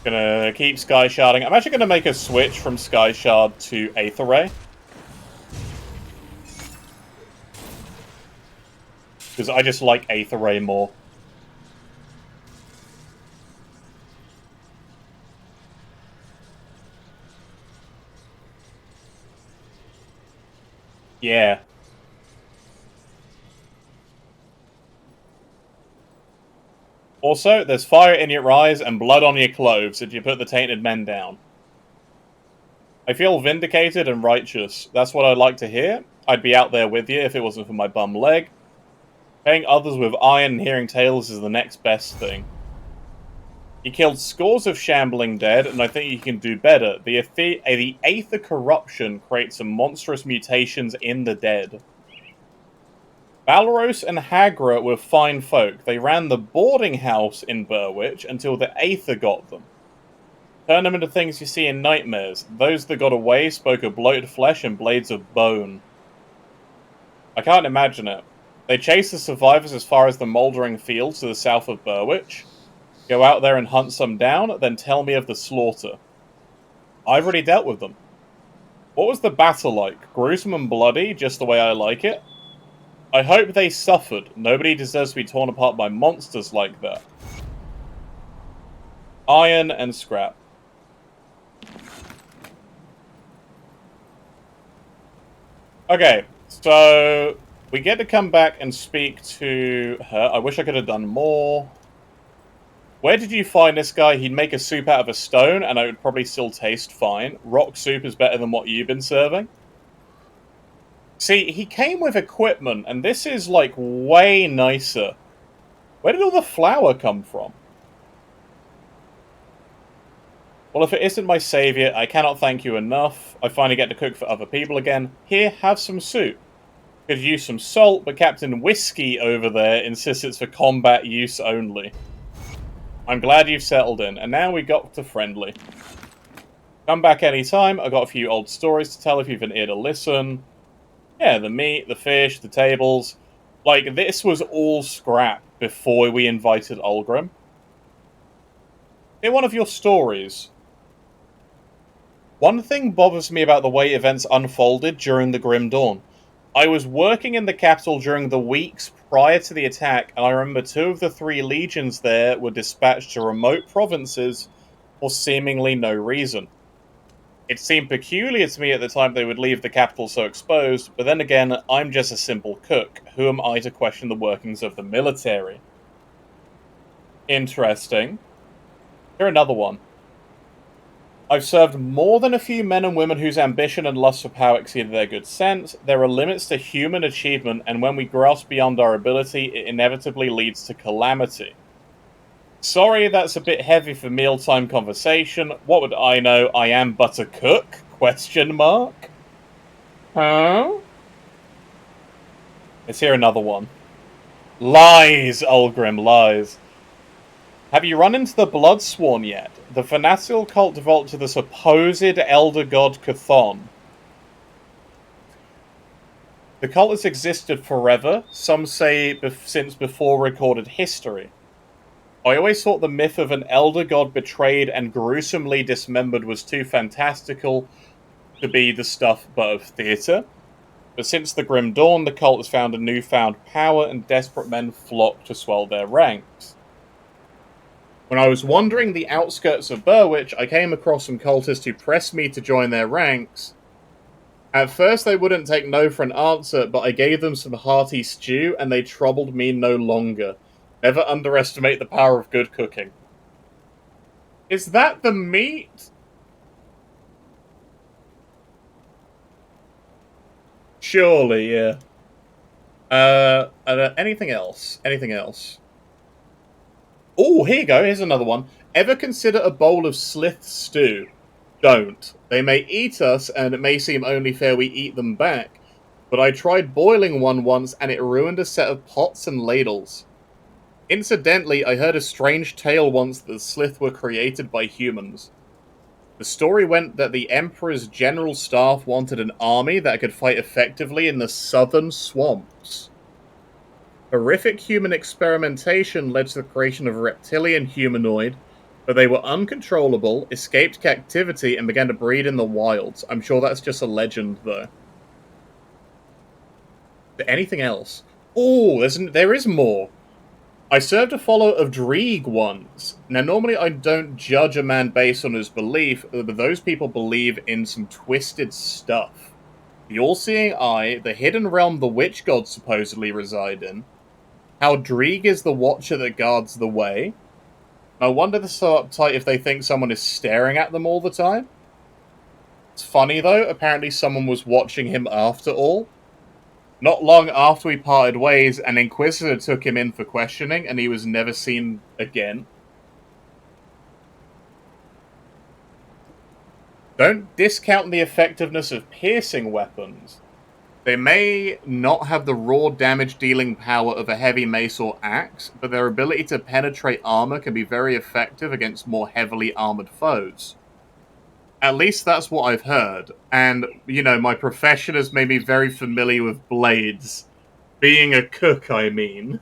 Gonna keep Sky Sharding. I'm actually gonna make a switch from Sky Shard to Aether Ray. Because I just like Aether Ray more. Yeah. Also, there's fire in your eyes and blood on your clothes if you put the tainted men down. I feel vindicated and righteous. That's what I'd like to hear. I'd be out there with you if it wasn't for my bum leg. Paying others with iron and hearing tales is the next best thing. You killed scores of shambling dead, and I think you can do better. The Aether corruption creates some monstrous mutations in the dead. Valros and Hagra were fine folk. They ran the boarding house in Burwich until the Aether got them. Turn them into things you see in nightmares. Those that got away spoke of bloated flesh and blades of bone. I can't imagine it. They chase the survivors as far as the mouldering fields to the south of Burwich. Go out there and hunt some down, then tell me of the slaughter. I've already dealt with them. What was the battle like? Gruesome and bloody, just the way I like it? I hope they suffered. Nobody deserves to be torn apart by monsters like that. Iron and scrap. Okay, so we get to come back and speak to her. I wish I could have done more. Where did you find this guy? He'd make a soup out of a stone, and it would probably still taste fine. Rock soup is better than what you've been serving. See, he came with equipment, and this is, like, way nicer. Where did all the flour come from? Well, if it isn't my saviour, I cannot thank you enough. I finally get to cook for other people again. Here, have some soup. Could use some salt, but Captain Whiskey over there insists it's for combat use only. I'm glad you've settled in, and now we got to friendly. Come back anytime. I got a few old stories to tell if you've an ear to listen. Yeah, the meat, the fish, the tables. Like, this was all scrap before we invited Ulgrim. In one of your stories, one thing bothers me about the way events unfolded during the Grim Dawn. I was working in the capital during the weeks prior to the attack, and I remember 2 of the 3 legions there were dispatched to remote provinces for seemingly no reason. It seemed peculiar to me at the time they would leave the capital so exposed, but then again, I'm just a simple cook. Who am I to question the workings of the military? Interesting. Here another one. I've served more than a few men and women whose ambition and lust for power exceeded their good sense. There are limits to human achievement, and when we grasp beyond our ability, it inevitably leads to calamity. Sorry, that's a bit heavy for mealtime conversation. What would I know? I am but a cook? Question mark? Huh? Let's hear another one. Lies, Ulgrim, lies. Have you run into the Bloodsworn yet? The fanatical cult developed to the supposed elder god Chthon. The cult has existed forever, some say since before recorded history. I always thought the myth of an elder god betrayed and gruesomely dismembered was too fantastical to be the stuff but of theatre. But since the Grim Dawn, the cult has found a newfound power and desperate men flock to swell their ranks. When I was wandering the outskirts of Burwich, I came across some cultists who pressed me to join their ranks. At first they wouldn't take no for an answer, but I gave them some hearty stew, and they troubled me no longer. Never underestimate the power of good cooking. Is that the meat? Surely, yeah. Anything else? Anything else? Oh, here you go. Here's another one. Ever consider a bowl of slith stew? Don't. They may eat us, and it may seem only fair we eat them back. But I tried boiling one once, and it ruined a set of pots and ladles. Incidentally, I heard a strange tale once that the slith were created by humans. The story went that the Emperor's general staff wanted an army that could fight effectively in the southern swamps. Horrific human experimentation led to the creation of a reptilian humanoid But they were uncontrollable, escaped captivity, and began to breed in the wilds. I'm sure that's just a legend, though. But anything else? Oh, there is more. I served a follower of Dreeg once. Now, normally I don't judge a man based on his belief, but those people believe in some twisted stuff. The all-seeing eye, the hidden realm the witch gods supposedly reside in, how Dreeg is the watcher that guards the way. I wonder they're so uptight if they think someone is staring at them all the time. It's funny though, apparently someone was watching him after all. Not long after we parted ways, an Inquisitor took him in for questioning, and he was never seen again. Don't discount the effectiveness of piercing weapons. They may not have the raw damage-dealing power of a heavy mace or axe, but their ability to penetrate armor can be very effective against more heavily armored foes. At least that's what I've heard, and, you know, my profession has made me very familiar with blades. Being a cook, I mean.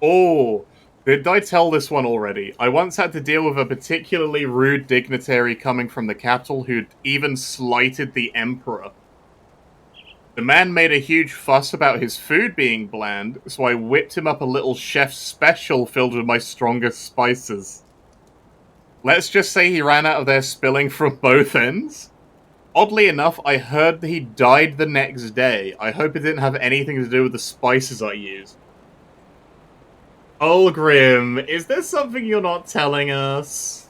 Oh, did I tell this one already? I once had to deal with a particularly rude dignitary coming from the capital who'd even slighted the Emperor. The man made a huge fuss about his food being bland, so I whipped him up a little chef's special filled with my strongest spices. Let's just say he ran out of there spilling from both ends. Oddly enough, I heard he died the next day. I hope it didn't have anything to do with the spices I used. Olgrim, is there something you're not telling us?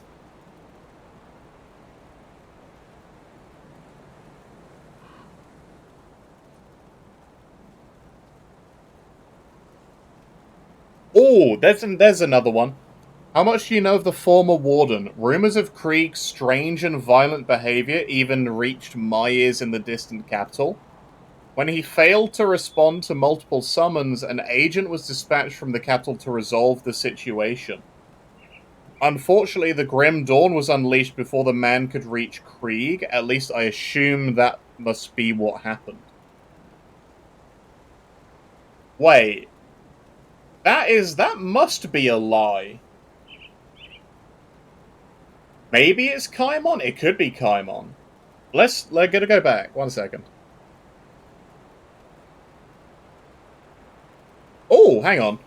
Oh, there's another one. How much do you know of the former warden? Rumors of Krieg's strange and violent behavior even reached my ears in the distant capital. When he failed to respond to multiple summons, an agent was dispatched from the capital to resolve the situation. Unfortunately, the Grim Dawn was unleashed before the man could reach Krieg. At least I assume that must be what happened. Wait. That must be a lie. Maybe it's Kaimon? It could be Kaimon. Let's gotta go back. 1 second. Oh, hang on.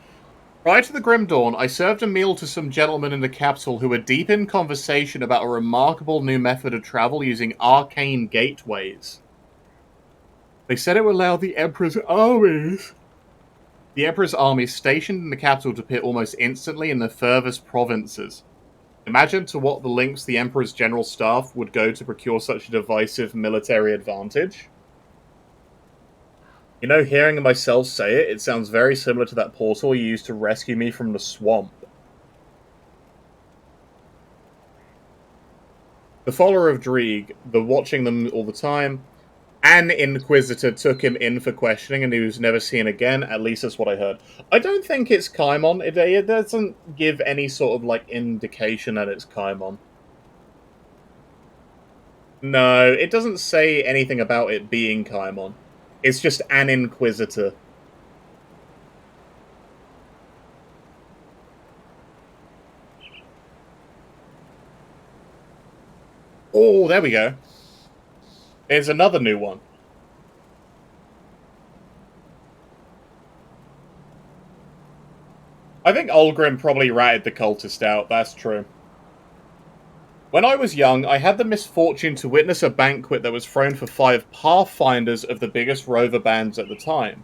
Prior to the Grim Dawn, I served a meal to some gentlemen in the capital who were deep in conversation about a remarkable new method of travel using arcane gateways. They said it would allow the Emperor's armies stationed in the capital to appear almost instantly in the furthest provinces. Imagine to what the lengths the Emperor's general staff would go to procure such a divisive military advantage. You know, hearing myself say it, it sounds very similar to that portal you used to rescue me from the swamp. The follower of Dreeg, the watching them all the time, an Inquisitor took him in for questioning and he was never seen again, at least that's what I heard. I don't think it's Kaimon. It doesn't give any sort of, like, indication that it's Kaimon. No, it doesn't say anything about it being Kaimon. It's just an Inquisitor. Oh, there we go. There's another new one. I think Olgrim probably ratted the cultist out, that's true. When I was young, I had the misfortune to witness a banquet that was thrown for 5 pathfinders of the biggest rover bands at the time.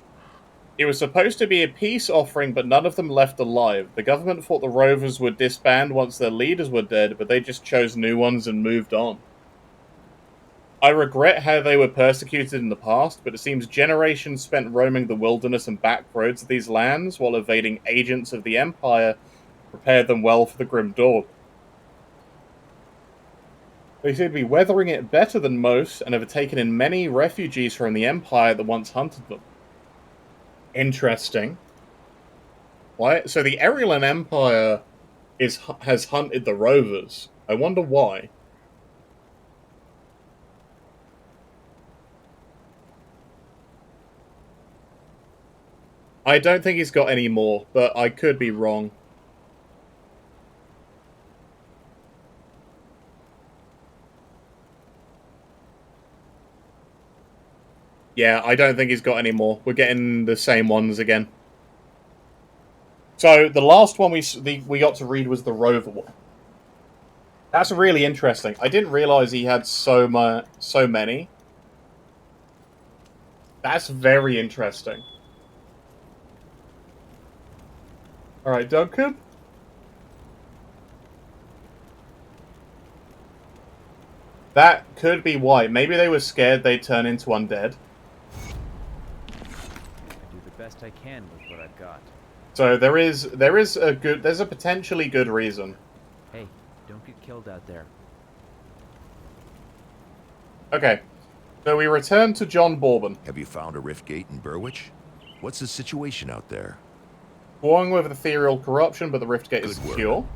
It was supposed to be a peace offering, but none of them left alive. The government thought the rovers would disband once their leaders were dead, but they just chose new ones and moved on. I regret how they were persecuted in the past, but it seems generations spent roaming the wilderness and back roads of these lands while evading agents of the Empire prepared them well for the Grim Dawn. They seem to be weathering it better than most and have taken in many refugees from the Empire that once hunted them. Interesting. Why? So the Erylon Empire has hunted the rovers. I wonder why. I don't think he's got any more, but I could be wrong. Yeah, I don't think he's got any more. We're getting the same ones again. So the last one we got to read was the Rover one. That's really interesting. I didn't realize he had so many. That's very interesting. All right, Duncan. That could be why. Maybe they were scared they'd turn into undead. I do the best I can with what I've got. So there's a potentially good reason. Hey, don't get killed out there. Okay. So we return to John Bourbon. Have you found a rift gate in Burwich? What's the situation out there? Warring with ethereal corruption, but the rift gate is Good work. secure.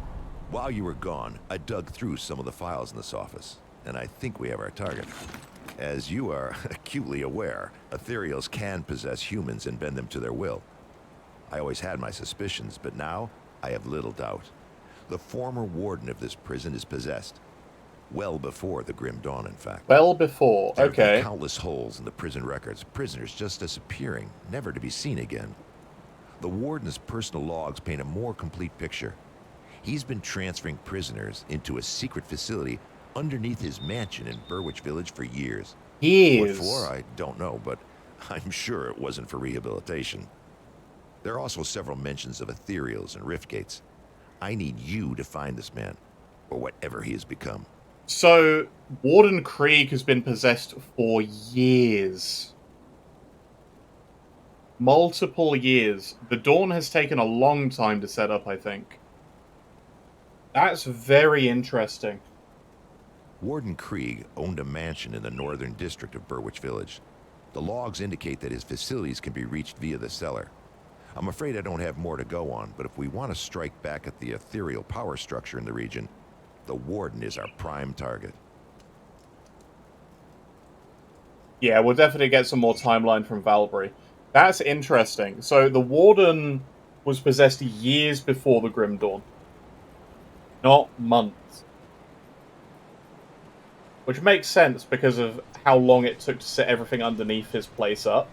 While you were gone, I dug through some of the files in this office, and I think we have our target. As you are acutely aware, ethereals can possess humans and bend them to their will. I always had my suspicions, but now I have little doubt. The former warden of this prison is possessed. Well before the Grim Dawn, in fact. Well before, There have been okay. countless holes in the prison records, prisoners just disappearing, never to be seen again. The warden's personal logs paint a more complete picture. He's been transferring prisoners into a secret facility underneath his mansion in Burwich Village for years. Years. What for, I don't know, but I'm sure it wasn't for rehabilitation. There are also several mentions of ethereals and rift gates. I need you to find this man, or whatever he has become. So, Warden Krieg has been possessed for years. Multiple years. The Dawn has taken a long time to set up, I think. That's very interesting. Warden Krieg owned a mansion in the northern district of Burwich Village. The logs indicate that his facilities can be reached via the cellar. I'm afraid I don't have more to go on, but if we want to strike back at the ethereal power structure in the region, the Warden is our prime target. Yeah, we'll definitely get some more timeline from Valbury. That's interesting. So the Warden was possessed years before the Grim Dawn. Not months. Which makes sense because of how long it took to set everything underneath his place up.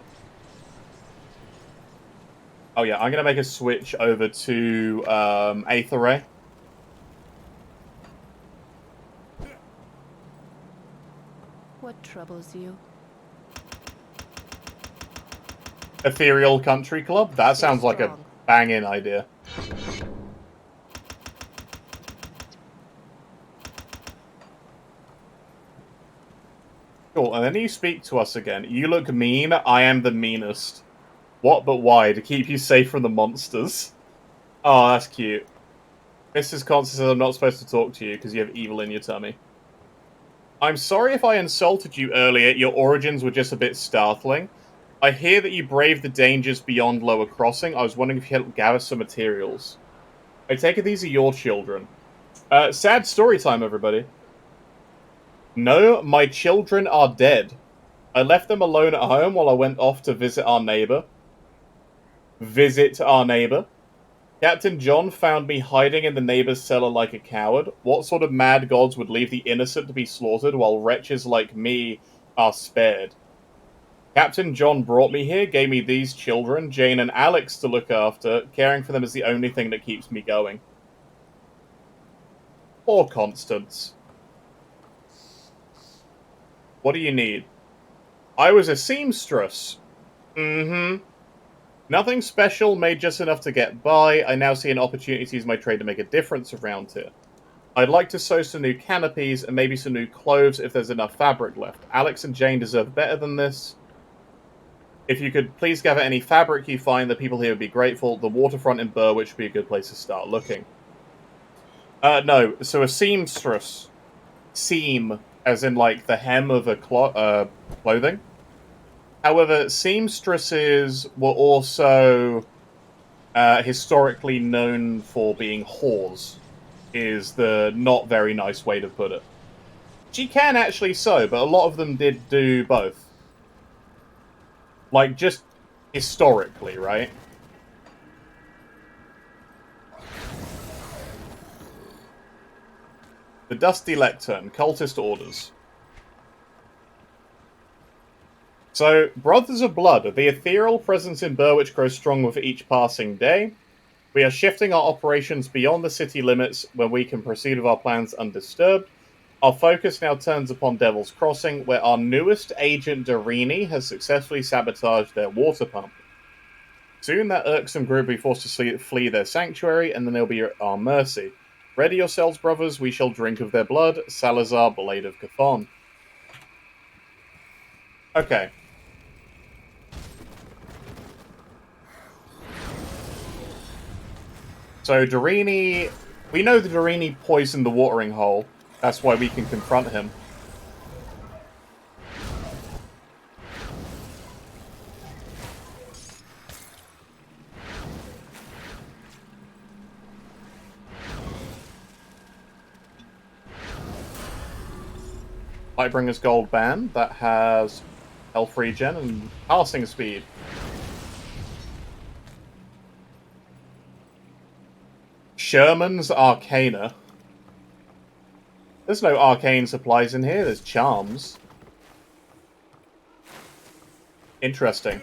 Oh yeah, I'm going to make a switch over to Aether Ray. What troubles you? Ethereal Country Club? That sounds like a banging idea. Cool, and then you speak to us again. You look mean, I am the meanest. What but why? To keep you safe from the monsters. Oh, that's cute. Mrs. Constance says I'm not supposed to talk to you because you have evil in your tummy. I'm sorry if I insulted you earlier. Your origins were just a bit startling. I hear that you braved the dangers beyond Lower Crossing. I was wondering if you helped gather some materials. I take it these are your children. Sad story time, everybody. No, my children are dead. I left them alone at home while I went off to visit our neighbor. Captain John found me hiding in the neighbor's cellar like a coward. What sort of mad gods would leave the innocent to be slaughtered while wretches like me are spared? Captain John brought me here, gave me these children, Jane and Alex, to look after. Caring for them is the only thing that keeps me going. Poor Constance. What do you need? I was a seamstress. Mm-hmm. Nothing special, made just enough to get by. I now see an opportunity to use my trade to make a difference around here. I'd like to sew some new canopies and maybe some new clothes if there's enough fabric left. Alex and Jane deserve better than this. If you could please gather any fabric you find, the people here would be grateful. The waterfront in Burwich would be a good place to start looking. No, so a seamstress. Seam, as in like the hem of a clothing. However, seamstresses were also historically known for being whores, is the not very nice way to put it. She can actually sew, but a lot of them did do both. Like, just historically, right? The Dusty Lectern, Cultist Orders. So, Brothers of Blood, the ethereal presence in Burwich grows strong with each passing day. We are shifting our operations beyond the city limits where we can proceed with our plans undisturbed. Our focus now turns upon Devil's Crossing, where our newest agent, Darini, has successfully sabotaged their water pump. Soon that irksome group will be forced to flee their sanctuary, and then they'll be at our mercy. Ready yourselves, brothers, we shall drink of their blood. Salazar, Blade of Cthon. Okay. So Darini... We know that Darini poisoned the watering hole. That's why we can confront him. Lightbringer's Gold Band, that has health regen and passing speed. Sherman's Arcana. There's no arcane supplies in here, there's charms. Interesting.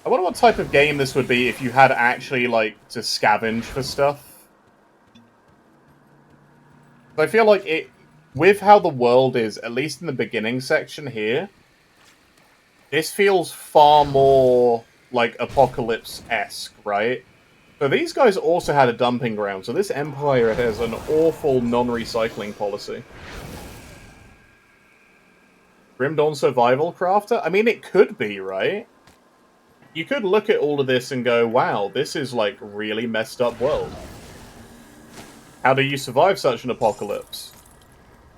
I wonder what type of game this would be if you had actually, like, to scavenge for stuff. I feel like it, with how the world is, at least in the beginning section here, this feels far more, like, Apocalypse-esque, right? So these guys also had a dumping ground, so this Empire has an awful non-recycling policy. Grim Dawn Survival Crafter? I mean, it could be, right? You could look at all of this and go, wow, this is, like, really messed up world. How do you survive such an apocalypse?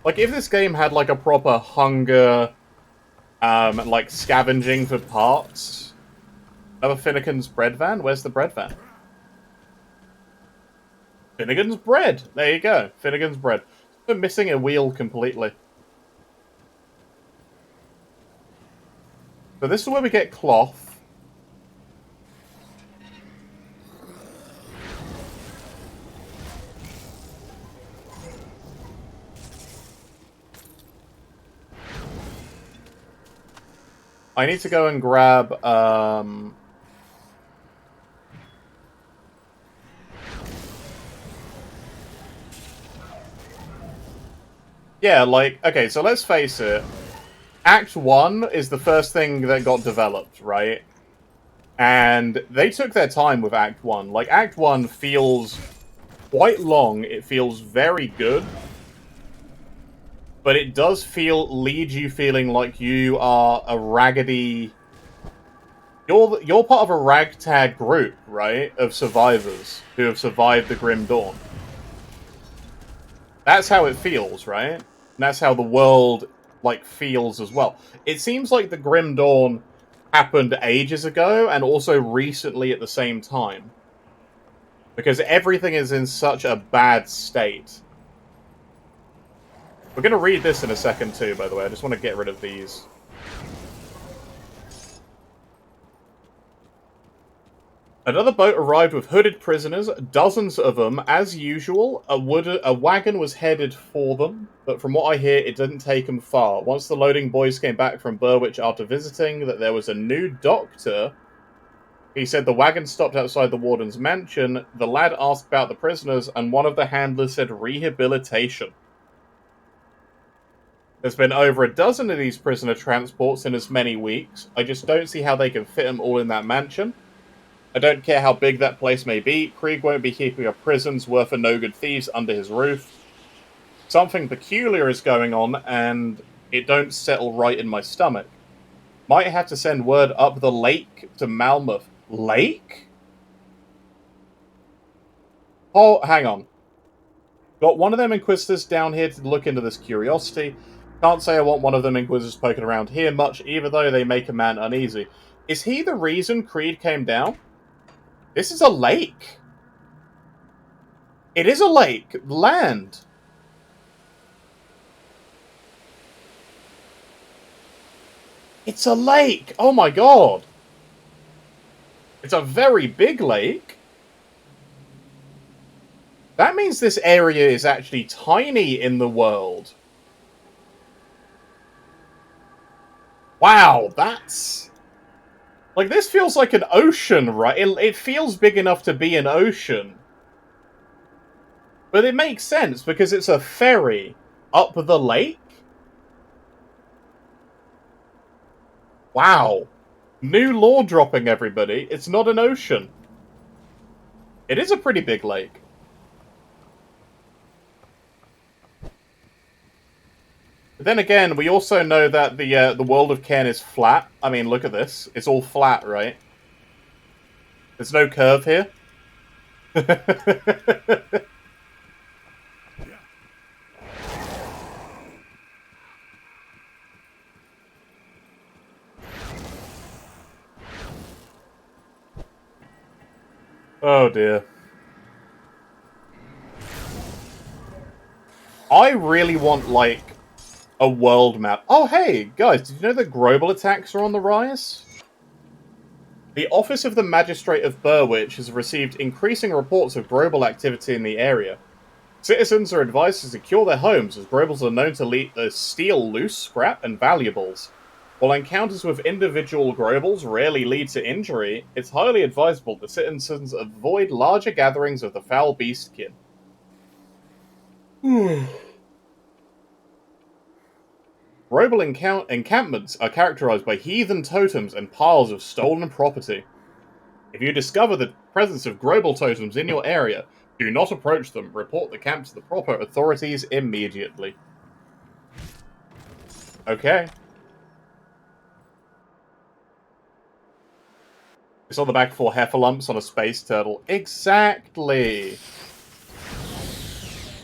Like, if this game had, like, a proper hunger, like, scavenging for parts... Another Finnegan's bread van? Where's the bread van? Finnegan's bread! There you go. Finnegan's bread. We're missing a wheel completely. So this is where we get cloth. I need to go and grab, yeah, like, okay, so let's face it. Act 1 is the first thing that got developed, right? And they took their time with Act 1. Like, Act 1 feels quite long. It feels very good. But it does lead you feeling like you are a raggedy... You're part of a ragtag group, right? Of survivors who have survived the Grim Dawn. That's how it feels, right? And that's how the world, like, feels as well. It seems like the Grim Dawn happened ages ago and also recently at the same time. Because everything is in such a bad state. We're going to read this in a second too, by the way. I just want to get rid of these. Another boat arrived with hooded prisoners, dozens of them, as usual. A wagon was headed for them, but from what I hear, it didn't take them far. Once the loading boys came back from Burwich after visiting, that there was a new doctor. He said the wagon stopped outside the warden's mansion. The lad asked about the prisoners, and one of the handlers said rehabilitation. There's been over a dozen of these prisoner transports in as many weeks. I just don't see how they can fit them all in that mansion. I don't care how big that place may be. Krieg won't be keeping a prisons worth of no-good thieves under his roof. Something peculiar is going on, and it don't settle right in my stomach. Might have to send word up the lake to Malmouth. Lake? Oh, hang on. Got one of them Inquisitors down here to look into this curiosity. Can't say I want one of them Inquisitors poking around here much, even though they make a man uneasy. Is he the reason Creed came down? This is a lake. It is a lake. Land. It's a lake. Oh my god. It's a very big lake. That means this area is actually tiny in the world. Wow, that's... Like, this feels like an ocean, right? It feels big enough to be an ocean. But it makes sense, because it's a ferry up the lake? Wow. New lore dropping, everybody. It's not an ocean. It is a pretty big lake. But then again, we also know that the world of Cairn is flat. I mean, look at this. It's all flat, right? There's no curve here. Oh dear. I really want, like, a world map. Oh, hey, guys, did you know that Grobel attacks are on the rise? The Office of the Magistrate of Burwich has received increasing reports of Grobel activity in the area. Citizens are advised to secure their homes, as Grobels are known to steal loose scrap and valuables. While encounters with individual Grobels rarely lead to injury, it's highly advisable that citizens avoid larger gatherings of the foul beastkin. Grobel encampments are characterized by heathen totems and piles of stolen property. If you discover the presence of Grobel totems in your area, do not approach them. Report the camp to the proper authorities immediately. Okay. It's on the back 4 heffalumps on a space turtle. Exactly!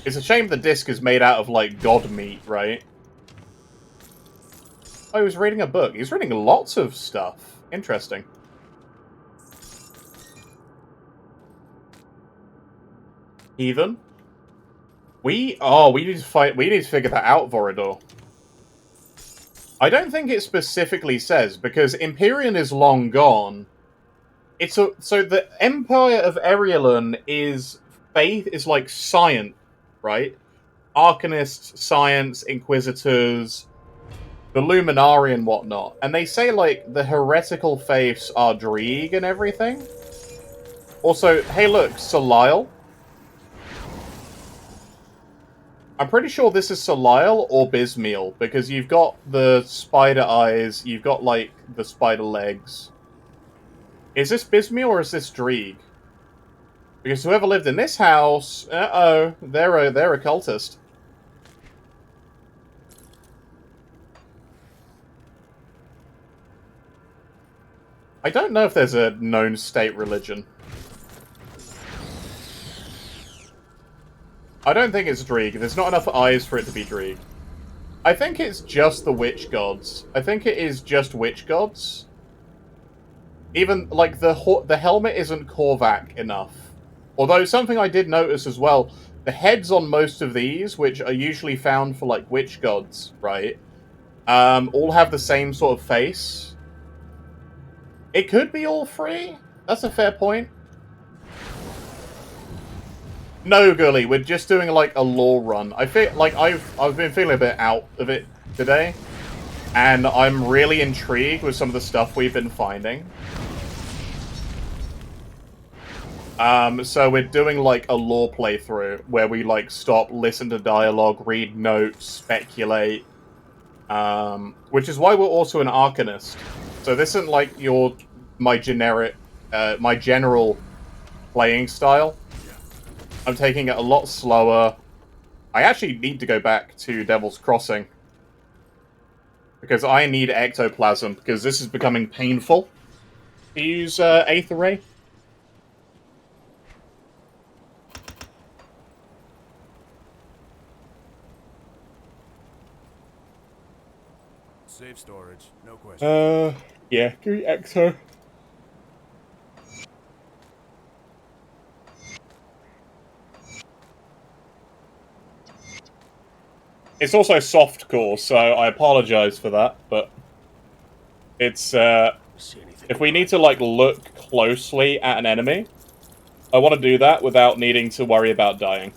It's a shame the disc is made out of, like, god meat, right? Oh, he was reading a book. He's reading lots of stuff. Interesting. Heathen? We need to figure that out, Vorador. I don't think it specifically says, because Empyrean is long gone. So the Empire of Erielon is faith, is like science, right? Arcanists, science, Inquisitors, the Luminari and whatnot. And they say, like, the heretical faiths are Dreeg and everything. Also, hey look, Solisle. I'm pretty sure this is Solisle or Bismiel, because you've got the spider eyes, you've got, like, the spider legs. Is this Bismiel or is this Dreeg? Because whoever lived in this house, they're a cultist. I don't know if there's a known state religion. I don't think it's Dreeg. There's not enough eyes for it to be Dreeg. I think it's just the witch gods. I think it is just witch gods. Even, like, the helmet isn't Korvac enough. Although, something I did notice as well, the heads on most of these, which are usually found for, like, witch gods, right, all have the same sort of face. It could be all three. That's a fair point. No, Gully, we're just doing, like, a lore run. I feel like I've been feeling a bit out of it today, and I'm really intrigued with some of the stuff we've been finding. So we're doing, like, a lore playthrough, where we, like, stop, listen to dialogue, read notes, speculate, which is why we're also an Arcanist. So this isn't, like, my general playing style. I'm taking it a lot slower. I actually need to go back to Devil's Crossing, because I need ectoplasm, because this is becoming painful to use Aether Ray. Safe storage, no question. Yeah, give me Exo. It's also softcore, so I apologize for that, but it's, if we need to, like, look closely at an enemy, I want to do that without needing to worry about dying.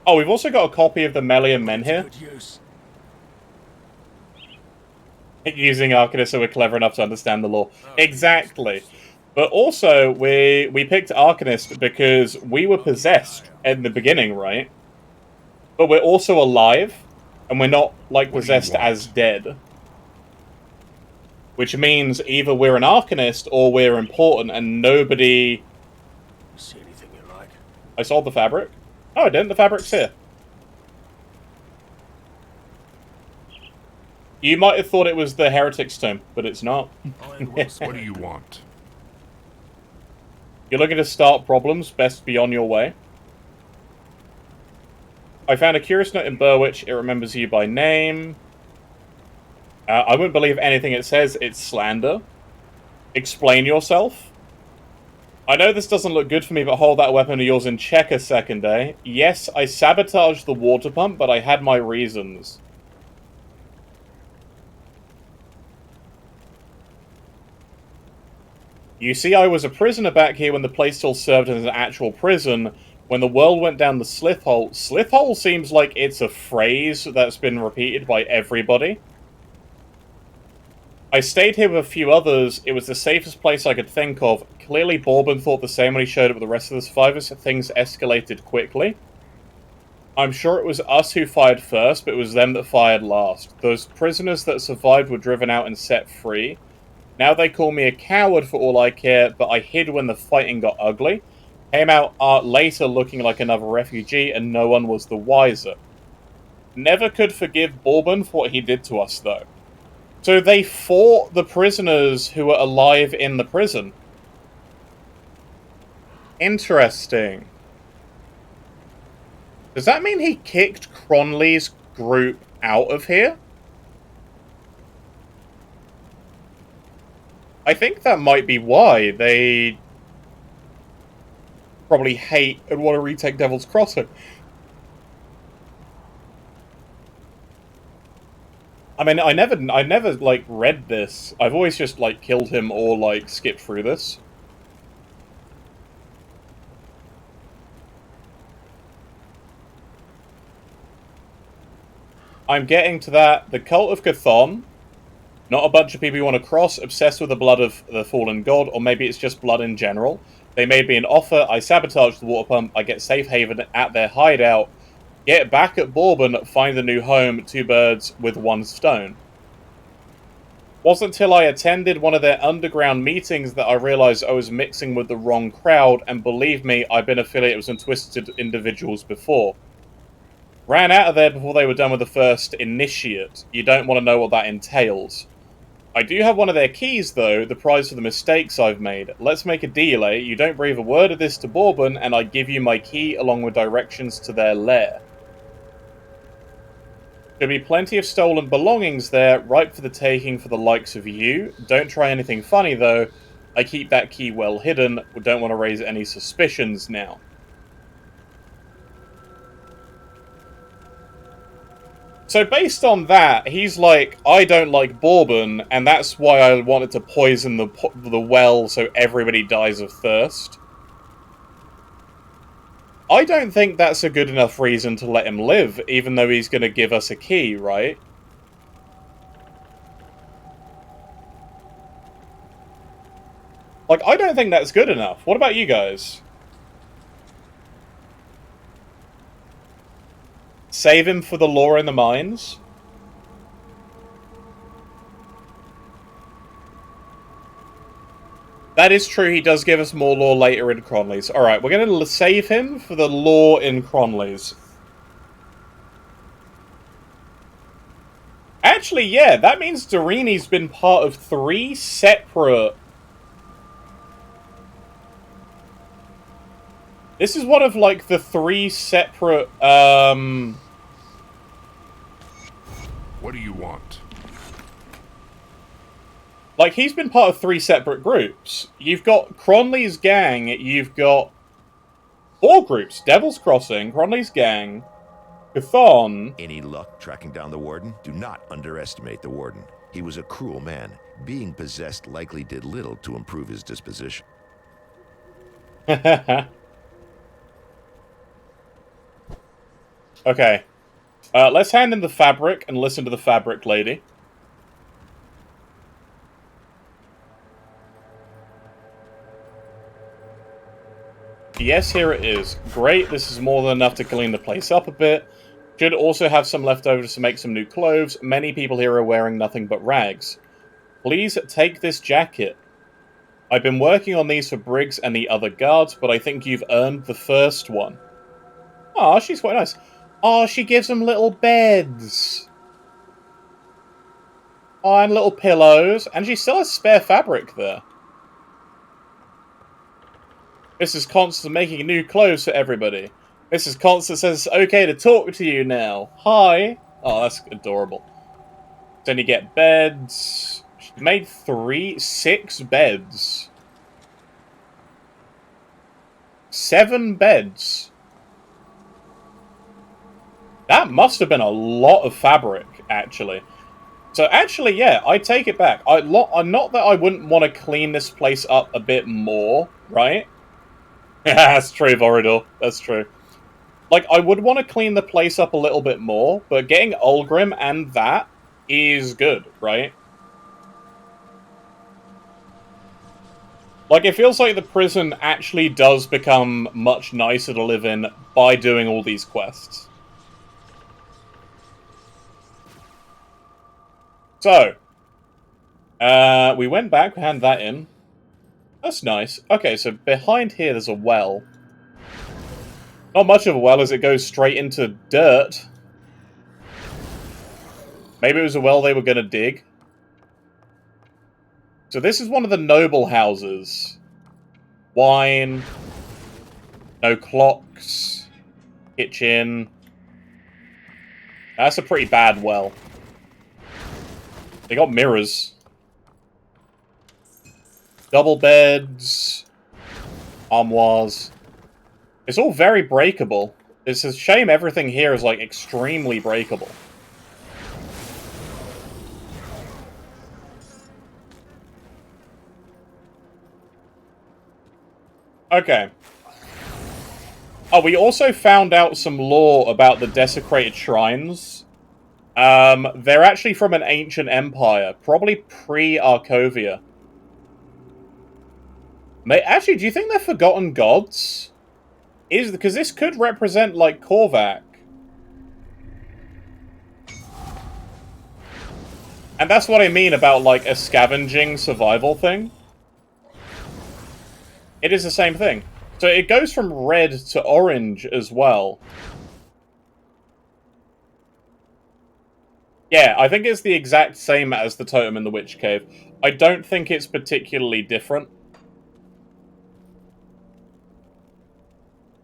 Oh, we've also got a copy of the Melian Men here. Using Arcanist so we're clever enough to understand the lore. Exactly. But also, we picked Arcanist because we were possessed in the beginning, right? But we're also alive, and we're not, like, possessed as dead. Which means either we're an Arcanist or we're important, and nobody... See anything you like? I sold the fabric? Oh, I didn't. The fabric's here. You might have thought it was the Heretic's Tomb, but it's not. What do you want? You're looking to start problems, best be on your way. I found a curious note in Burwich. It remembers you by name. I wouldn't believe anything it says. It's slander. Explain yourself. I know this doesn't look good for me, but hold that weapon of yours in check a second, eh? Yes, I sabotaged the water pump, but I had my reasons. You see, I was a prisoner back here when the place still served as an actual prison. When the world went down the slith hole... Slith hole seems like it's a phrase that's been repeated by everybody. I stayed here with a few others. It was the safest place I could think of. Clearly, Bourbon thought the same when he showed up with the rest of the survivors. Things escalated quickly. I'm sure it was us who fired first, but it was them that fired last. Those prisoners that survived were driven out and set free. Now they call me a coward for all I care, but I hid when the fighting got ugly. Came out later looking like another refugee, and no one was the wiser. Never could forgive Bourbon for what he did to us, though. So they fought the prisoners who were alive in the prison. Interesting. Does that mean he kicked Cronley's group out of here? I think that might be why. They probably hate and want to retake Devil's Crossing. I mean, I never, like, read this. I've always just, like, killed him or, like, skipped through this. I'm getting to that. The Cult of Chthon. Not a bunch of people you want to cross, obsessed with the blood of the fallen god, or maybe it's just blood in general. They made me an offer, I sabotaged the water pump, I get safe haven at their hideout, get back at Bourbon, find a new home, 2 birds with 1 stone. Wasn't until I attended one of their underground meetings that I realized I was mixing with the wrong crowd, and believe me, I've been affiliated with some twisted individuals before. Ran out of there before they were done with the first initiate. You don't want to know what that entails. I do have one of their keys, though, the prize for the mistakes I've made. Let's make a deal, eh? You don't breathe a word of this to Bourbon, and I give you my key along with directions to their lair. There'll be plenty of stolen belongings there, ripe for the taking for the likes of you. Don't try anything funny, though. I keep that key well hidden. We don't want to raise any suspicions now. So based on that, he's like, I don't like Bourbon, and that's why I wanted to poison the well so everybody dies of thirst. I don't think that's a good enough reason to let him live, even though he's going to give us a key, right? Like, I don't think that's good enough. What about you guys? Save him for the lore in the mines? That is true, he does give us more lore later in Cronley's. Alright, we're going to save him for the lore in Cronley's. Actually, yeah, that means Dorini's been part of 3 separate... This is one of, like, the 3 separate, What do you want? Like, he's been part of 3 separate groups. You've got Cronley's gang, you've got 4 groups. Devil's Crossing, Cronley's gang, Chthon? Any luck tracking down the warden? Do not underestimate the warden. He was a cruel man. Being possessed likely did little to improve his disposition. Okay. Let's hand in the fabric and listen to the fabric lady. Yes, here it is. Great, this is more than enough to clean the place up a bit. Should also have some leftovers to make some new clothes. Many people here are wearing nothing but rags. Please take this jacket. I've been working on these for Briggs and the other guards, but I think you've earned the first one. Aw, she's quite nice. Oh, she gives them little beds. Oh, and little pillows. And she still has spare fabric there. Mrs. Constant making new clothes for everybody. Mrs. Constant says it's okay to talk to you now. Hi. Oh, that's adorable. Then you get beds. She made 6 beds. 7 beds. That must have been a lot of fabric, actually. So actually, yeah, I take it back. Not that I wouldn't want to clean this place up a bit more, right? Yeah, that's true, Vorador. That's true. Like, I would want to clean the place up a little bit more, but getting Ulgrim and that is good, right? Like, it feels like the prison actually does become much nicer to live in by doing all these quests. So, we went back, we handed that in. That's nice. Okay, so behind here there's a well. Not much of a well as it goes straight into dirt. Maybe it was a well they were going to dig. So this is one of the noble houses. Wine. No clocks. Kitchen. That's a pretty bad well. They got mirrors. Double beds. Armoires. It's all very breakable. It's a shame everything here is, like, extremely breakable. Okay. Oh, we also found out some lore about the desecrated shrines. They're actually from an ancient empire, probably pre-Arcovia. Actually, do you think they're forgotten gods? Because this could represent, like, Korvac. And that's what I mean about, like, a scavenging survival thing. It is the same thing. So it goes from red to orange as well. Yeah, I think it's the exact same as the totem in the Witch Cave. I don't think it's particularly different.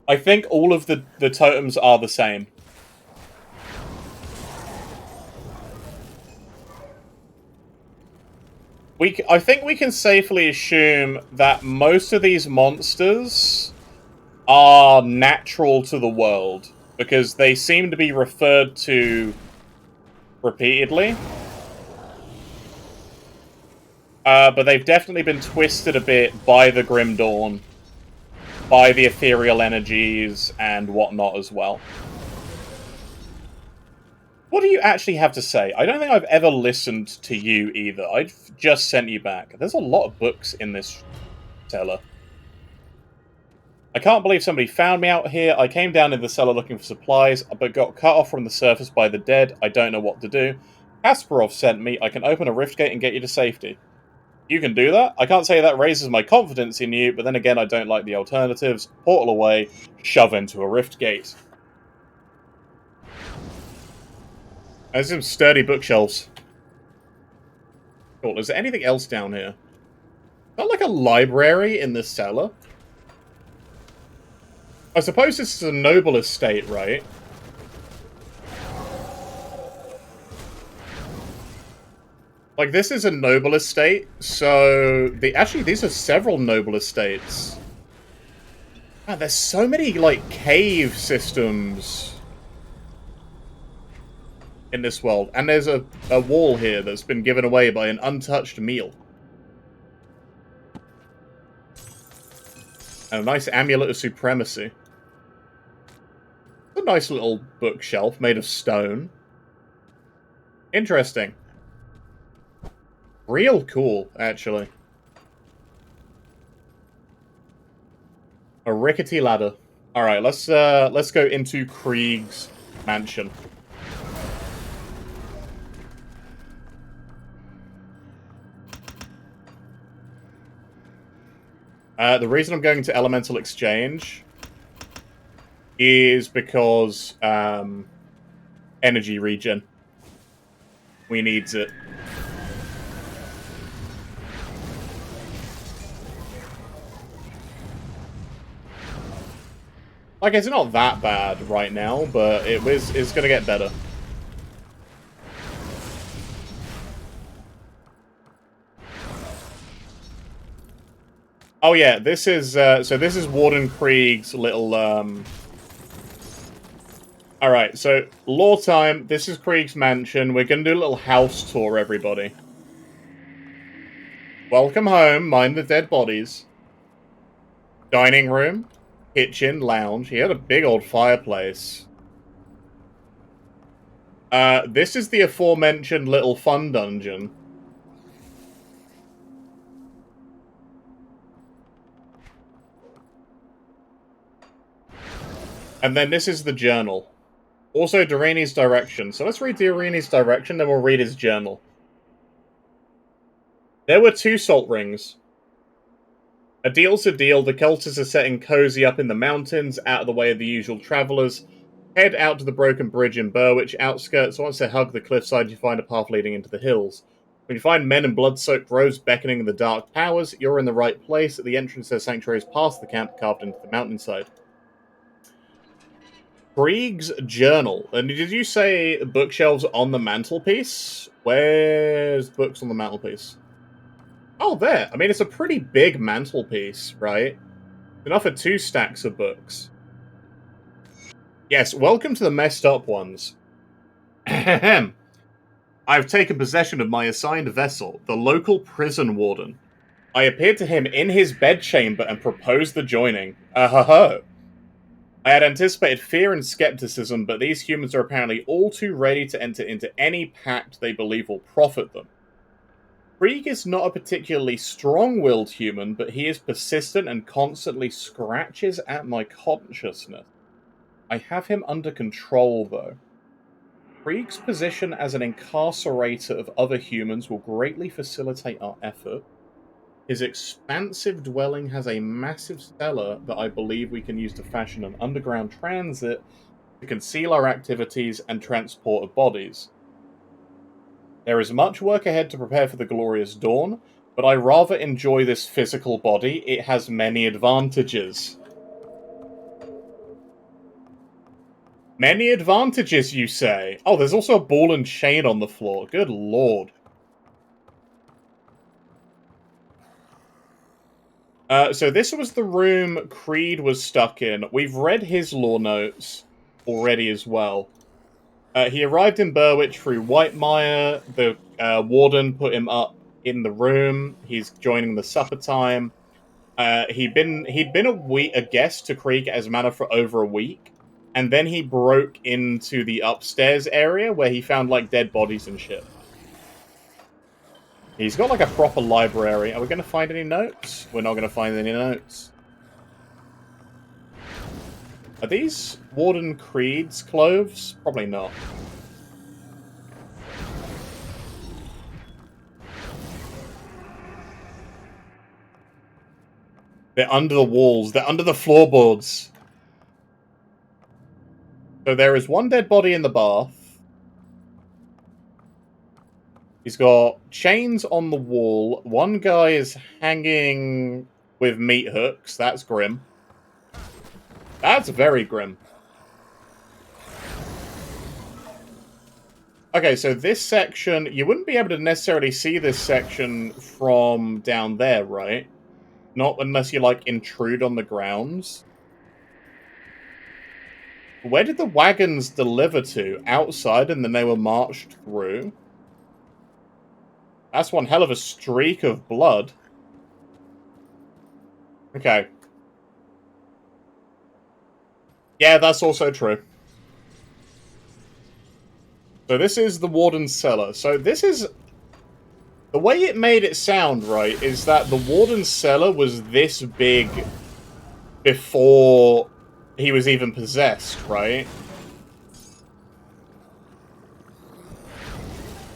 I think all of the totems are the same. I think we can safely assume that most of these monsters are natural to the world, because they seem to be referred to repeatedly. But they've definitely been twisted a bit by the Grim Dawn, by the ethereal energies, and whatnot as well. What do you actually have to say? I don't think I've ever listened to you either. I've just sent you back. There's a lot of books in this cellar. I can't believe somebody found me out here. I came down in the cellar looking for supplies, but got cut off from the surface by the dead. I don't know what to do. Kasparov sent me. I can open a rift gate and get you to safety. You can do that? I can't say that raises my confidence in you, but then again, I don't like the alternatives. Portal away, shove into a rift gate. There's some sturdy bookshelves. Cool. Is there anything else down here? Not like a library in this cellar? I suppose this is a noble estate, right? Like, this is a noble estate, so... Actually, these are several noble estates. Man, there's so many, like, cave systems. in this world. And there's a wall here that's been given away by an untouched meal. And a nice amulet of supremacy. A nice little bookshelf made of stone. Interesting. Real cool, actually. A rickety ladder. Alright, let's go into Krieg's mansion. The reason I'm going to Elemental Exchange is because energy regen. We needs it. Like, it's not that bad right now, but it's gonna get better. Oh yeah, this is so this is Warden Krieg's little Alright, so lore time. This is Krieg's mansion. We're gonna do a little house tour, everybody. Welcome home, mind the dead bodies. Dining room, kitchen, lounge. He had a big old fireplace. This is the aforementioned little fun dungeon. And then this is the journal. Also, Dorini's direction. So let's read Dorini's direction, then we'll read his journal. There were 2 salt rings. A deal's a deal. The cultists are setting cozy up in the mountains, out of the way of the usual travellers. Head out to the broken bridge in Berwich outskirts. Once they hug the cliffside, you find a path leading into the hills. When you find men in blood-soaked robes beckoning the dark powers, you're in the right place. At the entrance, their sanctuary is past the camp, carved into the mountainside. Krieg's journal. And did you say bookshelves on the mantelpiece? Where's books on the mantelpiece? Oh, there. I mean, it's a pretty big mantelpiece, right? Enough for 2 stacks of books. Yes, welcome to the messed up ones. Ahem. I've taken possession of my assigned vessel, the local prison warden. I appeared to him in his bedchamber and proposed the joining. Ho. I had anticipated fear and skepticism, but these humans are apparently all too ready to enter into any pact they believe will profit them. Krieg is not a particularly strong-willed human, but he is persistent and constantly scratches at my consciousness. I have him under control, though. Krieg's position as an incarcerator of other humans will greatly facilitate our effort. His expansive dwelling has a massive cellar that I believe we can use to fashion an underground transit to conceal our activities and transport of bodies. There is much work ahead to prepare for the glorious dawn, but I rather enjoy this physical body. It has many advantages. Many advantages, you say? Oh, there's also a ball and chain on the floor. Good lord. So this was the room Creed was stuck in. We've read his lore notes already as well. He arrived in Berwich through Whitemire. The warden put him up in the room. He's joining the supper time. He'd been a guest to Krieg as Manor for over a week, and then he broke into the upstairs area where he found like dead bodies and shit. He's got like a proper library. Are we going to find any notes? We're not going to find any notes. Are these Warden Creed's clothes? Probably not. They're under the walls. They're under the floorboards. So there is one dead body in the bath. He's got chains on the wall. One guy is hanging with meat hooks. That's grim. That's very grim. Okay, so this section, you wouldn't be able to necessarily see this section from down there, right? Not unless you, like, intrude on the grounds. Where did the wagons deliver to? Outside, and then they were marched through? That's one hell of a streak of blood. Okay. Yeah, that's also true. So this is the Warden's Cellar. So this is... The way it made it sound, right, is that the Warden's Cellar was this big before he was even possessed, right?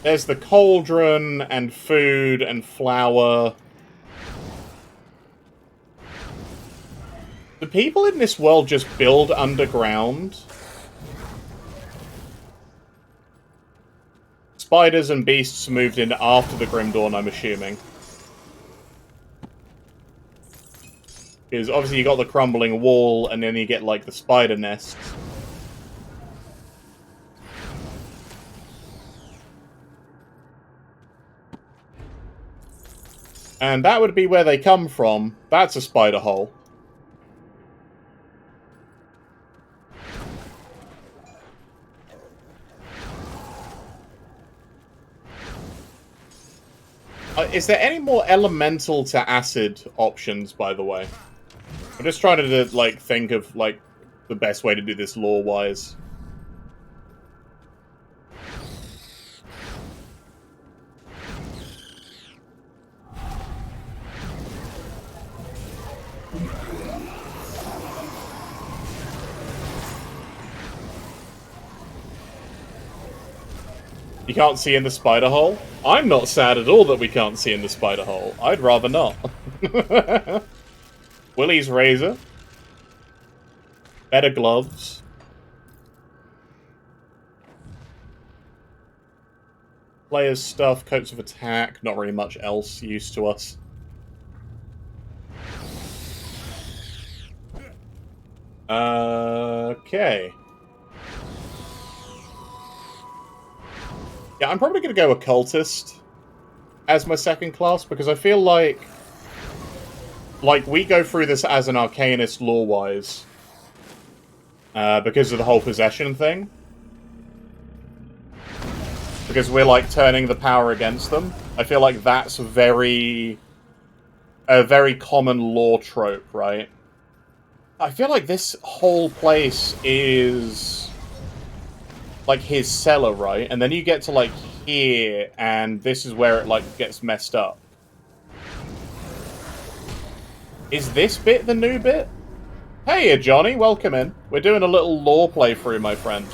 There's the cauldron, and food, and flour. Do people in this world just build underground? Spiders and beasts moved in after the Grim Dawn, I'm assuming. Because obviously you got the crumbling wall, and then you get, like, the spider nests. And that would be where they come from. That's a spider hole. Is there any more elemental to acid options, by the way? I'm just trying to, like, think of, like, the best way to do this lore-wise. You can't see in the spider hole? I'm not sad at all that we can't see in the spider hole. I'd rather not. Willie's razor. Better gloves. Player's stuff, coats of attack, not really much else used to us. Okay. Yeah, I'm probably going to go Occultist as my second class, because I feel like we go through this as an Arcanist lore-wise, because of the whole possession thing. Because we're, like, turning the power against them. I feel like that's a very common lore trope, right? I feel like this whole place is like his cellar, right? And then you get to, like, here, and this is where it, like, gets messed up. Is this bit the new bit? Hey, Johnny, welcome in. We're doing a little lore playthrough, my friend.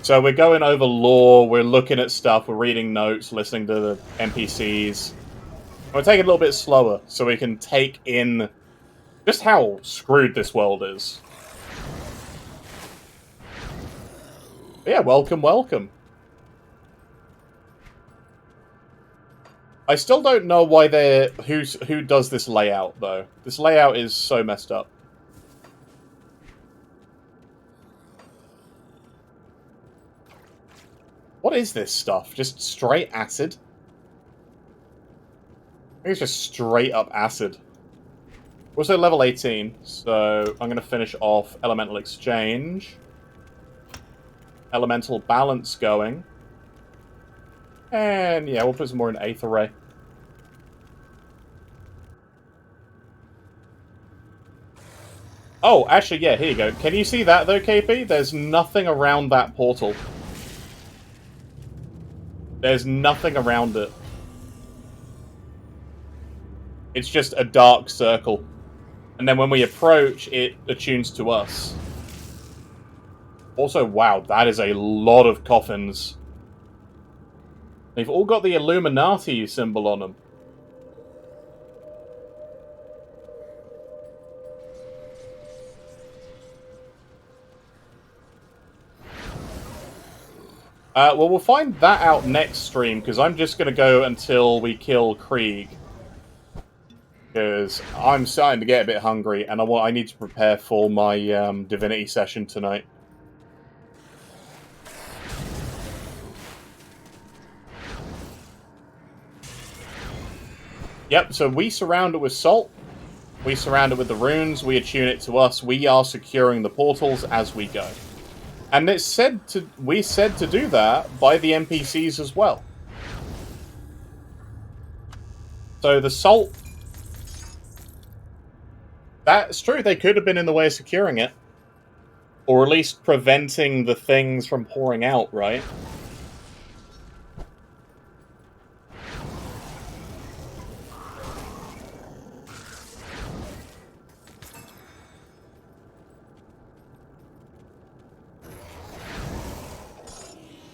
So we're going over lore, we're looking at stuff, we're reading notes, listening to the NPCs. We're taking it a little bit slower, so we can take in just how screwed this world is. Yeah, welcome, welcome. I still don't know why who does this layout, though. This layout is so messed up. What is this stuff? Just straight acid? I think it's just straight up acid. We're also level 18, so I'm going to finish off Elemental Exchange. Elemental Balance going. And yeah, we'll put some more in Aether Ray. Oh, actually, yeah, here you go. Can you see that, though, KP? There's nothing around that portal. There's nothing around it. It's just a dark circle. And then when we approach, it attunes to us. Also, wow, that is a lot of coffins. They've all got the Illuminati symbol on them. Well, we'll find that out next stream, because I'm just going to go until we kill Krieg. Because I'm starting to get a bit hungry, and I need to prepare for my Divinity session tonight. Yep, so we surround it with salt. We surround it with the runes, we attune it to us, we are securing the portals as we go. And we said to do that by the NPCs as well. So the salt... That's true, they could have been in the way of securing it. Or at least preventing the things from pouring out, right?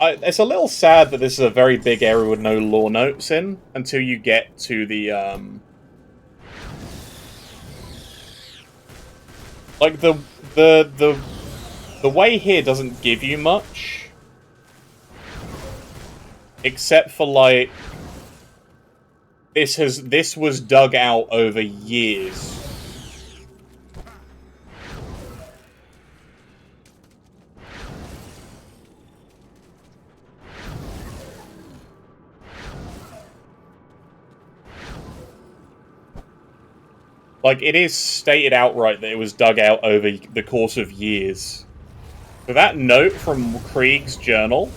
It's a little sad that this is a very big area with no lore notes in until you get to the like the way here doesn't give you much, except for like this was dug out over years. Like, it is stated outright that it was dug out over the course of years. So that note from Krieg's journal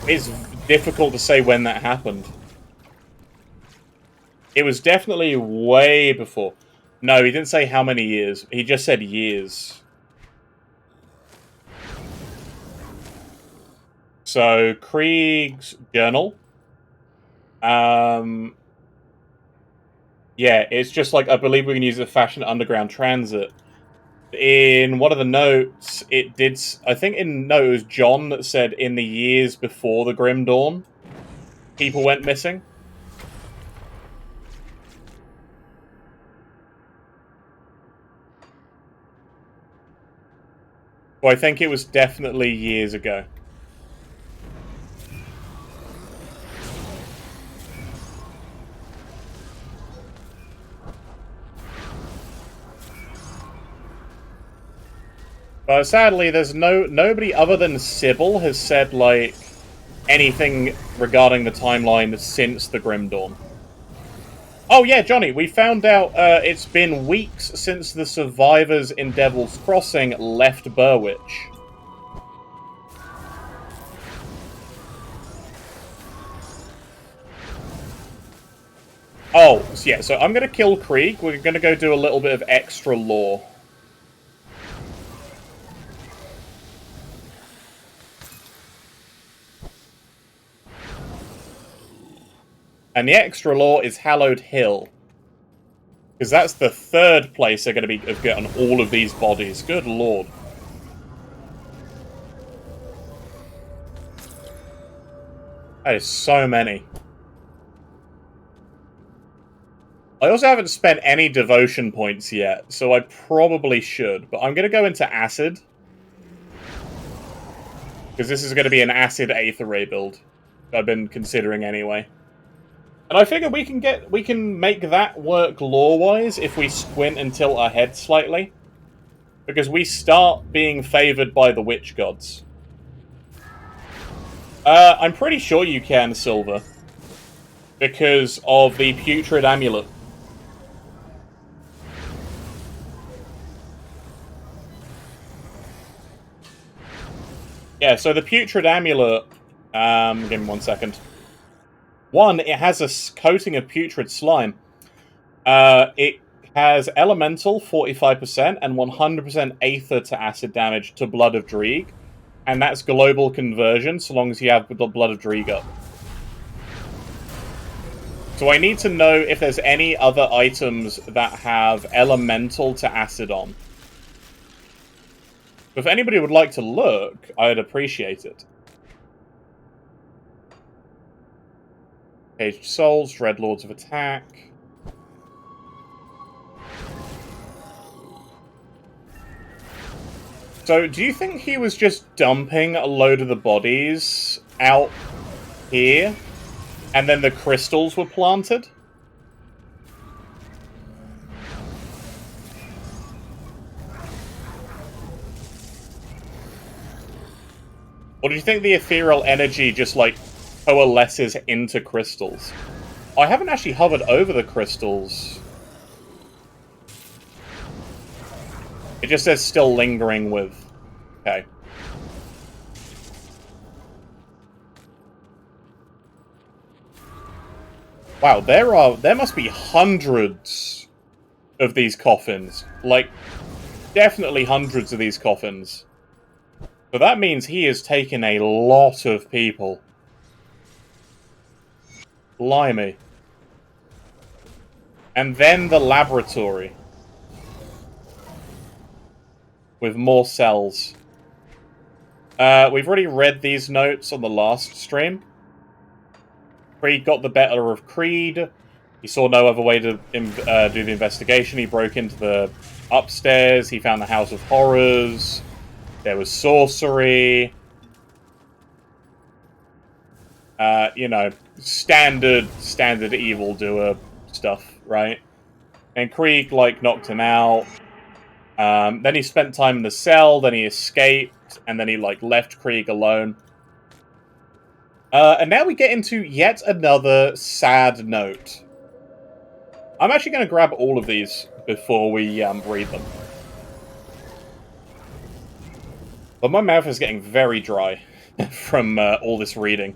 is difficult to say when that happened. It was definitely way before. No, he didn't say how many years. He just said years. So, Krieg's journal. Yeah, it's just like, I believe we can use it to fashion underground transit. In one of the notes, it did... I think it was John that said in the years before the Grim Dawn, people went missing. So I think it was definitely years ago. But sadly, there's nobody other than Sybil has said, like, anything regarding the timeline since the Grim Dawn. Oh yeah, Johnny, we found out it's been weeks since the survivors in Devil's Crossing left Burwich. Oh, yeah, so I'm going to kill Krieg. We're going to go do a little bit of extra lore. And the extra lore is Hallowed Hill. Because that's the third place they're going to be getting all of these bodies. Good lord. That is so many. I also haven't spent any devotion points yet, so I probably should. But I'm going to go into Acid. Because this is going to be an Acid Aether Ray build. I've been considering anyway. And I figure we can make that work lore-wise if we squint and tilt our head slightly. Because we start being favored by the witch gods. I'm pretty sure you can, Silver. Because of the Putrid Amulet. Yeah, so the Putrid Amulet... give me 1 second. One, it has a coating of putrid slime. It has elemental 45% and 100% aether to acid damage to Blood of Dreeg. And that's global conversion so long as you have the Blood of Dreeg up. So I need to know if there's any other items that have elemental to acid on. If anybody would like to look, I'd appreciate it. Caged Souls, Dreadlords of Attack. So, do you think he was just dumping a load of the bodies out here, and then the crystals were planted? Or do you think the ethereal energy just, like, coalesces into crystals? I haven't actually hovered over the crystals. It just says still lingering with... Okay. Wow, there must be hundreds of these coffins. Like, definitely hundreds of these coffins. So that means he has taken a lot of people. Blimey. And then the laboratory. With more cells. We've already read these notes on the last stream. Creed got the better of Creed. He saw no other way to do the investigation. He broke into the upstairs. He found the House of Horrors. There was sorcery. You know, standard evildoer stuff, right? And Krieg, like, knocked him out. Then he spent time in the cell, then he escaped, and then he, like, left Krieg alone. And now we get into yet another sad note. I'm actually going to grab all of these before we read them. But my mouth is getting very dry from all this reading.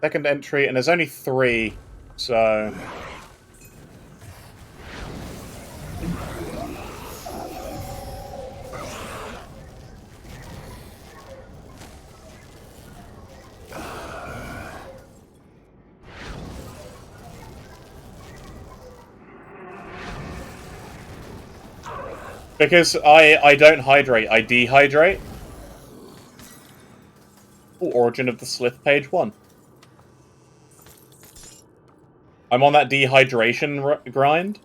Second entry, and there's only 3, so... Because I don't hydrate, I dehydrate. Ooh, Origin of the Slith, page 1. I'm on that dehydration grind.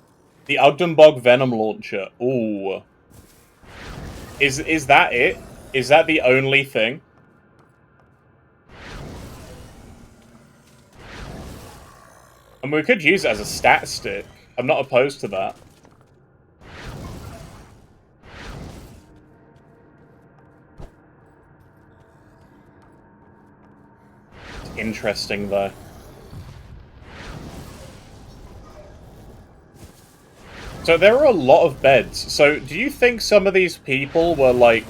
The Ugdenbog Venom Launcher. Ooh. Is that it? Is that the only thing? And we could use it as a stat stick. I'm not opposed to that. It's interesting, though. So there are a lot of beds. So do you think some of these people were like...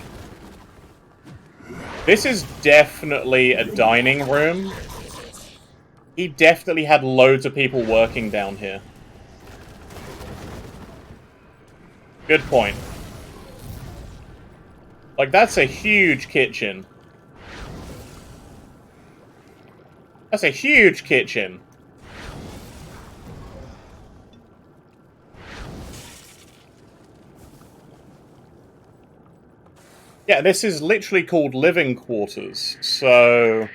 This is definitely a dining room. He definitely had loads of people working down here. Good point. Like, that's a huge kitchen. That's a huge kitchen. Yeah, this is literally called living quarters, so...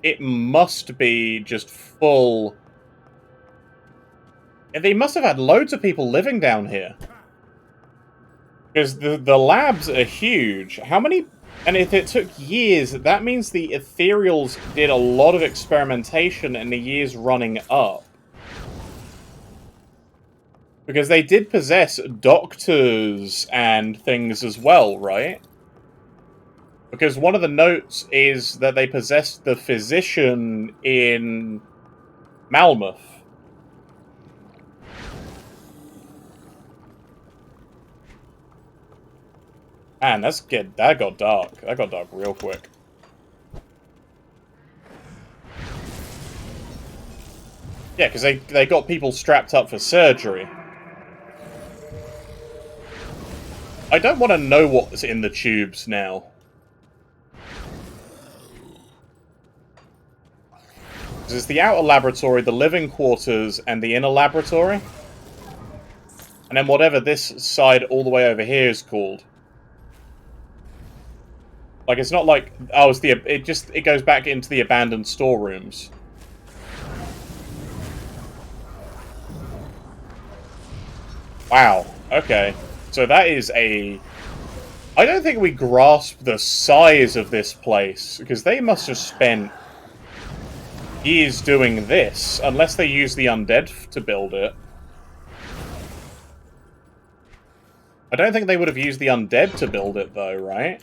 It must be just full... They must have had loads of people living down here. Because the labs are huge. How many... And if it took years, that means the Ethereals did a lot of experimentation in the years running up. Because they did possess doctors and things as well, right? Because one of the notes is that they possessed the physician in Malmouth. Man, that got dark. That got dark real quick. Yeah, because they got people strapped up for surgery. I don't want to know what's in the tubes now. There's the outer laboratory, the living quarters, and the inner laboratory. And then whatever this side all the way over here is called. Like, it's not like... Oh, it's it goes back into the abandoned storerooms. Wow. Okay. So that is a... I don't think we grasp the size of this place, because they must have spent years doing this, unless they use the undead to build it. I don't think they would have used the undead to build it, though, right?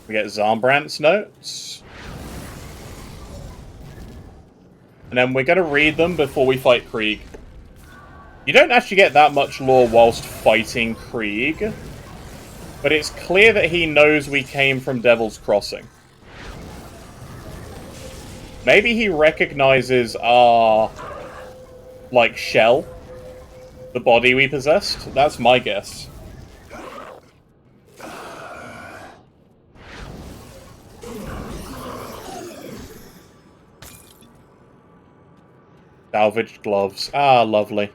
We get Zarnbrandt's notes. And then we're going to read them before we fight Krieg. You don't actually get that much lore whilst fighting Krieg. But it's clear that he knows we came from Devil's Crossing. Maybe he recognizes our, like, shell. The body we possessed. That's my guess. Salvaged gloves. Ah, lovely.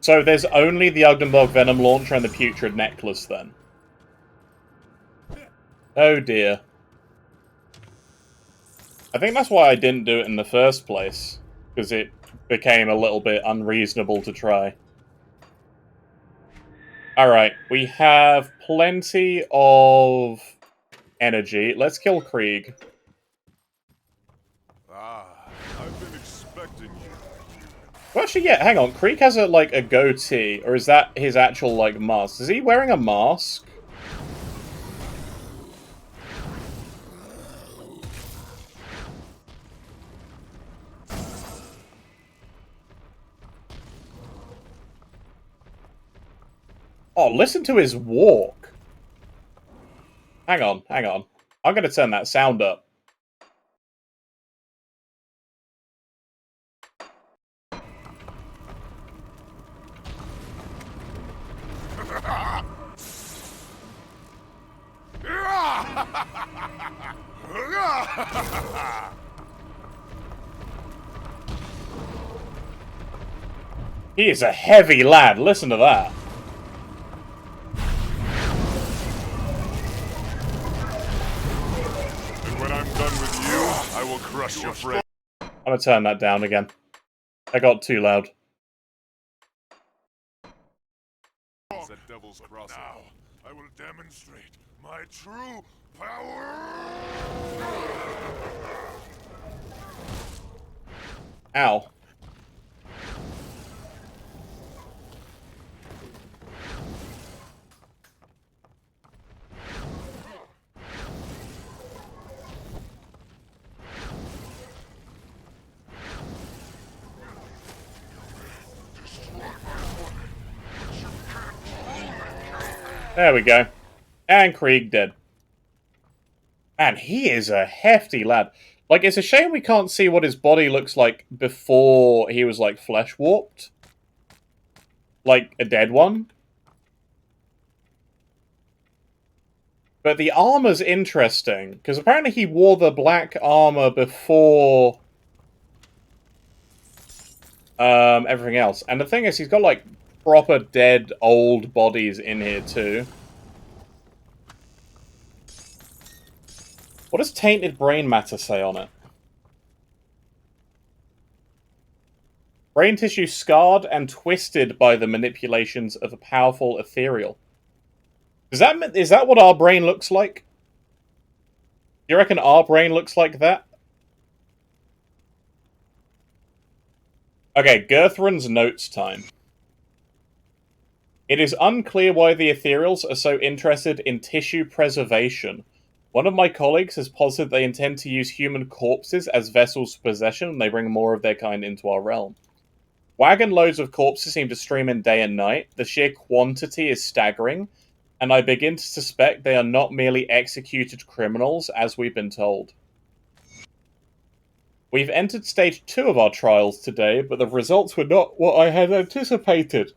So there's only the Ugdenbog Venom Launcher and the Putrid Necklace, then. Oh dear. I think that's why I didn't do it in the first place. Because it became a little bit unreasonable to try. Alright, we have plenty of energy. Let's kill Krieg. I've been expecting you. Well, actually, yeah, hang on. Krieg has a goatee, or is that his actual, like, mask? Is he wearing a mask? Oh, listen to his walk. Hang on, hang on. I'm gonna turn that sound up. He is a heavy lad, listen to that. And when I'm done with you, I will crush your friend. I'm gonna turn that down again. I got too loud. At Devil's Crossing. Now, I will demonstrate my true power. Ow. There we go. And Krieg dead. Man, he is a hefty lad. Like, it's a shame we can't see what his body looks like before he was, like, flesh warped. Like, a dead one. But the armor's interesting, because apparently he wore the black armor before everything else. And the thing is, he's got, like, proper dead old bodies in here, too. What does tainted brain matter say on it? Brain tissue scarred and twisted by the manipulations of a powerful ethereal. Is that what our brain looks like? Do you reckon our brain looks like that? Okay, Gerthron's notes time. It is unclear why the ethereals are so interested in tissue preservation. One of my colleagues has posited they intend to use human corpses as vessels for possession when they bring more of their kind into our realm. Wagon loads of corpses seem to stream in day and night. The sheer quantity is staggering, and I begin to suspect they are not merely executed criminals, as we've been told. We've entered stage 2 of our trials today, but the results were not what I had anticipated.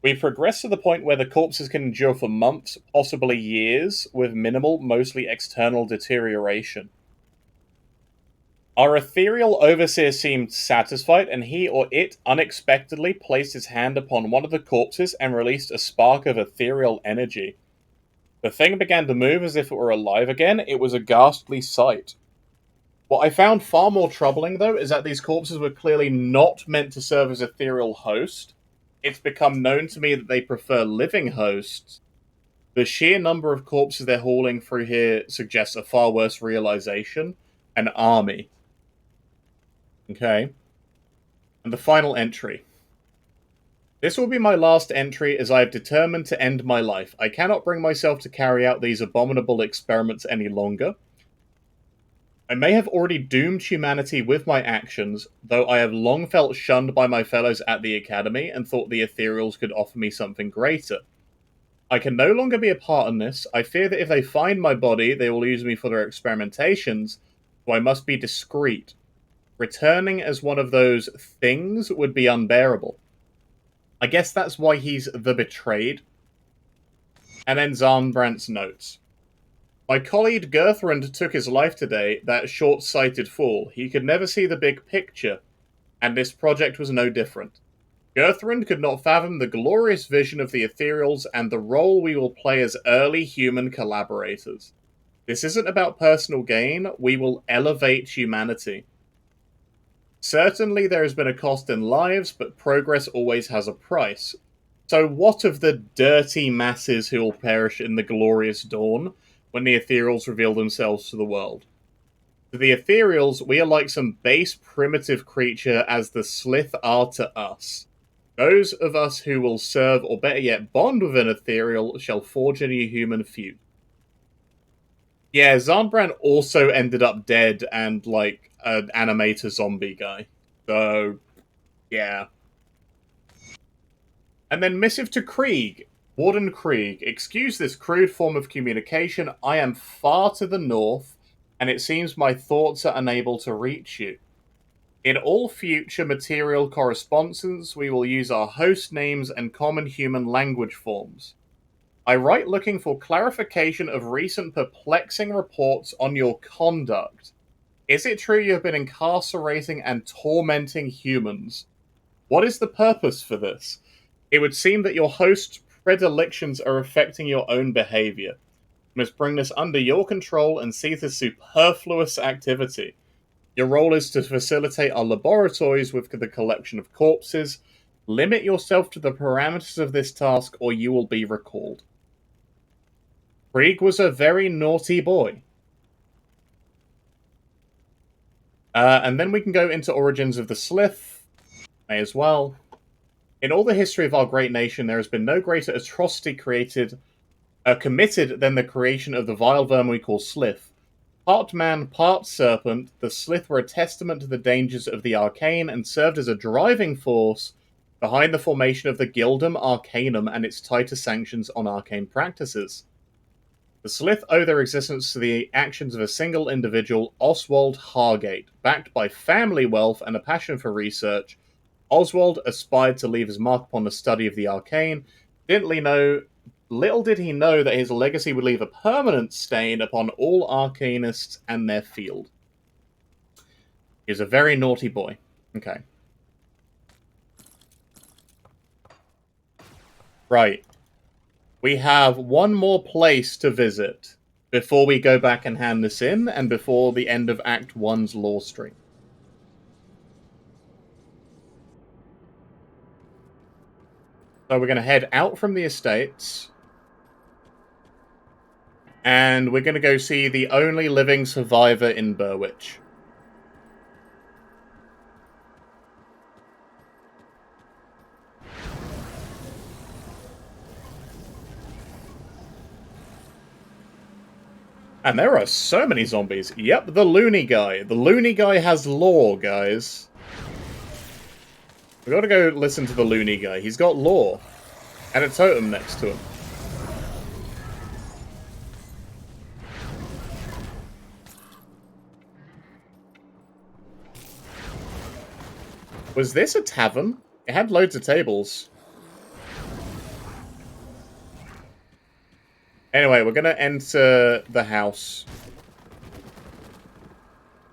We've progressed to the point where the corpses can endure for months, possibly years, with minimal, mostly external deterioration. Our ethereal overseer seemed satisfied, and he or it unexpectedly placed his hand upon one of the corpses and released a spark of ethereal energy. The thing began to move as if it were alive again. It was a ghastly sight. What I found far more troubling, though, is that these corpses were clearly not meant to serve as ethereal host. It's become known to me that they prefer living hosts. The sheer number of corpses they're hauling through here suggests a far worse realization. An army. Okay. And the final entry. This will be my last entry as I have determined to end my life. I cannot bring myself to carry out these abominable experiments any longer. I may have already doomed humanity with my actions, though I have long felt shunned by my fellows at the Academy and thought the Ethereals could offer me something greater. I can no longer be a part in this. I fear that if they find my body, they will use me for their experimentations, so I must be discreet. Returning as one of those things would be unbearable. I guess that's why he's the betrayed. And then Zarnbrandt's notes. My colleague Gerthrund took his life today, that short-sighted fool. He could never see the big picture, and this project was no different. Gerthrund could not fathom the glorious vision of the Ethereals and the role we will play as early human collaborators. This isn't about personal gain, we will elevate humanity. Certainly there has been a cost in lives, but progress always has a price. So what of the dirty masses who will perish in the glorious dawn when the Ethereals reveal themselves to the world? To the Ethereals, we are like some base primitive creature as the Slith are to us. Those of us who will serve, or better yet, bond with an Ethereal, shall forge a new human feud. Yeah, Zarnbrand also ended up dead and, like, an animator zombie guy. So, yeah. And then Missive to Krieg. Warden Krieg, excuse this crude form of communication. I am far to the north, and it seems my thoughts are unable to reach you. In all future material correspondence, we will use our host names and common human language forms. I write looking for clarification of recent perplexing reports on your conduct. Is it true you have been incarcerating and tormenting humans? What is the purpose for this? It would seem that your host's predilections are affecting your own behavior. You must bring this under your control and see this superfluous activity. Your role is to facilitate our laboratories with the collection of corpses. Limit yourself to the parameters of this task or you will be recalled. Krieg was a very naughty boy. And then we can go into Origins of the Slith. May as well. In all the history of our great nation, there has been no greater atrocity committed than the creation of the vile vermin we call Slith. Part man, part serpent, the Slith were a testament to the dangers of the arcane and served as a driving force behind the formation of the Gildum Arcanum and its tighter sanctions on arcane practices. The Slith owe their existence to the actions of a single individual, Oswald Hargate. Backed by family wealth and a passion for research, Oswald aspired to leave his mark upon the study of the arcane. Little did he know that his legacy would leave a permanent stain upon all arcanists and their field. He was a very naughty boy. Okay. Right. We have one more place to visit before we go back and hand this in, and before the end of Act 1's Lorestream. So we're going to head out from the estates, and we're going to go see the only living survivor in Burwich. And there are so many zombies. Yep, the loony guy. The loony guy has lore, guys. We gotta go listen to the loony guy. He's got lore. And a totem next to him. Was this a tavern? It had loads of tables. Anyway, we're gonna enter the house.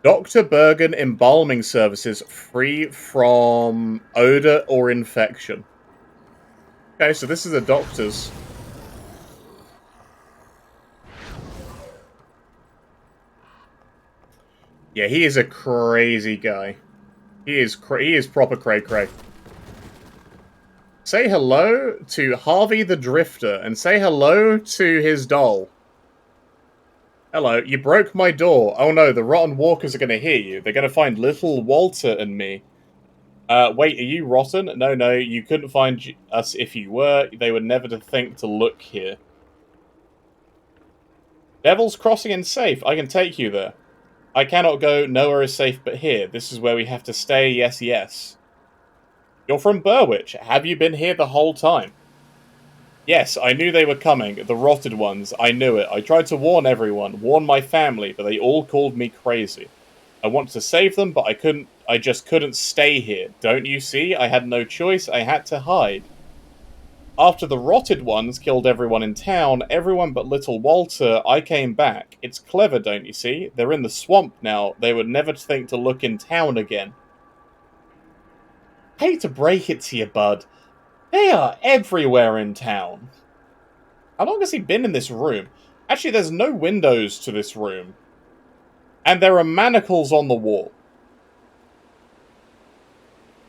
Dr. Bergen Embalming Services, free from odor or infection. Okay, so this is a doctor's. Yeah, he is a crazy guy. He is proper cray-cray. Say hello to Harvey the Drifter, and say hello to his doll. Hello, you broke my door. Oh no, the rotten walkers are gonna hear you. They're gonna find little Walter and me. Wait, are you rotten? No, no, you couldn't find us if you were. They would never to think to look here. Devil's Crossing and safe. I can take you there. I cannot go. Nowhere is safe but here. This is where we have to stay. Yes, yes. You're from Burwich. Have you been here the whole time? Yes, I knew they were coming. The rotted ones. I knew it. I tried to warn everyone, warn my family, but they all called me crazy. I wanted to save them, but I couldn't. I just couldn't stay here. Don't you see? I had no choice. I had to hide. After the rotted ones killed everyone in town, everyone but little Walter, I came back. It's clever, don't you see? They're in the swamp now. They would never think to look in town again. Hate to break it to you, bud. They are everywhere in town. How long has he been in this room? Actually, there's no windows to this room. And there are manacles on the wall.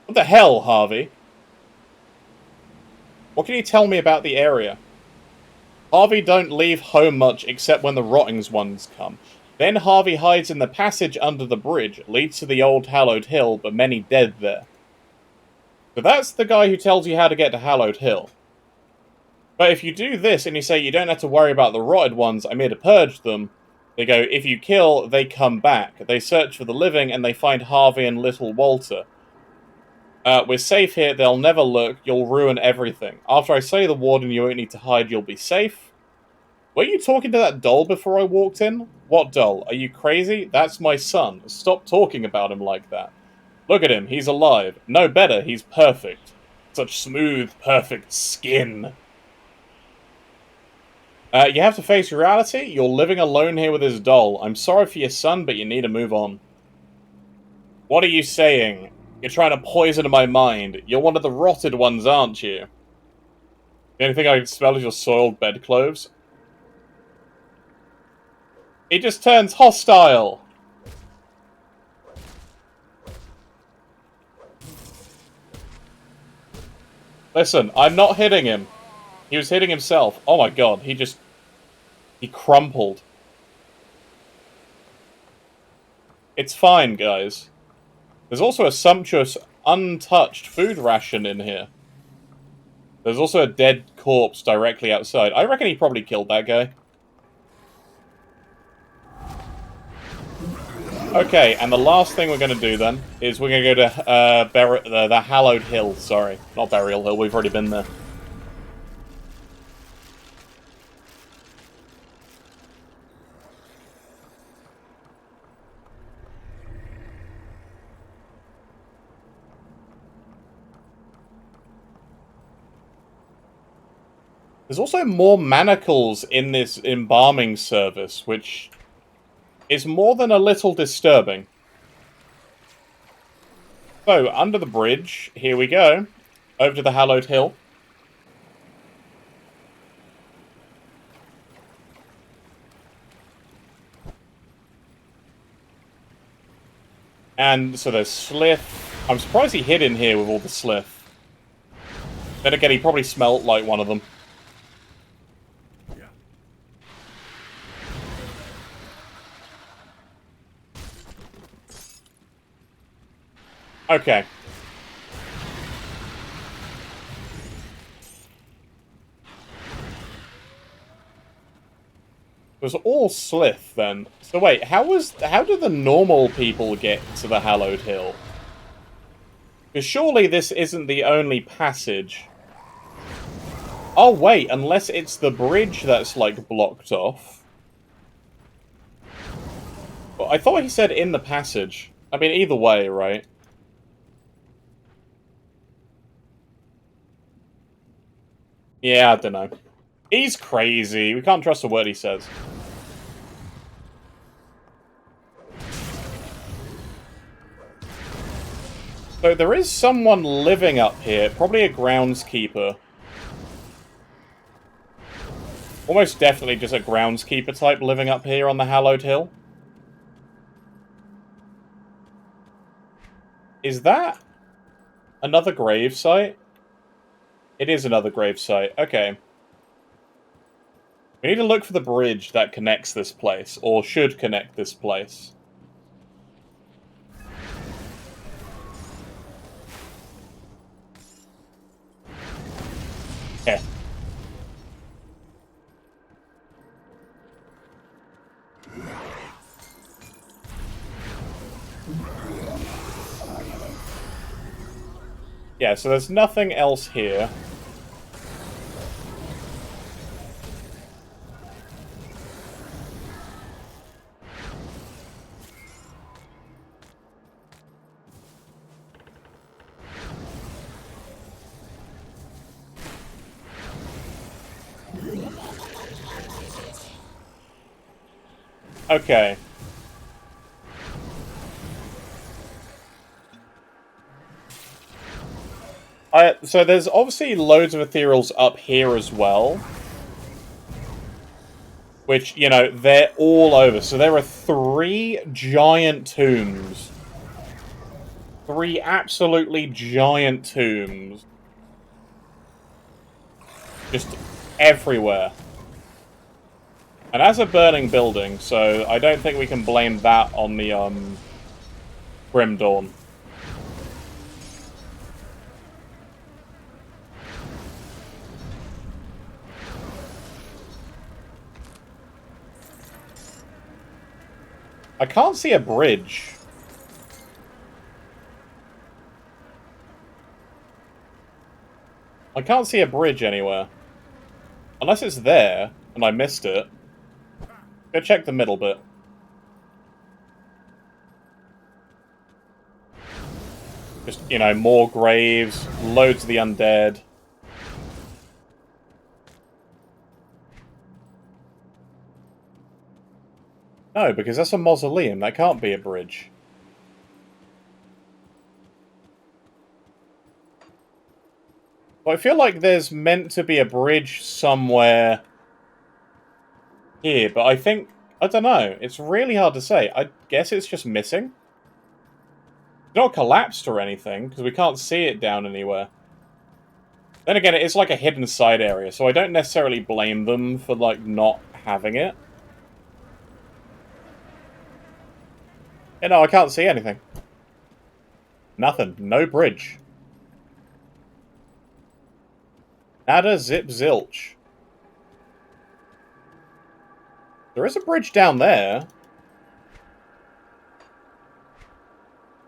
What the hell, Harvey? What can you tell me about the area? Harvey don't leave home much except when the rottings ones come. Then Harvey hides in the passage under the bridge. It leads to the old Hallowed Hill, but many dead there. So that's the guy who tells you how to get to Hallowed Hill. But if you do this and you say you don't have to worry about the rotted ones, I'm here to purge them, they go, if you kill, they come back. They search for the living and they find Harvey and little Walter. We're safe here, they'll never look, you'll ruin everything. After I say the warden you won't need to hide, you'll be safe. Were you talking to that doll before I walked in? What doll? Are you crazy? That's my son. Stop talking about him like that. Look at him, he's alive. No better, he's perfect. Such smooth, perfect skin. You have to face reality. You're living alone here with his doll. I'm sorry for your son, but you need to move on. What are you saying? You're trying to poison my mind. You're one of the rotted ones, aren't you? The only thing I can smell is your soiled bedclothes. He just turns hostile. Listen, I'm not hitting him. He was hitting himself. Oh my god, he crumpled. It's fine, guys. There's also a sumptuous, untouched food ration in here. There's also a dead corpse directly outside. I reckon he probably killed that guy. Okay, and the last thing we're going to do then is we're going to go to the Hallowed Hill. Sorry, not Burial Hill. We've already been there. There's also more manacles in this embalming service, which is more than a little disturbing. So, under the bridge, here we go. Over to the Hallowed Hill. And so there's Slith. I'm surprised he hid in here with all the Slith. Then again, he probably smelt like one of them. Okay. It was all Slith, then. So wait, how did the normal people get to the Hallowed Hill? Because surely this isn't the only passage. Oh wait, unless it's the bridge that's, like, blocked off. Well, I thought he said in the passage. I mean, either way, right? Yeah, I don't know. He's crazy. We can't trust a word he says. So there is someone living up here. Probably a groundskeeper. Almost definitely just a groundskeeper type living up here on the Hallowed Hill. Is that another grave site? It is another grave site. Okay. We need to look for the bridge that connects this place, or should connect this place. Okay. Yeah, so there's nothing else here. Okay. So there's obviously loads of ethereals up here as well. Which, you know, they're all over. So there are 3 giant tombs. 3 absolutely giant tombs. Just everywhere. And that's a burning building, so I don't think we can blame that on the, Grim Dawn. I can't see a bridge. I can't see a bridge anywhere. Unless it's there, and I missed it. Go check the middle bit. Just, you know, more graves, loads of the undead. No, because that's a mausoleum. That can't be a bridge. Well, I feel like there's meant to be a bridge somewhere here, but I think... I don't know. It's really hard to say. I guess it's just missing. It's not collapsed or anything, because we can't see it down anywhere. Then again, it's like a hidden side area, so I don't necessarily blame them for, like, not having it. Yeah, no, I can't see anything. Nothing. No bridge. Nada zip zilch. There is a bridge down there.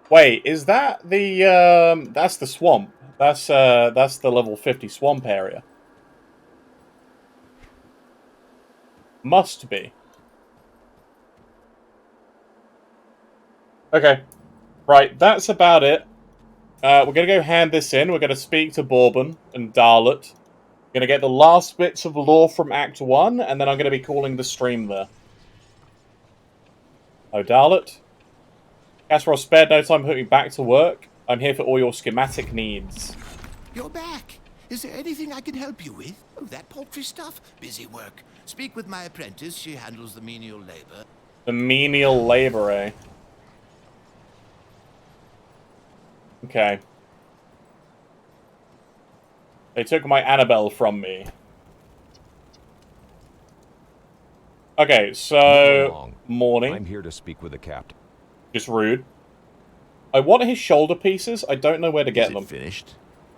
Wait, is that the, that's the swamp. That's the level 50 swamp area. Must be. Okay. Right, that's about it. We're gonna go hand this in. We're gonna speak to Bourbon and Darlet. Gonna get the last bits of lore from Act 1, and then I'm gonna be calling the stream there. Oh, Darlet? Casper, spared no time putting me back to work. I'm here for all your schematic needs. You're back. Is there anything I can help you with? Oh, that paltry stuff. Busy work. Speak with my apprentice. She handles the menial labor. The menial labor, eh? Okay. They took my Annabelle from me. Okay, so... Morning. I'm here to speak with the captain. Just rude. I want his shoulder pieces. I don't know where to get them. Finished?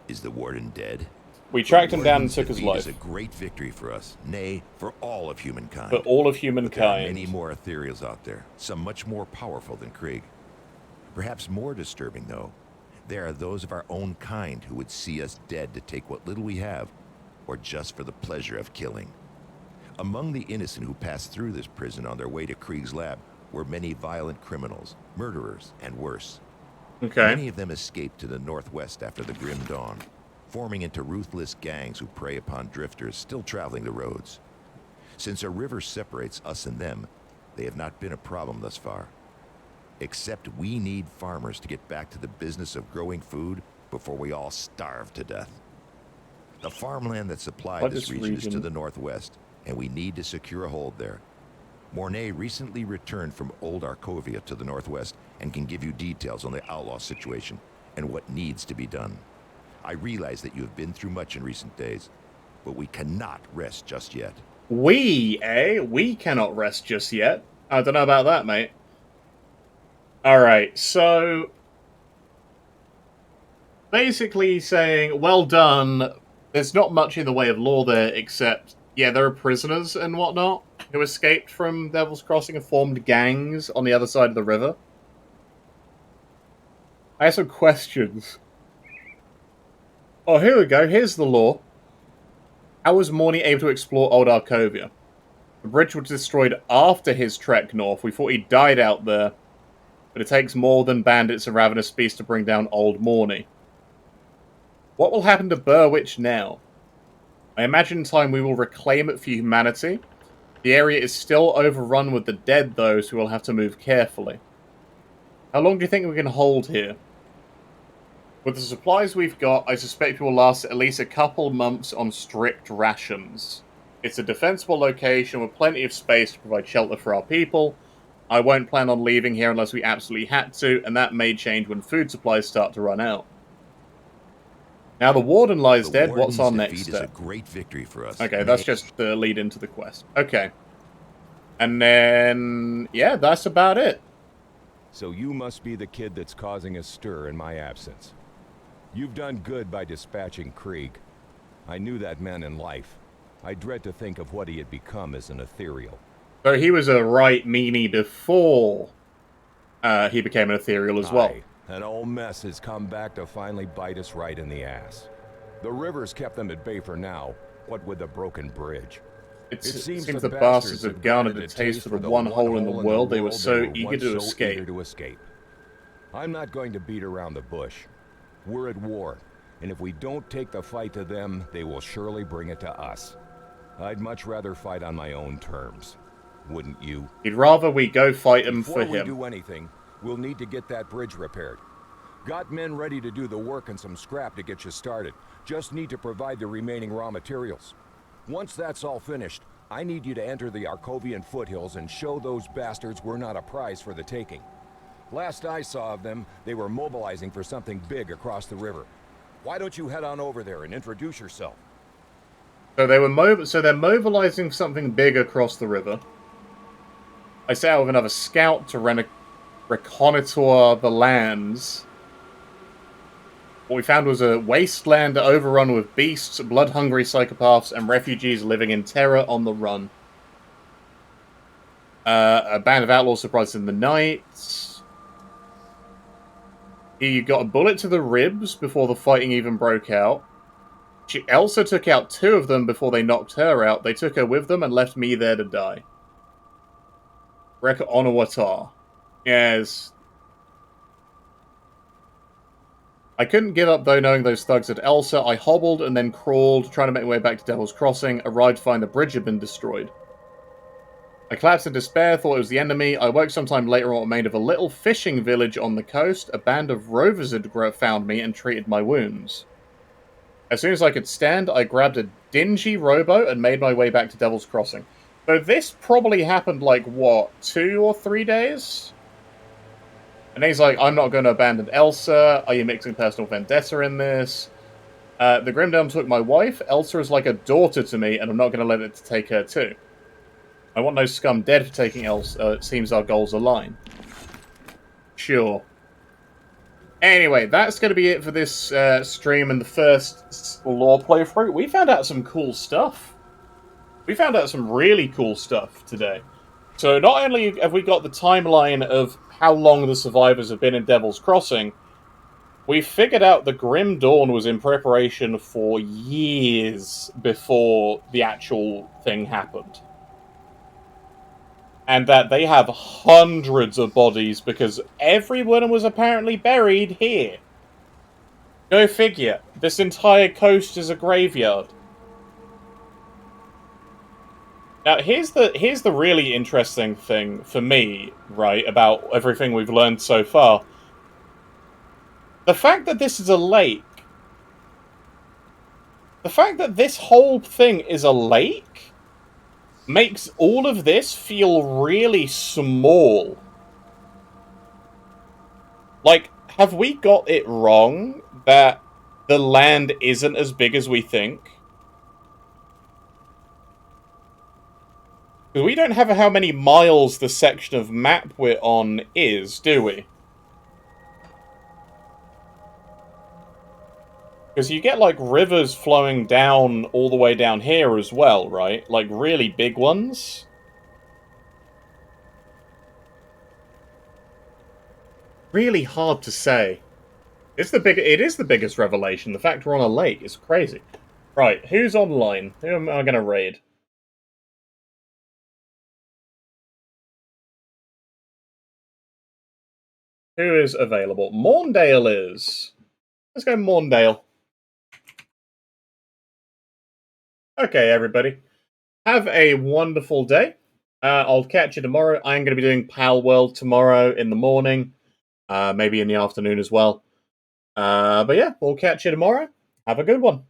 Is the warden dead? We tracked him down and took his life. Is a great victory for us, nay, for all of humankind. For all of But humankind. there are many more ethereals out there, some much more powerful than Krieg. Perhaps more disturbing, though, there are those of our own kind who would see us dead to take what little we have, or just for the pleasure of killing. Among the innocent who passed through this prison on their way to Krieg's lab were many violent criminals, murderers, and worse. Okay. Many of them escaped to the northwest after the Grim Dawn, forming into ruthless gangs who prey upon drifters still traveling the roads. Since a river separates us and them, they have not been a problem thus far. Except we need farmers to get back to the business of growing food before we all starve to death. The farmland that supplied this region is to the northwest, and we need to secure a hold there. Mornay recently returned from Old Arkovia to the northwest and can give you details on the outlaw situation and what needs to be done. I realize that you have been through much in recent days, but we cannot rest just yet. We, eh? We cannot rest just yet. I don't know about that, mate. Alright, so... basically saying, well done, there's not much in the way of law there, except, yeah, there are prisoners and whatnot who escaped from Devil's Crossing and formed gangs on the other side of the river. I have some questions. Oh, here we go, here's the law. How was Morny able to explore Old Arkovia? The bridge was destroyed after his trek north. We thought he died out there, but it takes more than bandits and ravenous beasts to bring down Old Morny. What will happen to Burwitch now? I imagine in time we will reclaim it for humanity. The area is still overrun with the dead, though, so we'll have to move carefully. How long do you think we can hold here? With the supplies we've got, I suspect we will last at least a couple months on strict rations. It's a defensible location with plenty of space to provide shelter for our people. I won't plan on leaving here unless we absolutely had to, and that may change when food supplies start to run out. Now the Warden lies dead, what's our next step? Is a great victory for us. Okay, that's just the lead into the quest. Okay. And then, yeah, that's about it. So you must be the kid that's causing a stir in my absence. You've done good by dispatching Krieg. I knew that man in life. I dread to think of what he had become as an ethereal. So he was a right meanie before he became an ethereal as well. An old mess has come back to finally bite us right in the ass. The river's kept them at bay for now, what with the broken bridge. It seems the bastards have garnered a taste for the one hole in the world they were so eager to escape. I'm not going to beat around the bush. We're at war, and if we don't take the fight to them, they will surely bring it to us. I'd much rather fight on my own terms. Wouldn't you? He'd rather we go fight him for him. Before we do anything, we'll need to get that bridge repaired. Got men ready to do the work and some scrap to get you started. Just need to provide the remaining raw materials. Once that's all finished, I need you to enter the Arkovian foothills and show those bastards we're not a prize for the taking. Last I saw of them, they were mobilizing for something big across the river. Why don't you head on over there and introduce yourself? So they were they're mobilizing something big across the river. I set out with another scout to reconnoiter the lands. What we found was a wasteland overrun with beasts, blood-hungry psychopaths, and refugees living in terror on the run. A band of outlaws surprised in the night. He got a bullet to the ribs before the fighting even broke out. Elsa took out 2 of them before they knocked her out. They took her with them and left me there to die. Reka Onawatar. Yes. I couldn't give up, though, knowing those thugs had Elsa. I hobbled and then crawled, trying to make my way back to Devil's Crossing. Arrived to find the bridge had been destroyed. I collapsed in despair, thought it was the enemy. I woke sometime later on what remained of a little fishing village on the coast. A band of rovers had found me and treated my wounds. As soon as I could stand, I grabbed a dingy rowboat and made my way back to Devil's Crossing. So this probably happened, like, what, 2 or 3 days? And he's like, I'm not going to abandon Elsa. Are you mixing personal vendetta in this? The Grimdarm took my wife. Elsa is like a daughter to me, and I'm not going to let it take her too. I want no scum dead for taking Elsa. It seems our goals align. Sure. Anyway, that's going to be it for this stream and the first lore playthrough. We found out some cool stuff. We found out some really cool stuff today. So not only have we got the timeline of how long the survivors have been in Devil's Crossing, we figured out the Grim Dawn was in preparation for years before the actual thing happened. And that they have hundreds of bodies because everyone was apparently buried here. Go figure. This entire coast is a graveyard. Now, here's the really interesting thing for me, right, about everything we've learned so far. The fact that this is a lake. The fact that this whole thing is a lake makes all of this feel really small. Like, have we got it wrong that the land isn't as big as we think? Because we don't have how many miles the section of map we're on is, do we? Because you get, like, rivers flowing down all the way down here as well, right? Like, really big ones. Really hard to say. It is the biggest revelation. The fact we're on a lake is crazy. Right, who's online? Who am I going to raid? Who is available? Morndale is. Let's go Morndale. Okay, everybody. Have a wonderful day. I'll catch you tomorrow. I'm going to be doing Pal World tomorrow in the morning. Maybe in the afternoon as well. But yeah, we'll catch you tomorrow. Have a good one.